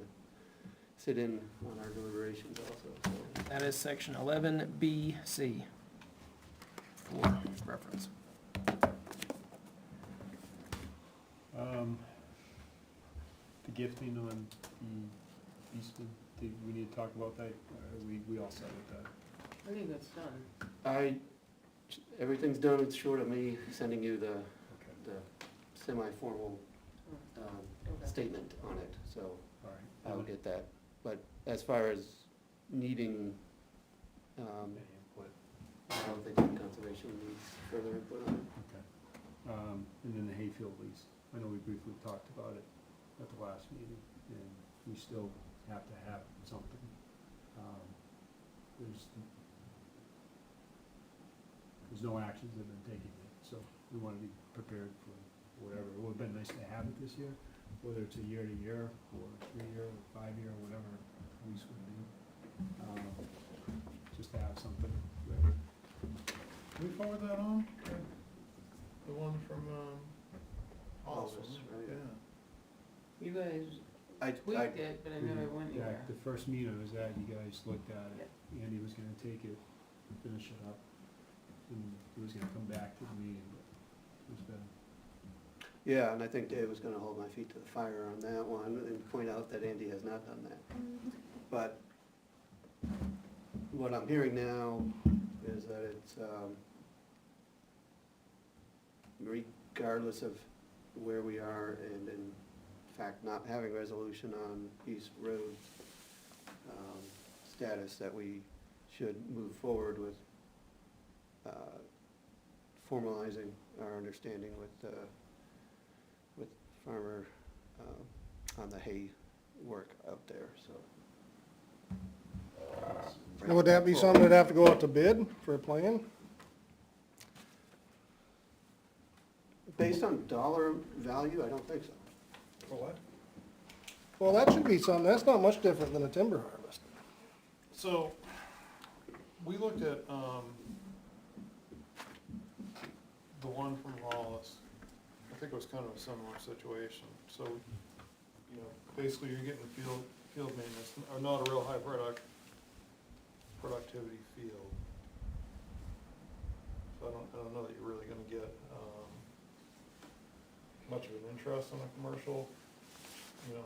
sit in on our deliberations also, so. that is section 11BC for reference. The gifting on the Eastman, we need to talk about that, we all set with that. I think that's done. Everything's done, it's short of me sending you the Okay, semi-formal Okay. statement on it, so all right. I'll get that. But as far as needing, Any input? I don't think the conservation needs further input on it. Okay. And then the hayfield lease, I know we briefly talked about it at the last meeting, and we still have to have something. There's no actions that have been taken yet, so we want to be prepared for whatever. It would've been nice to have it this year, whether it's a year-to-year, or 3-year, or 5-year, or whatever lease would be. Just to have something ready. Can we forward that on? The one from, Austin, Aldous, right. yeah. You guys I tweaked it, but I never went Yeah, anywhere. the first meeting I was at, you guys looked at it, Andy was gonna take it, finish it up, and he was gonna come back to the meeting, but it's been, Yeah, and I think Dave was gonna hold my feet to the fire on that one and point out that Andy has not done that. But what I'm hearing now is that it's, regardless of where we are, and in fact not having resolution on East Road status, that we should move forward with formalizing our understanding with Farmer on the hay work out there, so. Now, would that be something that'd have to go out to bid for a plan? Based on dollar value, I don't think so. For what? Well, that should be something, that's not much different than a timber harvest. So, we looked at, the one from Wallace. I think it was kind of a similar situation. So, you know, basically you're getting field maintenance, or not a real high productivity field. So I don't know that you're really gonna get, much of an interest on a commercial, you know,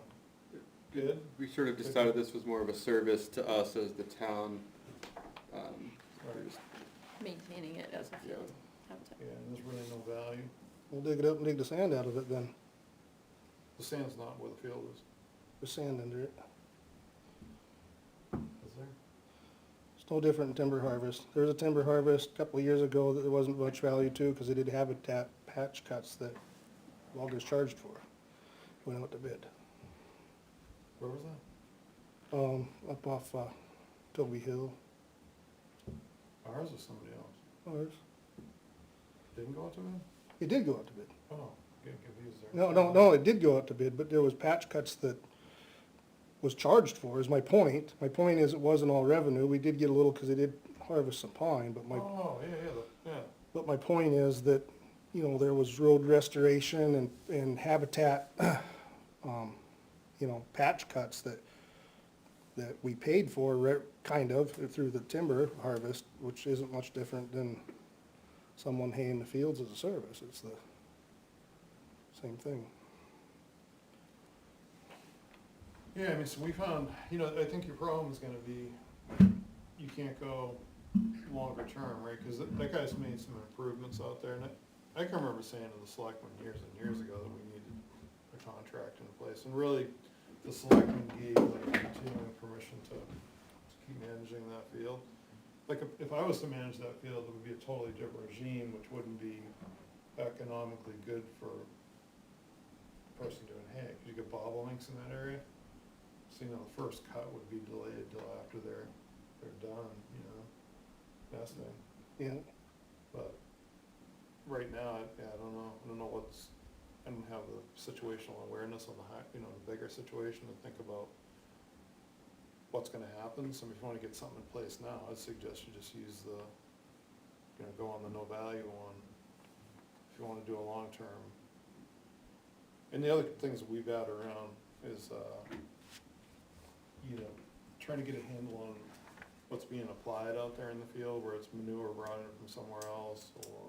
bid. We sort of decided this was more of a service to us as the town. Right. Maintaining it as a Yeah. field habitat. Yeah, and there's really no value. We'll dig it up and dig the sand out of it then, The sand's not where the field is. the sand under it. Is there? It's no different than timber harvest. There was a timber harvest a couple of years ago that there wasn't much value to, because they did habitat patch cuts that loggers charged for. Went out to bid. Where was that? Up off, Toby Hill. Ours or somebody else? Ours. Didn't go out to bid? It did go out to bid. Oh, getting confused there. No, it did go out to bid, but there was patch cuts that was charged for, is my point. My point is it wasn't all revenue. We did get a little, because they did harvest some pine, but Oh, yeah, but my point is that you know, there was road restoration and habitat, you know, patch cuts that we paid for, kind of, through the timber harvest, which isn't much different than someone haying the fields as a service. It's the same thing. Yeah, I mean, so we found, you know, I think your problem is gonna be, you can't go longer term, right? Cause that guy's made some improvements out there, and I can remember saying to the selectmen years and years ago that we needed a contract in place, and really, the selectmen gave like continuing permission to keep managing that field. Like, if I was to manage that field, it would be a totally different regime, which wouldn't be economically good for a person doing hay, cause you get bobolinks in that area. So, you know, the first cut would be delayed till after they're done, you know, nesting. Yeah, But right now, I don't know, I don't have the situational awareness on the high, you know, the bigger situation to think about what's gonna happen. So if you wanna get something in place now, I'd suggest you just use the, you know, go on the no value one, if you wanna do a long term. And the other things that we've had around is, you know, trying to get a handle on what's being applied out there in the field, where it's manure brought in from somewhere else, or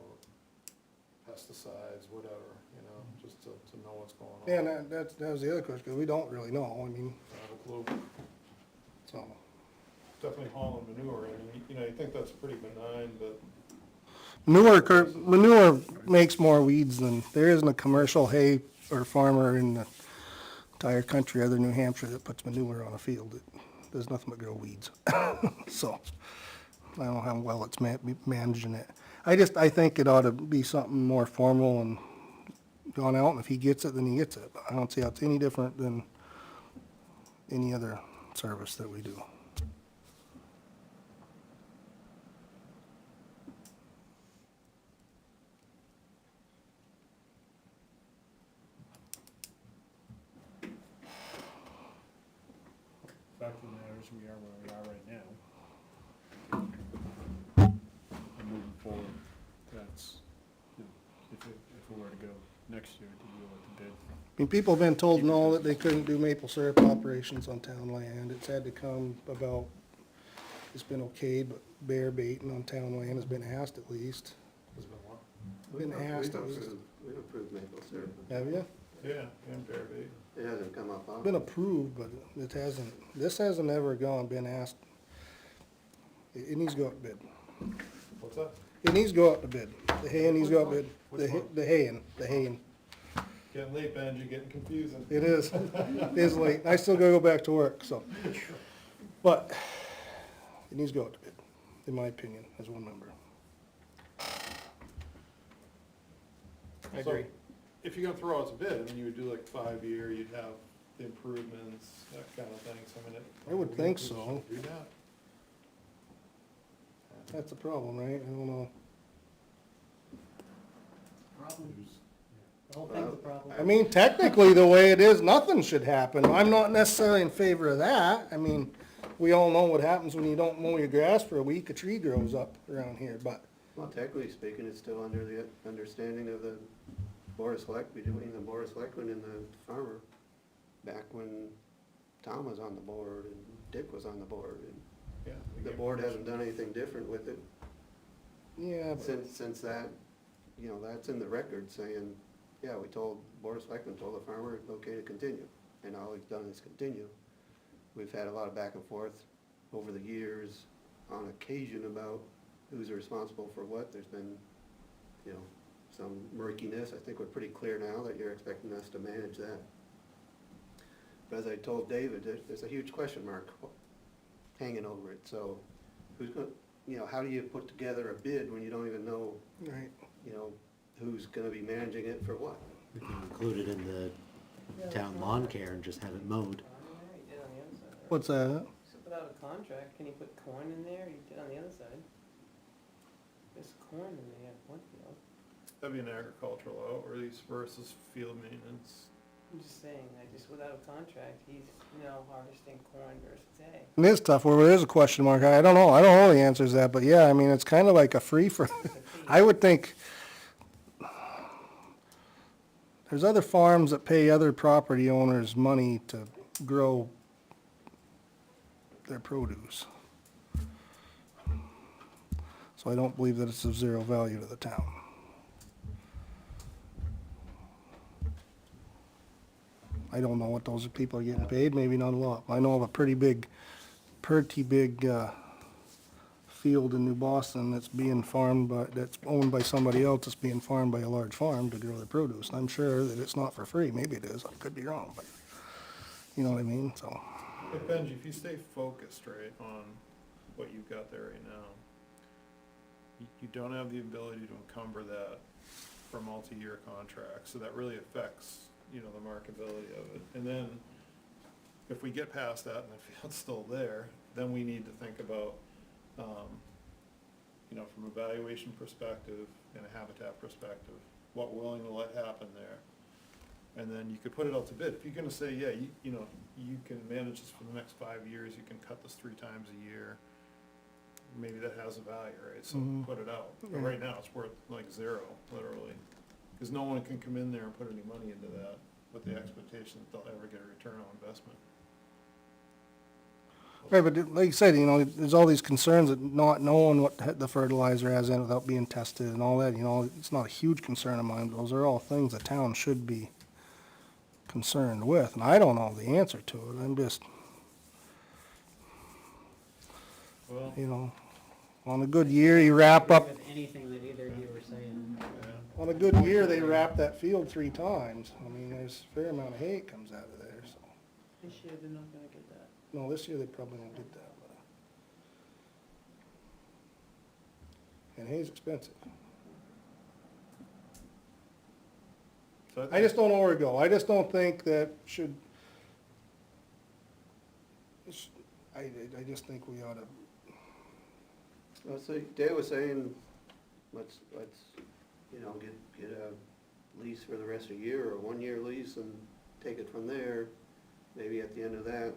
pesticides, whatever, you know, just to know what's going on. yeah, and that was the other question, because we don't really know, I mean, I have a clue. so. Definitely hauling manure, I mean, you know, you think that's pretty benign, but Manure makes more weeds than, there isn't a commercial hay or farmer in the entire country other than New Hampshire that puts manure on a field. It does nothing but grow weeds. So, I don't know how well it's managing it. I think it ought to be something more formal and gone out, and if he gets it, then he gets it. But I don't see how it's any different than any other service that we do. Fact of the matter is, we are where we are right now. And moving forward, that's, you know, if we were to go next year to deal with the bid. I mean, people have been told no, that they couldn't do maple syrup operations on town land. It's had to come about, it's been okayed, but bear baiting on town land has been asked at least. it's been what? Been asked at least. We've approved maple syrup. Have you? Yeah, and bear bait. It hasn't come up often. Been approved, but it hasn't, this hasn't ever been asked. It needs to go out to bid. What's that? It needs to go out to bid. The haying needs to go out to bid. Which one? The haying. Getting late, Benji, getting confusing. It is. It is late. I still gotta go back to work, so. But it needs to go out to bid, in my opinion, as one member. I So, agree. if you're gonna throw out a bid, I mean, you would do like 5-year, you'd have the improvements, that kind of thing, so I mean, I would think so. Do that. That's a problem, right? I don't know. Problem, There's- the whole thing's a problem. I mean, technically, the way it is, nothing should happen. I'm not necessarily in favor of that. I mean, we all know what happens when you don't mow your grass for a week, a tree grows up around here, but, Well, technically speaking, it's still under the understanding of the Board of Select, between the Board of Selectmen and the farmer, back when Tom was on the board and Dick was on the board, and Yeah. we the get board permission. hasn't done anything different with it yeah, but since that, you know, that's in the record saying, yeah, Board of Selectmen told the farmer, okay to continue, and all he's done is continue. We've had a lot of back and forth over the years, on occasion, about who's responsible for what. There's been, you know, some murkiness. I think we're pretty clear now that you're expecting us to manage that. But as I told David, there's a huge question mark hanging over it. So who's going, you know, how do you put together a bid when you don't even know, right. you know, who's gonna be managing it for what? We can include it in the town lawn care and just have it mowed. You did on the other side. What's that? So without a contract, can you put corn in there? You did on the other side. There's corn in there, one field. That'd be an agricultural outreach versus field maintenance. I'm just saying, without a contract, he's, harvesting corn versus hay. It is tough, where there is a question mark. I don't know. I don't know the answers to that, but yeah, I mean, it's kind of like a free for, It's a fee. I would think, there's other farms that pay other property owners money to grow their produce. So I don't believe that it's of zero value to the town. I don't know what those people are getting paid, maybe not a lot. I know of a pretty big field in New Boston that's being farmed by, that's owned by somebody else, that's being farmed by a large farm to grow their produce. And I'm sure that it's not for free, maybe it is, I could be wrong, but, you know what I mean, so. Hey Benji, if you stay focused, right, on what you've got there right now, you don't have the ability to encumber that for multi-year contracts, so that really affects, you know, the marketability of it. And then, if we get past that and the field's still there, then we need to think about, you know, from a valuation perspective and a habitat perspective, what we're willing to let happen there. And then you could put it out to bid. If you're gonna say, yeah, you know, you can manage this for the next 5 years, you can cut this 3 times a year, maybe that has a value, right? So Mhm. put it out. But right now, it's worth like 0, literally. Cause no one can come in there and put any money into that with the expectation that they'll ever get a return on investment. Right, but like you said, you know, there's all these concerns that not knowing what the fertilizer has in it without being tested and all that, you know, it's not a huge concern of mine. Those are all things the town should be concerned with, and I don't know the answer to it. I'm just, Well, you know, on a good year, you wrap up, With anything that either of you were saying. yeah. on a good year, they wrap that field 3 times. I mean, there's a fair amount of hay comes out of there, so. This year, they're not gonna get that. No, this year they probably won't get that, but. And hay's expensive. So I just don't know where to go. I just don't think that should, I just think we ought to, Well, so Dave was saying, let's, you know, get a lease for the rest of the year, or a 1-year lease, and take it from there. Maybe at the end of that,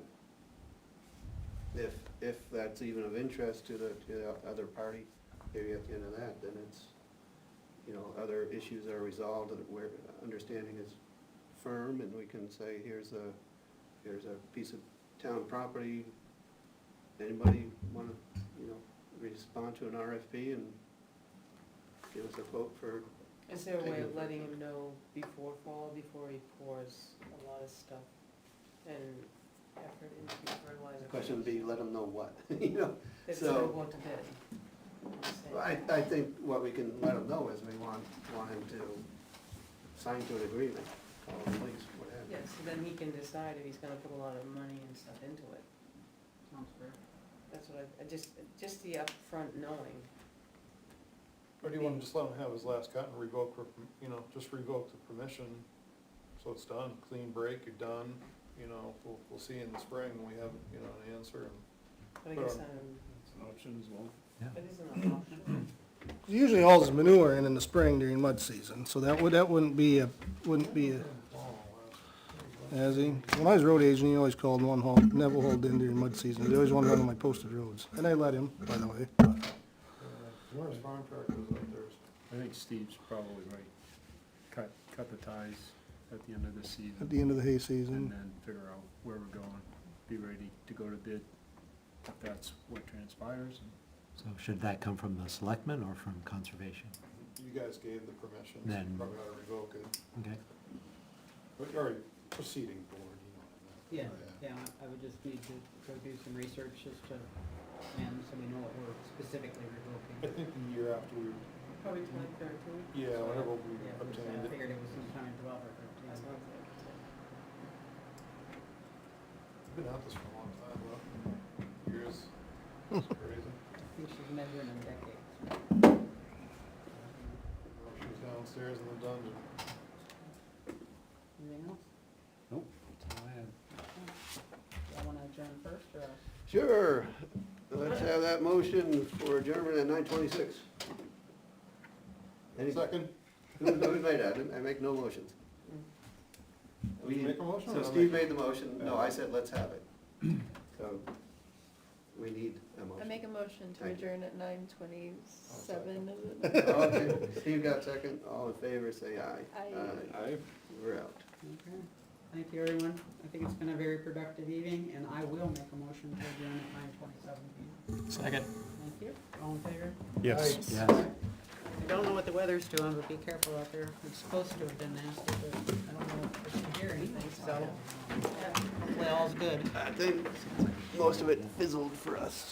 if that's even of interest to the other party, maybe at the end of that, then it's, you know, other issues are resolved, and where understanding is firm, and we can say, here's a piece of town property. Anybody wanna, you know, respond to an RFP and give us a quote for, Is there a way of letting him know before fall, before he pours a lot of stuff and effort into fertilizer? the question would be, let them know what, you know? It's so- gonna go to bid. I think what we can let them know is we want him to sign to an agreement, or at least whatever. Yeah, so then he can decide if he's gonna put a lot of money and stuff into it. Sounds fair. That's what I just the upfront knowing. Or do you wanna just let him have his last cut and revoke, you know, just revoke the permission, so it's done, clean break, you're done, you know, we'll see in the spring when we have, you know, an answer, and But I But, guess, It's an option as well. it isn't an option. usually all his manure in the spring during mud season, so that wouldn't be a, as he, when I was road agent, he always called one haul, never hauled in during mud season. He always wanted on my posted roads, and I let him, by the way. where's farm tractors out there? I think Steve's probably right. Cut the ties at the end of the season. At the end of the hay And season. then figure out where we're going, be ready to go to bid if that's what transpires. So should that come from the selectmen or from conservation? You guys gave the permission, so you Then- probably ought to revoke it. Okay. Or proceeding board, you know what I meant. Yeah, I would just need to go do some research as to, and so we know what we're specifically I revoking. think the year after we, Probably 2013. yeah, whenever we Yeah, I obtained it. figured it was sometime in 12 or That's 13. what I'm thinking. Been at this for a long time, though. Years. It's crazy. I think she's measuring in decades. She was downstairs in the dungeon. Anything else? Nope, that's all I had. Y'all wanna adjourn first, or? Sure, let's have that motion for adjournment at 9:26. Second? Who made that? I make no motions. Did you make a motion? So or Steve made the motion, no, I said let's have it. So, We need a I motion. make a motion to Thank you. adjourn at 9:27, is it? Okay, Steve got second, all in favor, say aye. Aye. We're out. Okay, thank you, everyone. I think it's been a very productive evening, and I will make a motion to adjourn at 9:27 p.m. Second. Thank you. All in favor? Yes. Yes. I don't know what the weather's doing, but be careful out there. It's supposed to have been nasty, but I don't know if we can hear anything, so hopefully all's good. I think most of it fizzled for us.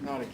Not again.